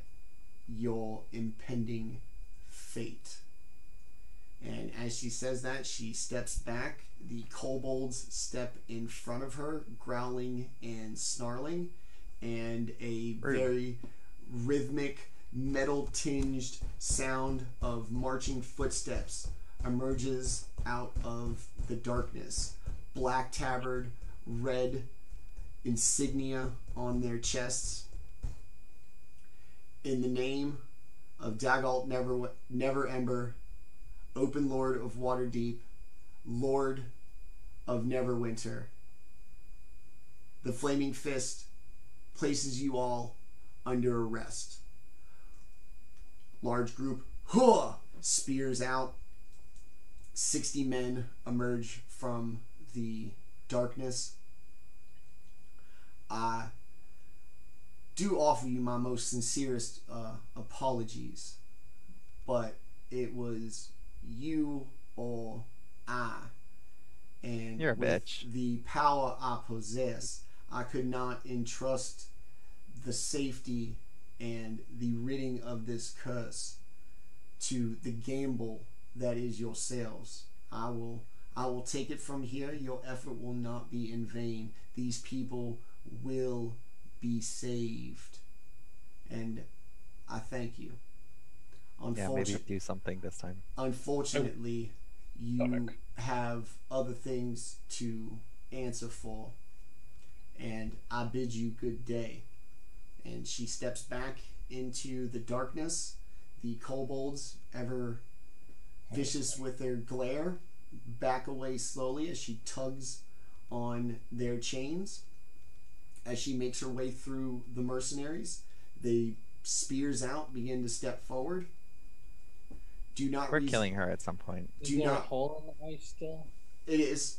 your impending fate. And as she says that, she steps back. The kobolds step in front of her, growling and snarling, and a very rhythmic, metal-tinged sound of marching footsteps emerges out of the darkness. Black tabard, red insignia on their chests. In the name of Dagalt Neverember, Open Lord of Waterdeep, Lord of Neverwinter, the Flaming Fist places you all under arrest. Large group, spears out. 60 men emerge from the darkness. I do offer you my most sincerest apologies, but it was you or I, and you're a with bitch. The power I possess, I could not entrust the safety and the ridding of this curse to the gamble that is yourselves. I will take it from here. Your effort will not be in vain. These people will be saved, and I thank you. Yeah, maybe do something this time. Unfortunately, you have other things to answer for, and I bid you good day. And she steps back into the darkness. The kobolds, ever vicious with their glare, back away slowly as she tugs on their chains. As she makes her way through the mercenaries, they spears out, begin to step forward. Do not. We're killing her at some point. Is there a hole in the ice still? It is.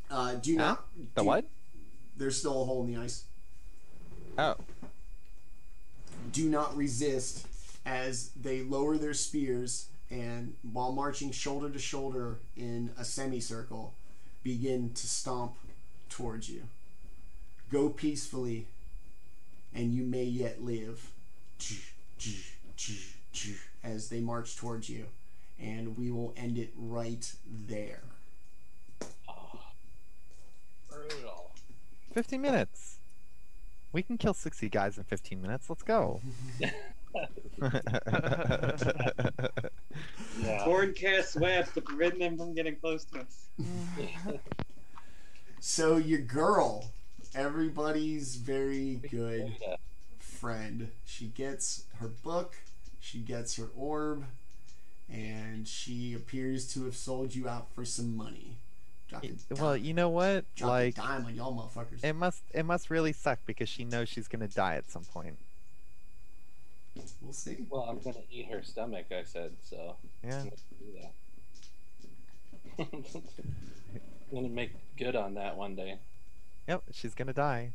Do not. What? There's still a hole in the ice. Oh. Do not resist as they lower their spears and, while marching shoulder to shoulder in a semicircle, begin to stomp towards you. Go peacefully, and you may yet live. As they march towards you, and we will end it right there. Oh, brutal. 15 minutes. We can kill 60 guys in 15 minutes. Let's go. Yeah. Horn cast webs to prevent them from getting close to us. So your girl, everybody's very good friend. She gets her book, she gets her orb, and she appears to have sold you out for some money. Well, you know what? Drop Like, a dime on y'all motherfuckers. it must really suck because she knows she's gonna die at some point. We'll see. Well, I'm gonna eat her stomach, I said, so Yeah. I'm gonna do that. I'm gonna make good on that one day. Yep, she's gonna die.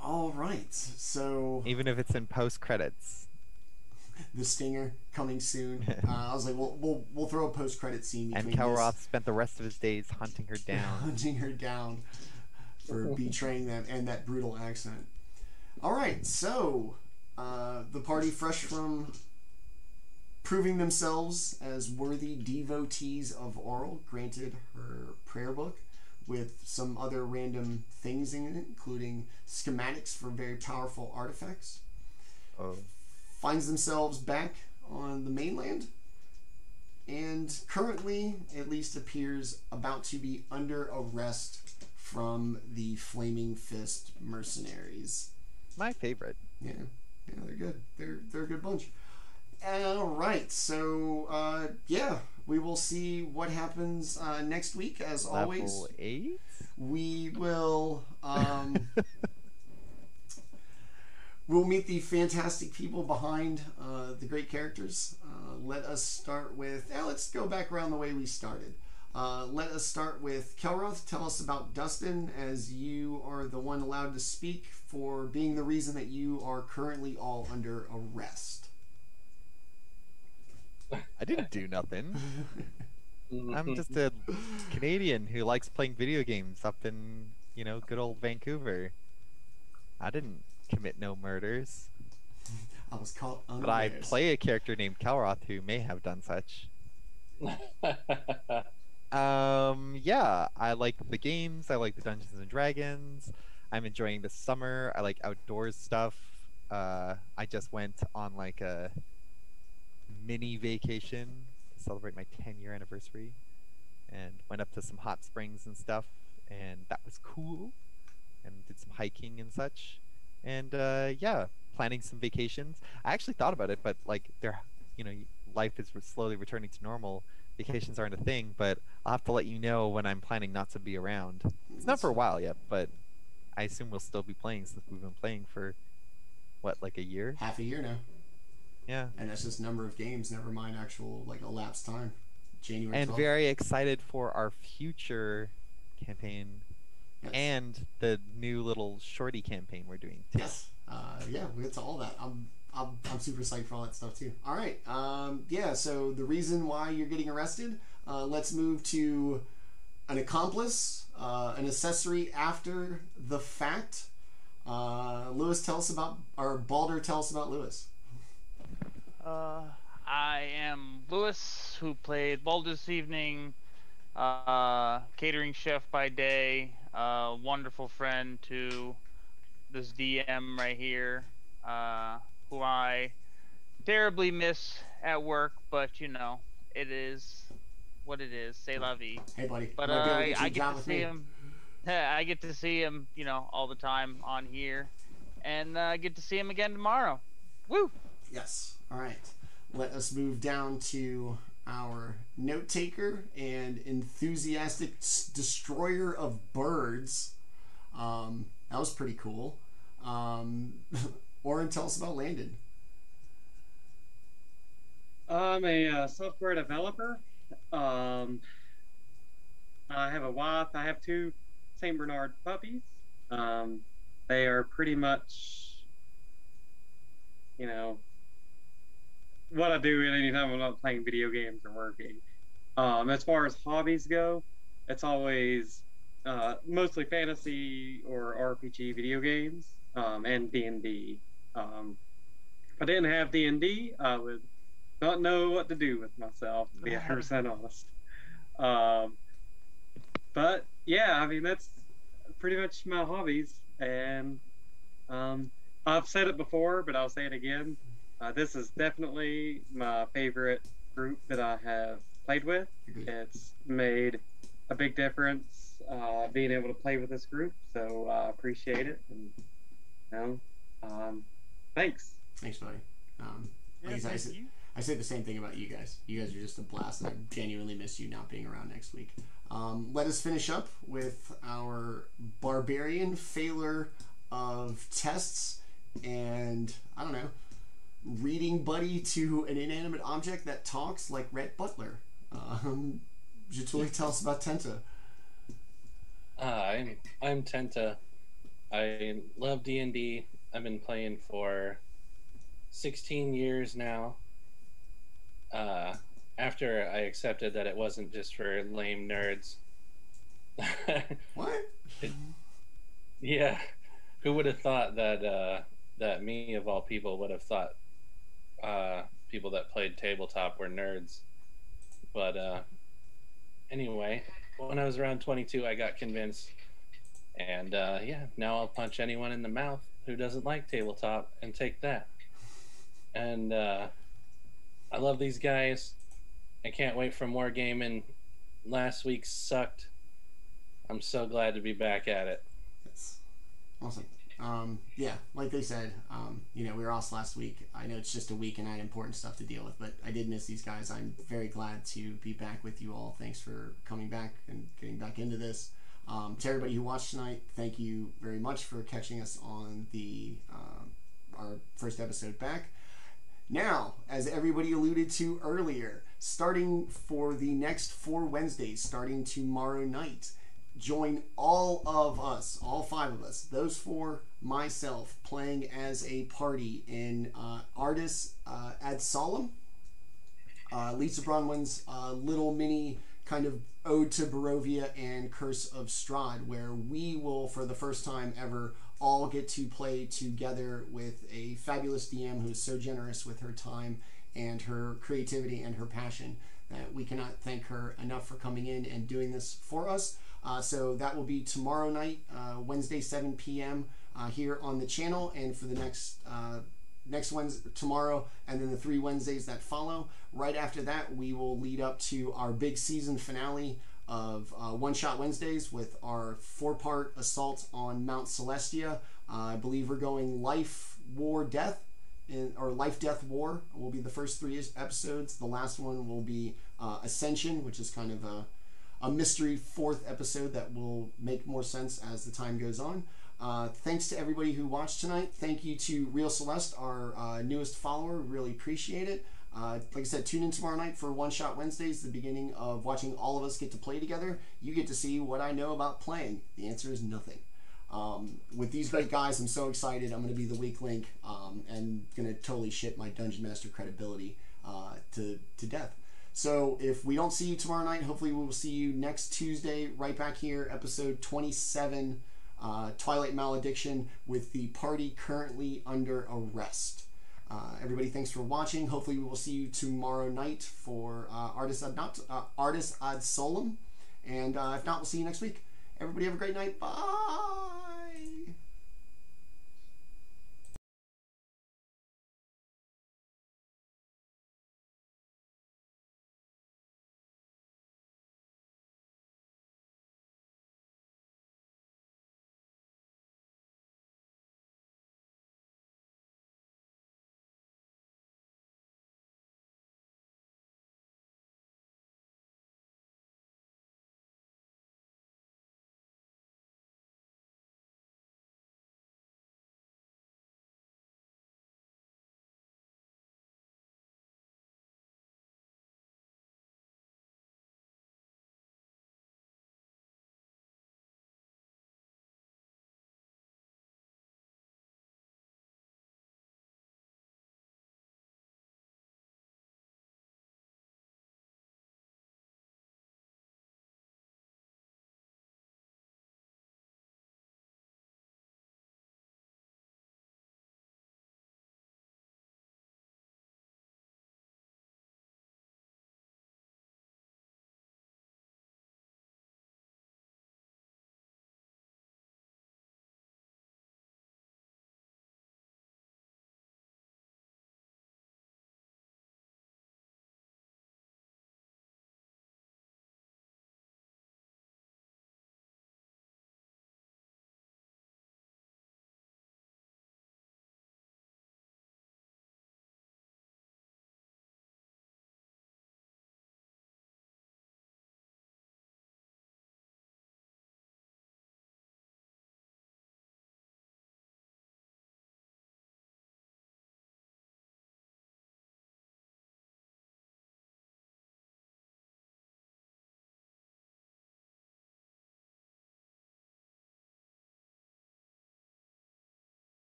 All right. So Even if it's in post credits. the stinger coming soon. I was like, we'll throw a post-credit scene And between Kelroth this. spent the rest of his days hunting her down. Hunting her down for betraying them and that brutal accent. All right, so the party, fresh from proving themselves as worthy devotees of Oral, granted her prayer book with some other random things in it, including schematics for very powerful artifacts. Oh. Finds themselves back on the mainland, and currently, at least, appears about to be under arrest from the Flaming Fist mercenaries. My favorite. Yeah, they're good. They're a good bunch. All right, so yeah, we will see what happens next week. As always, Level 8? we will. We'll meet the fantastic people behind the great characters. Let us start with... let's go back around the way we started. Let us start with Kelroth. Tell us about Dustin, as you are the one allowed to speak for being the reason that you are currently all under arrest. I didn't do nothing. I'm just a Canadian who likes playing video games up in, you know, good old Vancouver. I didn't commit no murders. I was caught unawares. But I play a character named Kelroth who may have done such. Yeah, I like the games. I like the Dungeons and Dragons. I'm enjoying the summer. I like outdoors stuff. I just went on like a mini vacation to celebrate my 10-year anniversary and went up to some hot springs and stuff, and that was cool, and did some hiking and such. And yeah, planning some vacations. I actually thought about it, but like you know, life is slowly returning to normal. Vacations aren't a thing, but I'll have to let you know when I'm planning not to be around. It's not for a while yet, but I assume we'll still be playing since we've been playing for what, like a year? Half a year now. Yeah. And that's just number of games, never mind actual like elapsed time. January 12th. And very excited for our future campaign. Yes. And the new little shorty campaign we're doing too. Yes. Yeah, we'll get to all that. I'm super psyched for all that stuff too. All right. Yeah. So the reason why you're getting arrested. Let's move to an accomplice, an accessory after the fact. Lewis, tell us about, or Baldr, tell us about Lewis. I am Lewis, who played Baldr this evening. Catering chef by day. Wonderful friend to this DM right here, who I terribly miss at work, but you know, it is what it is. C'est la vie. Hey, buddy. But I get to see him. I get to see him, you know, all the time on here, and I get to see him again tomorrow. Woo! Yes. All right. Let us move down to our note taker and enthusiastic destroyer of birds. That was pretty cool. Orryn, tell us about Landon. I'm a software developer. I have a wife. I have 2 Saint Bernard puppies. They are pretty much, you know, what I do at any time I'm not playing video games or working. As far as hobbies go, it's always mostly fantasy or RPG video games, and D&D. If I didn't have D&D, I would not know what to do with myself, to be 100% honest. But yeah, I mean, that's pretty much my hobbies, and I've said it before, but I'll say it again. This is definitely my favorite group that I have played with. It's made a big difference being able to play with this group, so I appreciate it. And you know, thanks. Thanks, buddy. I say the same thing about you guys. You guys are just a blast, and I genuinely miss you not being around next week. Let us finish up with our barbarian failure of tests and, I don't know, reading buddy to an inanimate object that talks like Rhett Butler. Jaatuuli, tell us about Tenta. I'm Tenta. I love D&D. I've been playing for 16 years now. After I accepted that it wasn't just for lame nerds. What? Yeah. Who would have thought that that me, of all people, would have thought people that played tabletop were nerds? But anyway, when I was around 22, I got convinced. And yeah, now I'll punch anyone in the mouth who doesn't like tabletop and take that. And I love these guys. I can't wait for more gaming. Last week sucked. I'm so glad to be back at it. That's awesome. Yeah, like they said, you know, we were off last week. I know it's just a week and I had important stuff to deal with, but I did miss these guys. I'm very glad to be back with you all. Thanks for coming back and getting back into this. To everybody who watched tonight, thank you very much for catching us on the our first episode back. Now, as everybody alluded to earlier, starting for the next 4 Wednesdays, starting tomorrow night, join all of us, all 5 of us, those 4, myself, playing as a party in Artis ad Solem, Lisa Bronwyn's little mini kind of ode to Barovia and Curse of Strahd, where we will, for the first time ever, all get to play together with a fabulous DM who is so generous with her time and her creativity and her passion that we cannot thank her enough for coming in and doing this for us. So that will be tomorrow night, Wednesday, 7 p.m. Here on the channel, and for the next Wednesday, tomorrow, and then the 3 Wednesdays that follow. Right after that, we will lead up to our big season finale of One-Shot Wednesdays with our 4-part assault on Mount Celestia. I believe we're going Life, War, Death, or Life, Death, War will be the first 3 episodes. The last one will be Ascension, which is kind of a mystery 4th episode that will make more sense as the time goes on. Thanks to everybody who watched tonight. Thank you to Real Celeste, our newest follower. Really appreciate it. Like I said, tune in tomorrow night for One Shot Wednesdays, the beginning of watching all of us get to play together. You get to see what I know about playing. The answer is nothing. With these great guys, I'm so excited. I'm going to be the weak link and going to totally shit my Dungeon Master credibility to death. So if we don't see you tomorrow night, hopefully we will see you next Tuesday right back here, episode 27, Twilight Malediction, with the party currently under arrest. Everybody, thanks for watching. Hopefully we will see you tomorrow night for Artis ad Solem. And if not, we'll see you next week. Everybody have a great night. Bye!